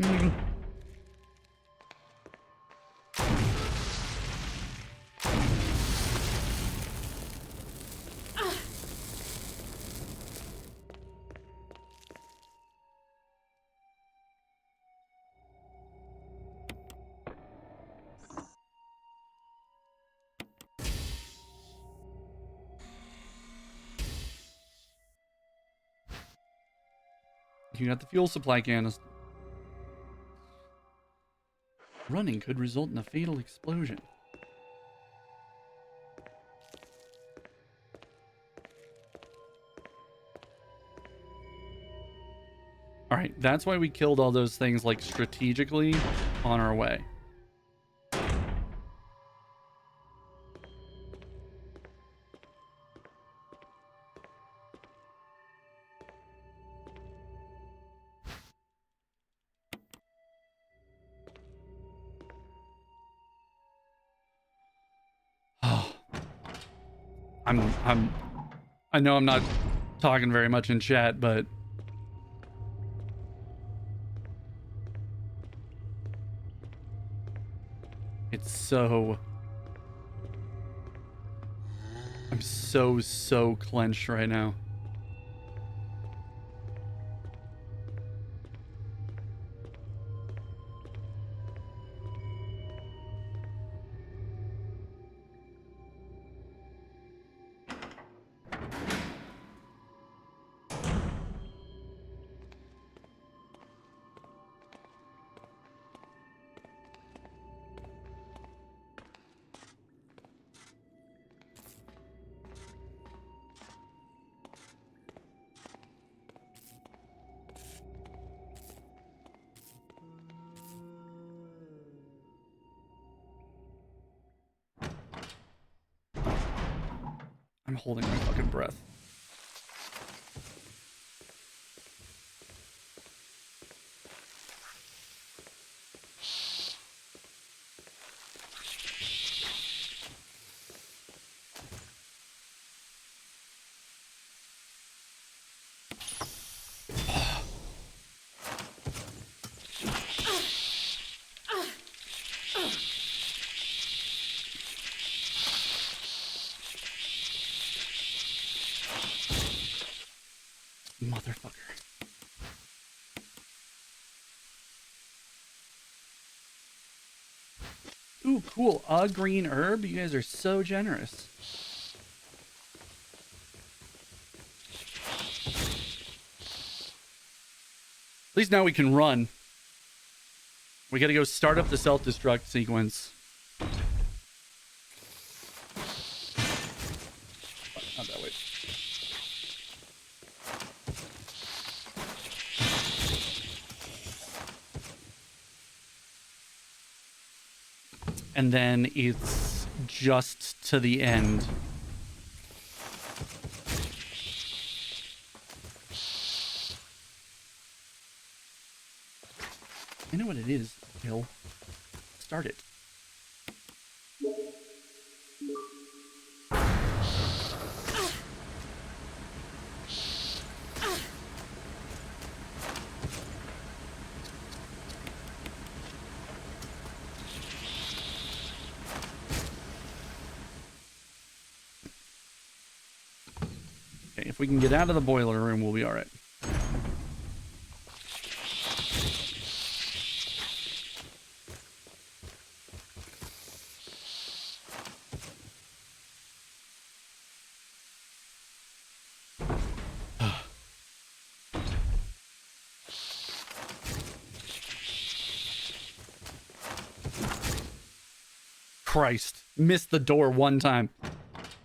Speaker 1: You got the fuel supply canister. Running could result in a fatal explosion. All right, that's why we killed all those things like strategically on our way. I know I'm not talking very much in chat, but it's so... I'm so clenched right now. I'm holding my fucking breath. Motherfucker. Ooh, cool. A green herb? You guys are so generous. At least now we can run. We gotta go start up the self-destruct sequence. Not that way. And then it's just to the end. I know what it is, Bill. Start it. Okay, if we can get out of the boiler room, we'll be all right. Christ. Missed the door one time.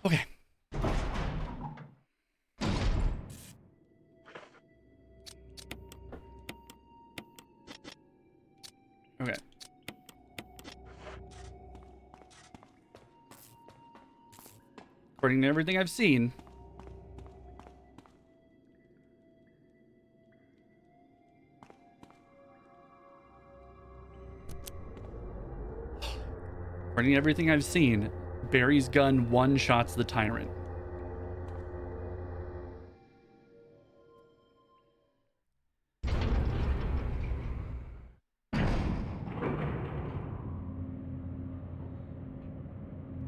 Speaker 1: Okay. Okay. According to everything I've seen, Barry's gun one-shots the tyrant.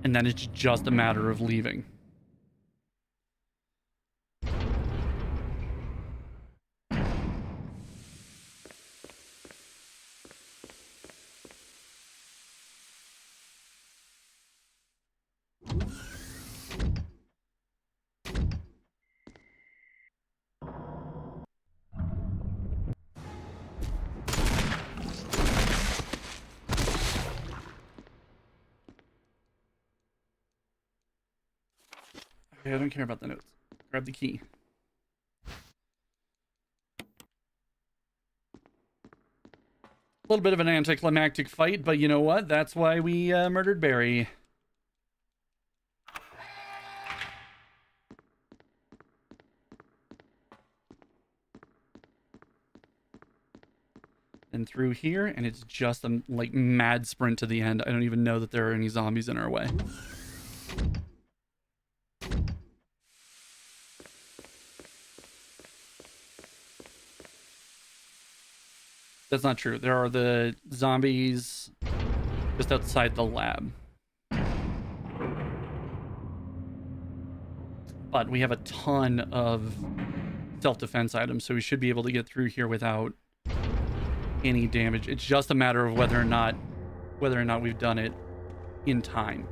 Speaker 1: And then it's just a matter of leaving. Okay, I don't care about the notes. Grab the key. A little bit of an anticlimactic fight, but you know what? That's why we murdered Barry. And through here, and it's just a like mad sprint to the end. I don't even know that there are any zombies in our way. That's not true. There are the zombies just outside the lab. But we have a ton of self-defense items, so we should be able to get through here without any damage. It's just a matter of whether or not we've done it in time.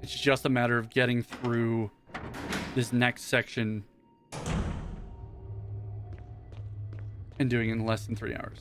Speaker 1: It's just a matter of getting through this next section and doing it in less than 3 hours.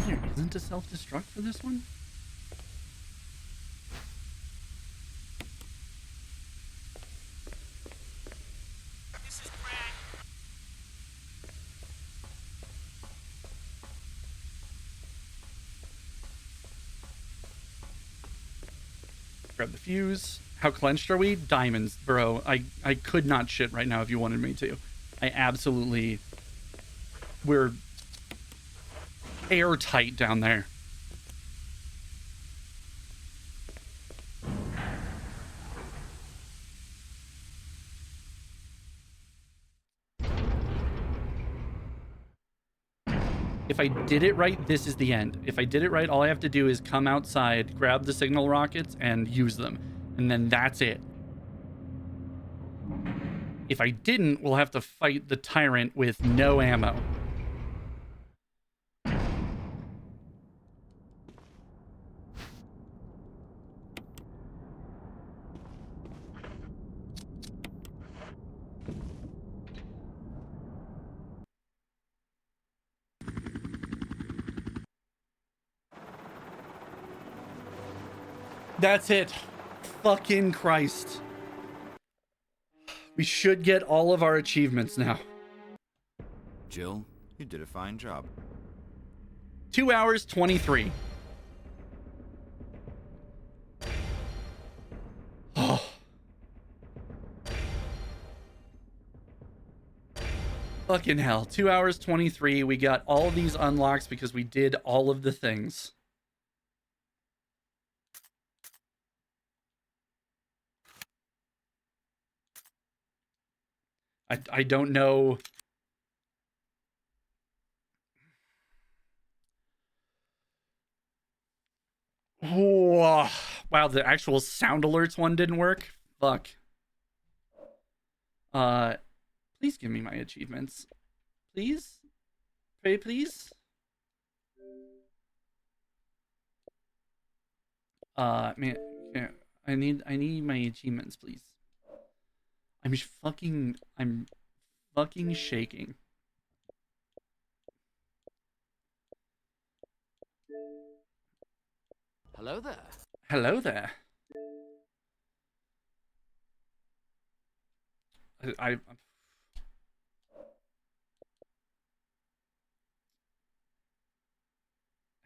Speaker 1: There isn't a self-destruct for this one? Grab the fuse. How clenched are we? Diamonds, bro. I could not shit right now if you wanted me to. I absolutely... We're airtight down there. If I did it right, this is the end. If I did it right, all I have to do is come outside, grab the signal rockets, and use them. And then that's it. If I didn't, we'll have to fight the tyrant with no ammo. That's it. Fucking Christ. We should get all of our achievements now.
Speaker 5: Jill, you did a fine job.
Speaker 1: 2 hours, 23. Oh, Fucking hell. 2 hours 23. We got all of these unlocks because we did all of the things. I don't know. Whoa. Wow, the actual sound alerts one didn't work. Fuck. Please give me my achievements. Please? Pray, please? Man, yeah, I need my achievements, please. I'm fucking shaking.
Speaker 6: Hello there.
Speaker 1: Hello there. I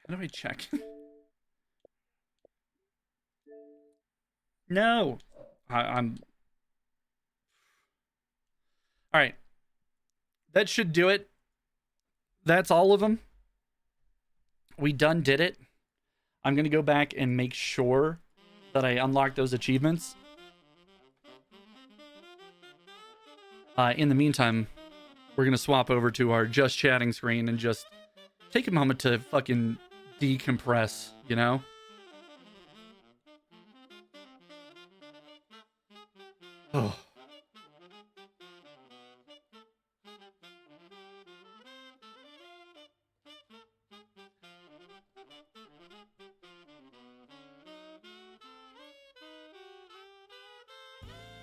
Speaker 1: how do I check? No. I'm all right. That should do it. That's all of them. We done did it. I'm going to go back and make sure that I unlock those achievements. In the meantime, we're going to swap over to our just chatting screen and just take a moment to fucking decompress, you know? Oh.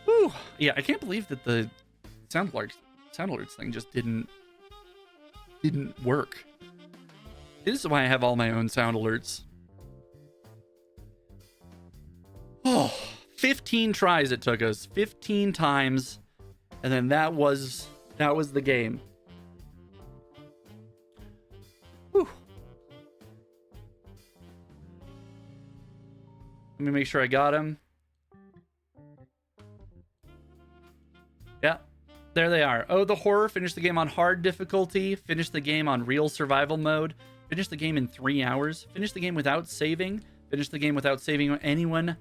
Speaker 1: Whew. Yeah, I can't believe that the sound alerts thing just didn't work. This is why I have all my own sound alerts. Oh, 15 tries it took us. 15 times. And then that was the game. Whew. Let me make sure I got him. Yeah, there they are. Oh, the horror. Finish the game on hard difficulty. Finish the game on real survival mode. Finish the game in 3 hours. Finish the game without saving. Finish the game without saving anyone.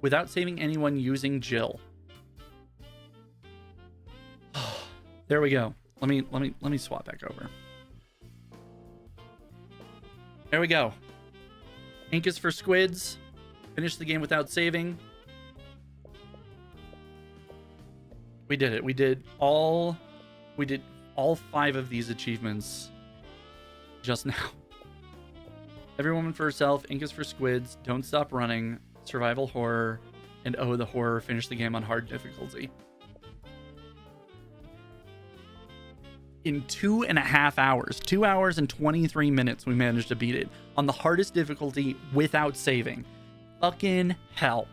Speaker 1: Without saving anyone using Jill. There we go. Let me swap back over. There we go. Ink is for Squids. Finish the game without saving. We did it. We did all 5 of these achievements just now. Every woman for herself, Ink is for Squids, Don't Stop Running, Survival Horror, and Oh, the Horror. Finish the game on hard difficulty. In 2.5 hours, 2 hours and 23 minutes, we managed to beat it on the hardest difficulty without saving. Fucking hell.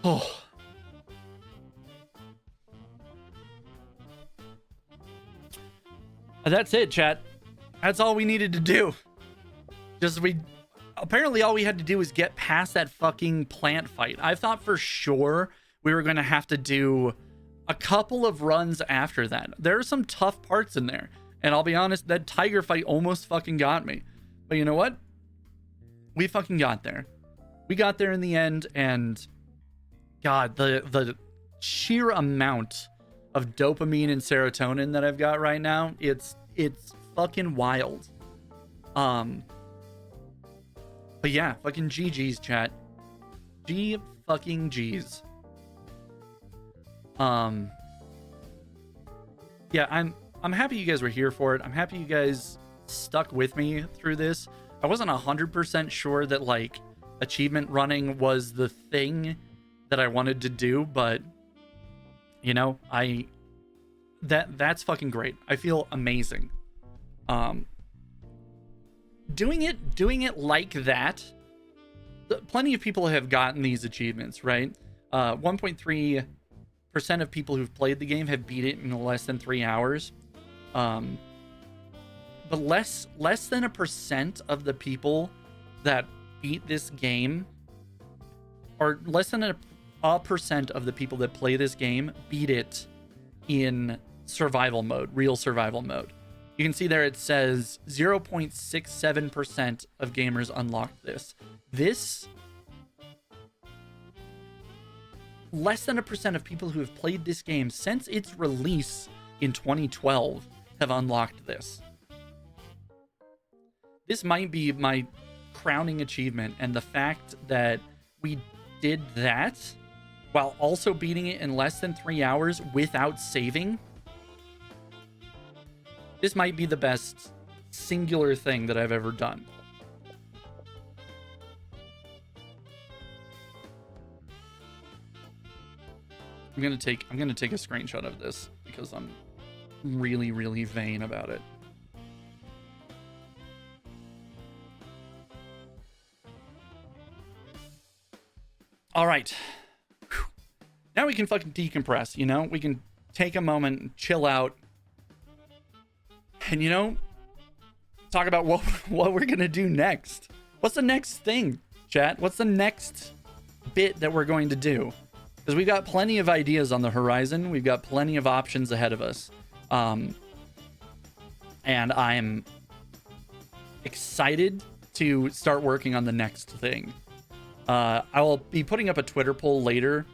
Speaker 1: Oh. That's it, chat. That's all we needed to do. Apparently all we had to do was get past that fucking plant fight. I thought for sure we were going to have to do a couple of runs after that. There are some tough parts in there. And I'll be honest, that tiger fight almost fucking got me. But you know what? We fucking got there. We got there in the end, and God, the sheer amount of dopamine and serotonin that I've got right now, it's fucking wild. But yeah, fucking GG's, chat. G fucking G's. Yeah, I'm happy you guys were here for it. I'm happy you guys stuck with me through this. I wasn't 100% sure that like achievement running was the thing that I wanted to do, but you know, that's fucking great. I feel amazing. Doing it like that, plenty of people have gotten these achievements, right? 1.3% of people who've played the game have beat it in less than 3 hours. But less than 1% of the people that beat this game, or less than a percent of the people that play this game beat it in survival mode, real survival mode. You can see there it says 0.67% of gamers unlocked this. This, less than 1% of people who have played this game since its release in 2012 have unlocked this. This might be my crowning achievement, and the fact that we did that while also beating it in less than 3 hours without saving, this might be the best singular thing that I've ever done. I'm gonna take a screenshot of this because I'm really, really vain about it. All right. Whew. Now we can fucking decompress, you know? We can take a moment and chill out. And, you know, talk about what we're going to do next. What's the next thing, chat? What's the next bit that we're going to do? Because we've got plenty of ideas on the horizon. We've got plenty of options ahead of us. And I'm excited to start working on the next thing. I will be putting up a Twitter poll later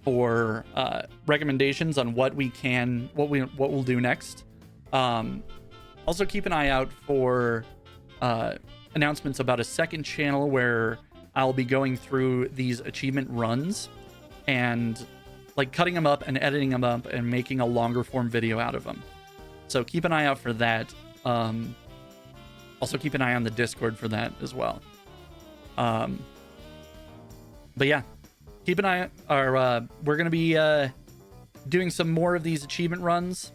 Speaker 1: for recommendations on what we'll do next. Also keep an eye out for announcements about a second channel where I'll be going through these achievement runs and like cutting them up and editing them up and making a longer form video out of them. So keep an eye out for that. Also keep an eye on the Discord for that as well. But yeah, keep an eye. We're going to be doing some more of these achievement runs.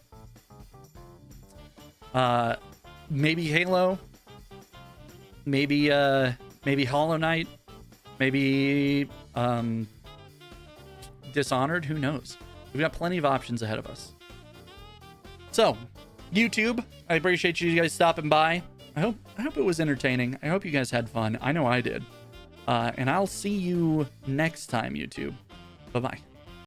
Speaker 1: Maybe Halo. Maybe Hollow Knight. Maybe Dishonored. Who knows? We've got plenty of options ahead of us. So, YouTube, I appreciate you guys stopping by. I hope it was entertaining. I hope you guys had fun. I know I did. And I'll see you next time, YouTube. Bye-bye.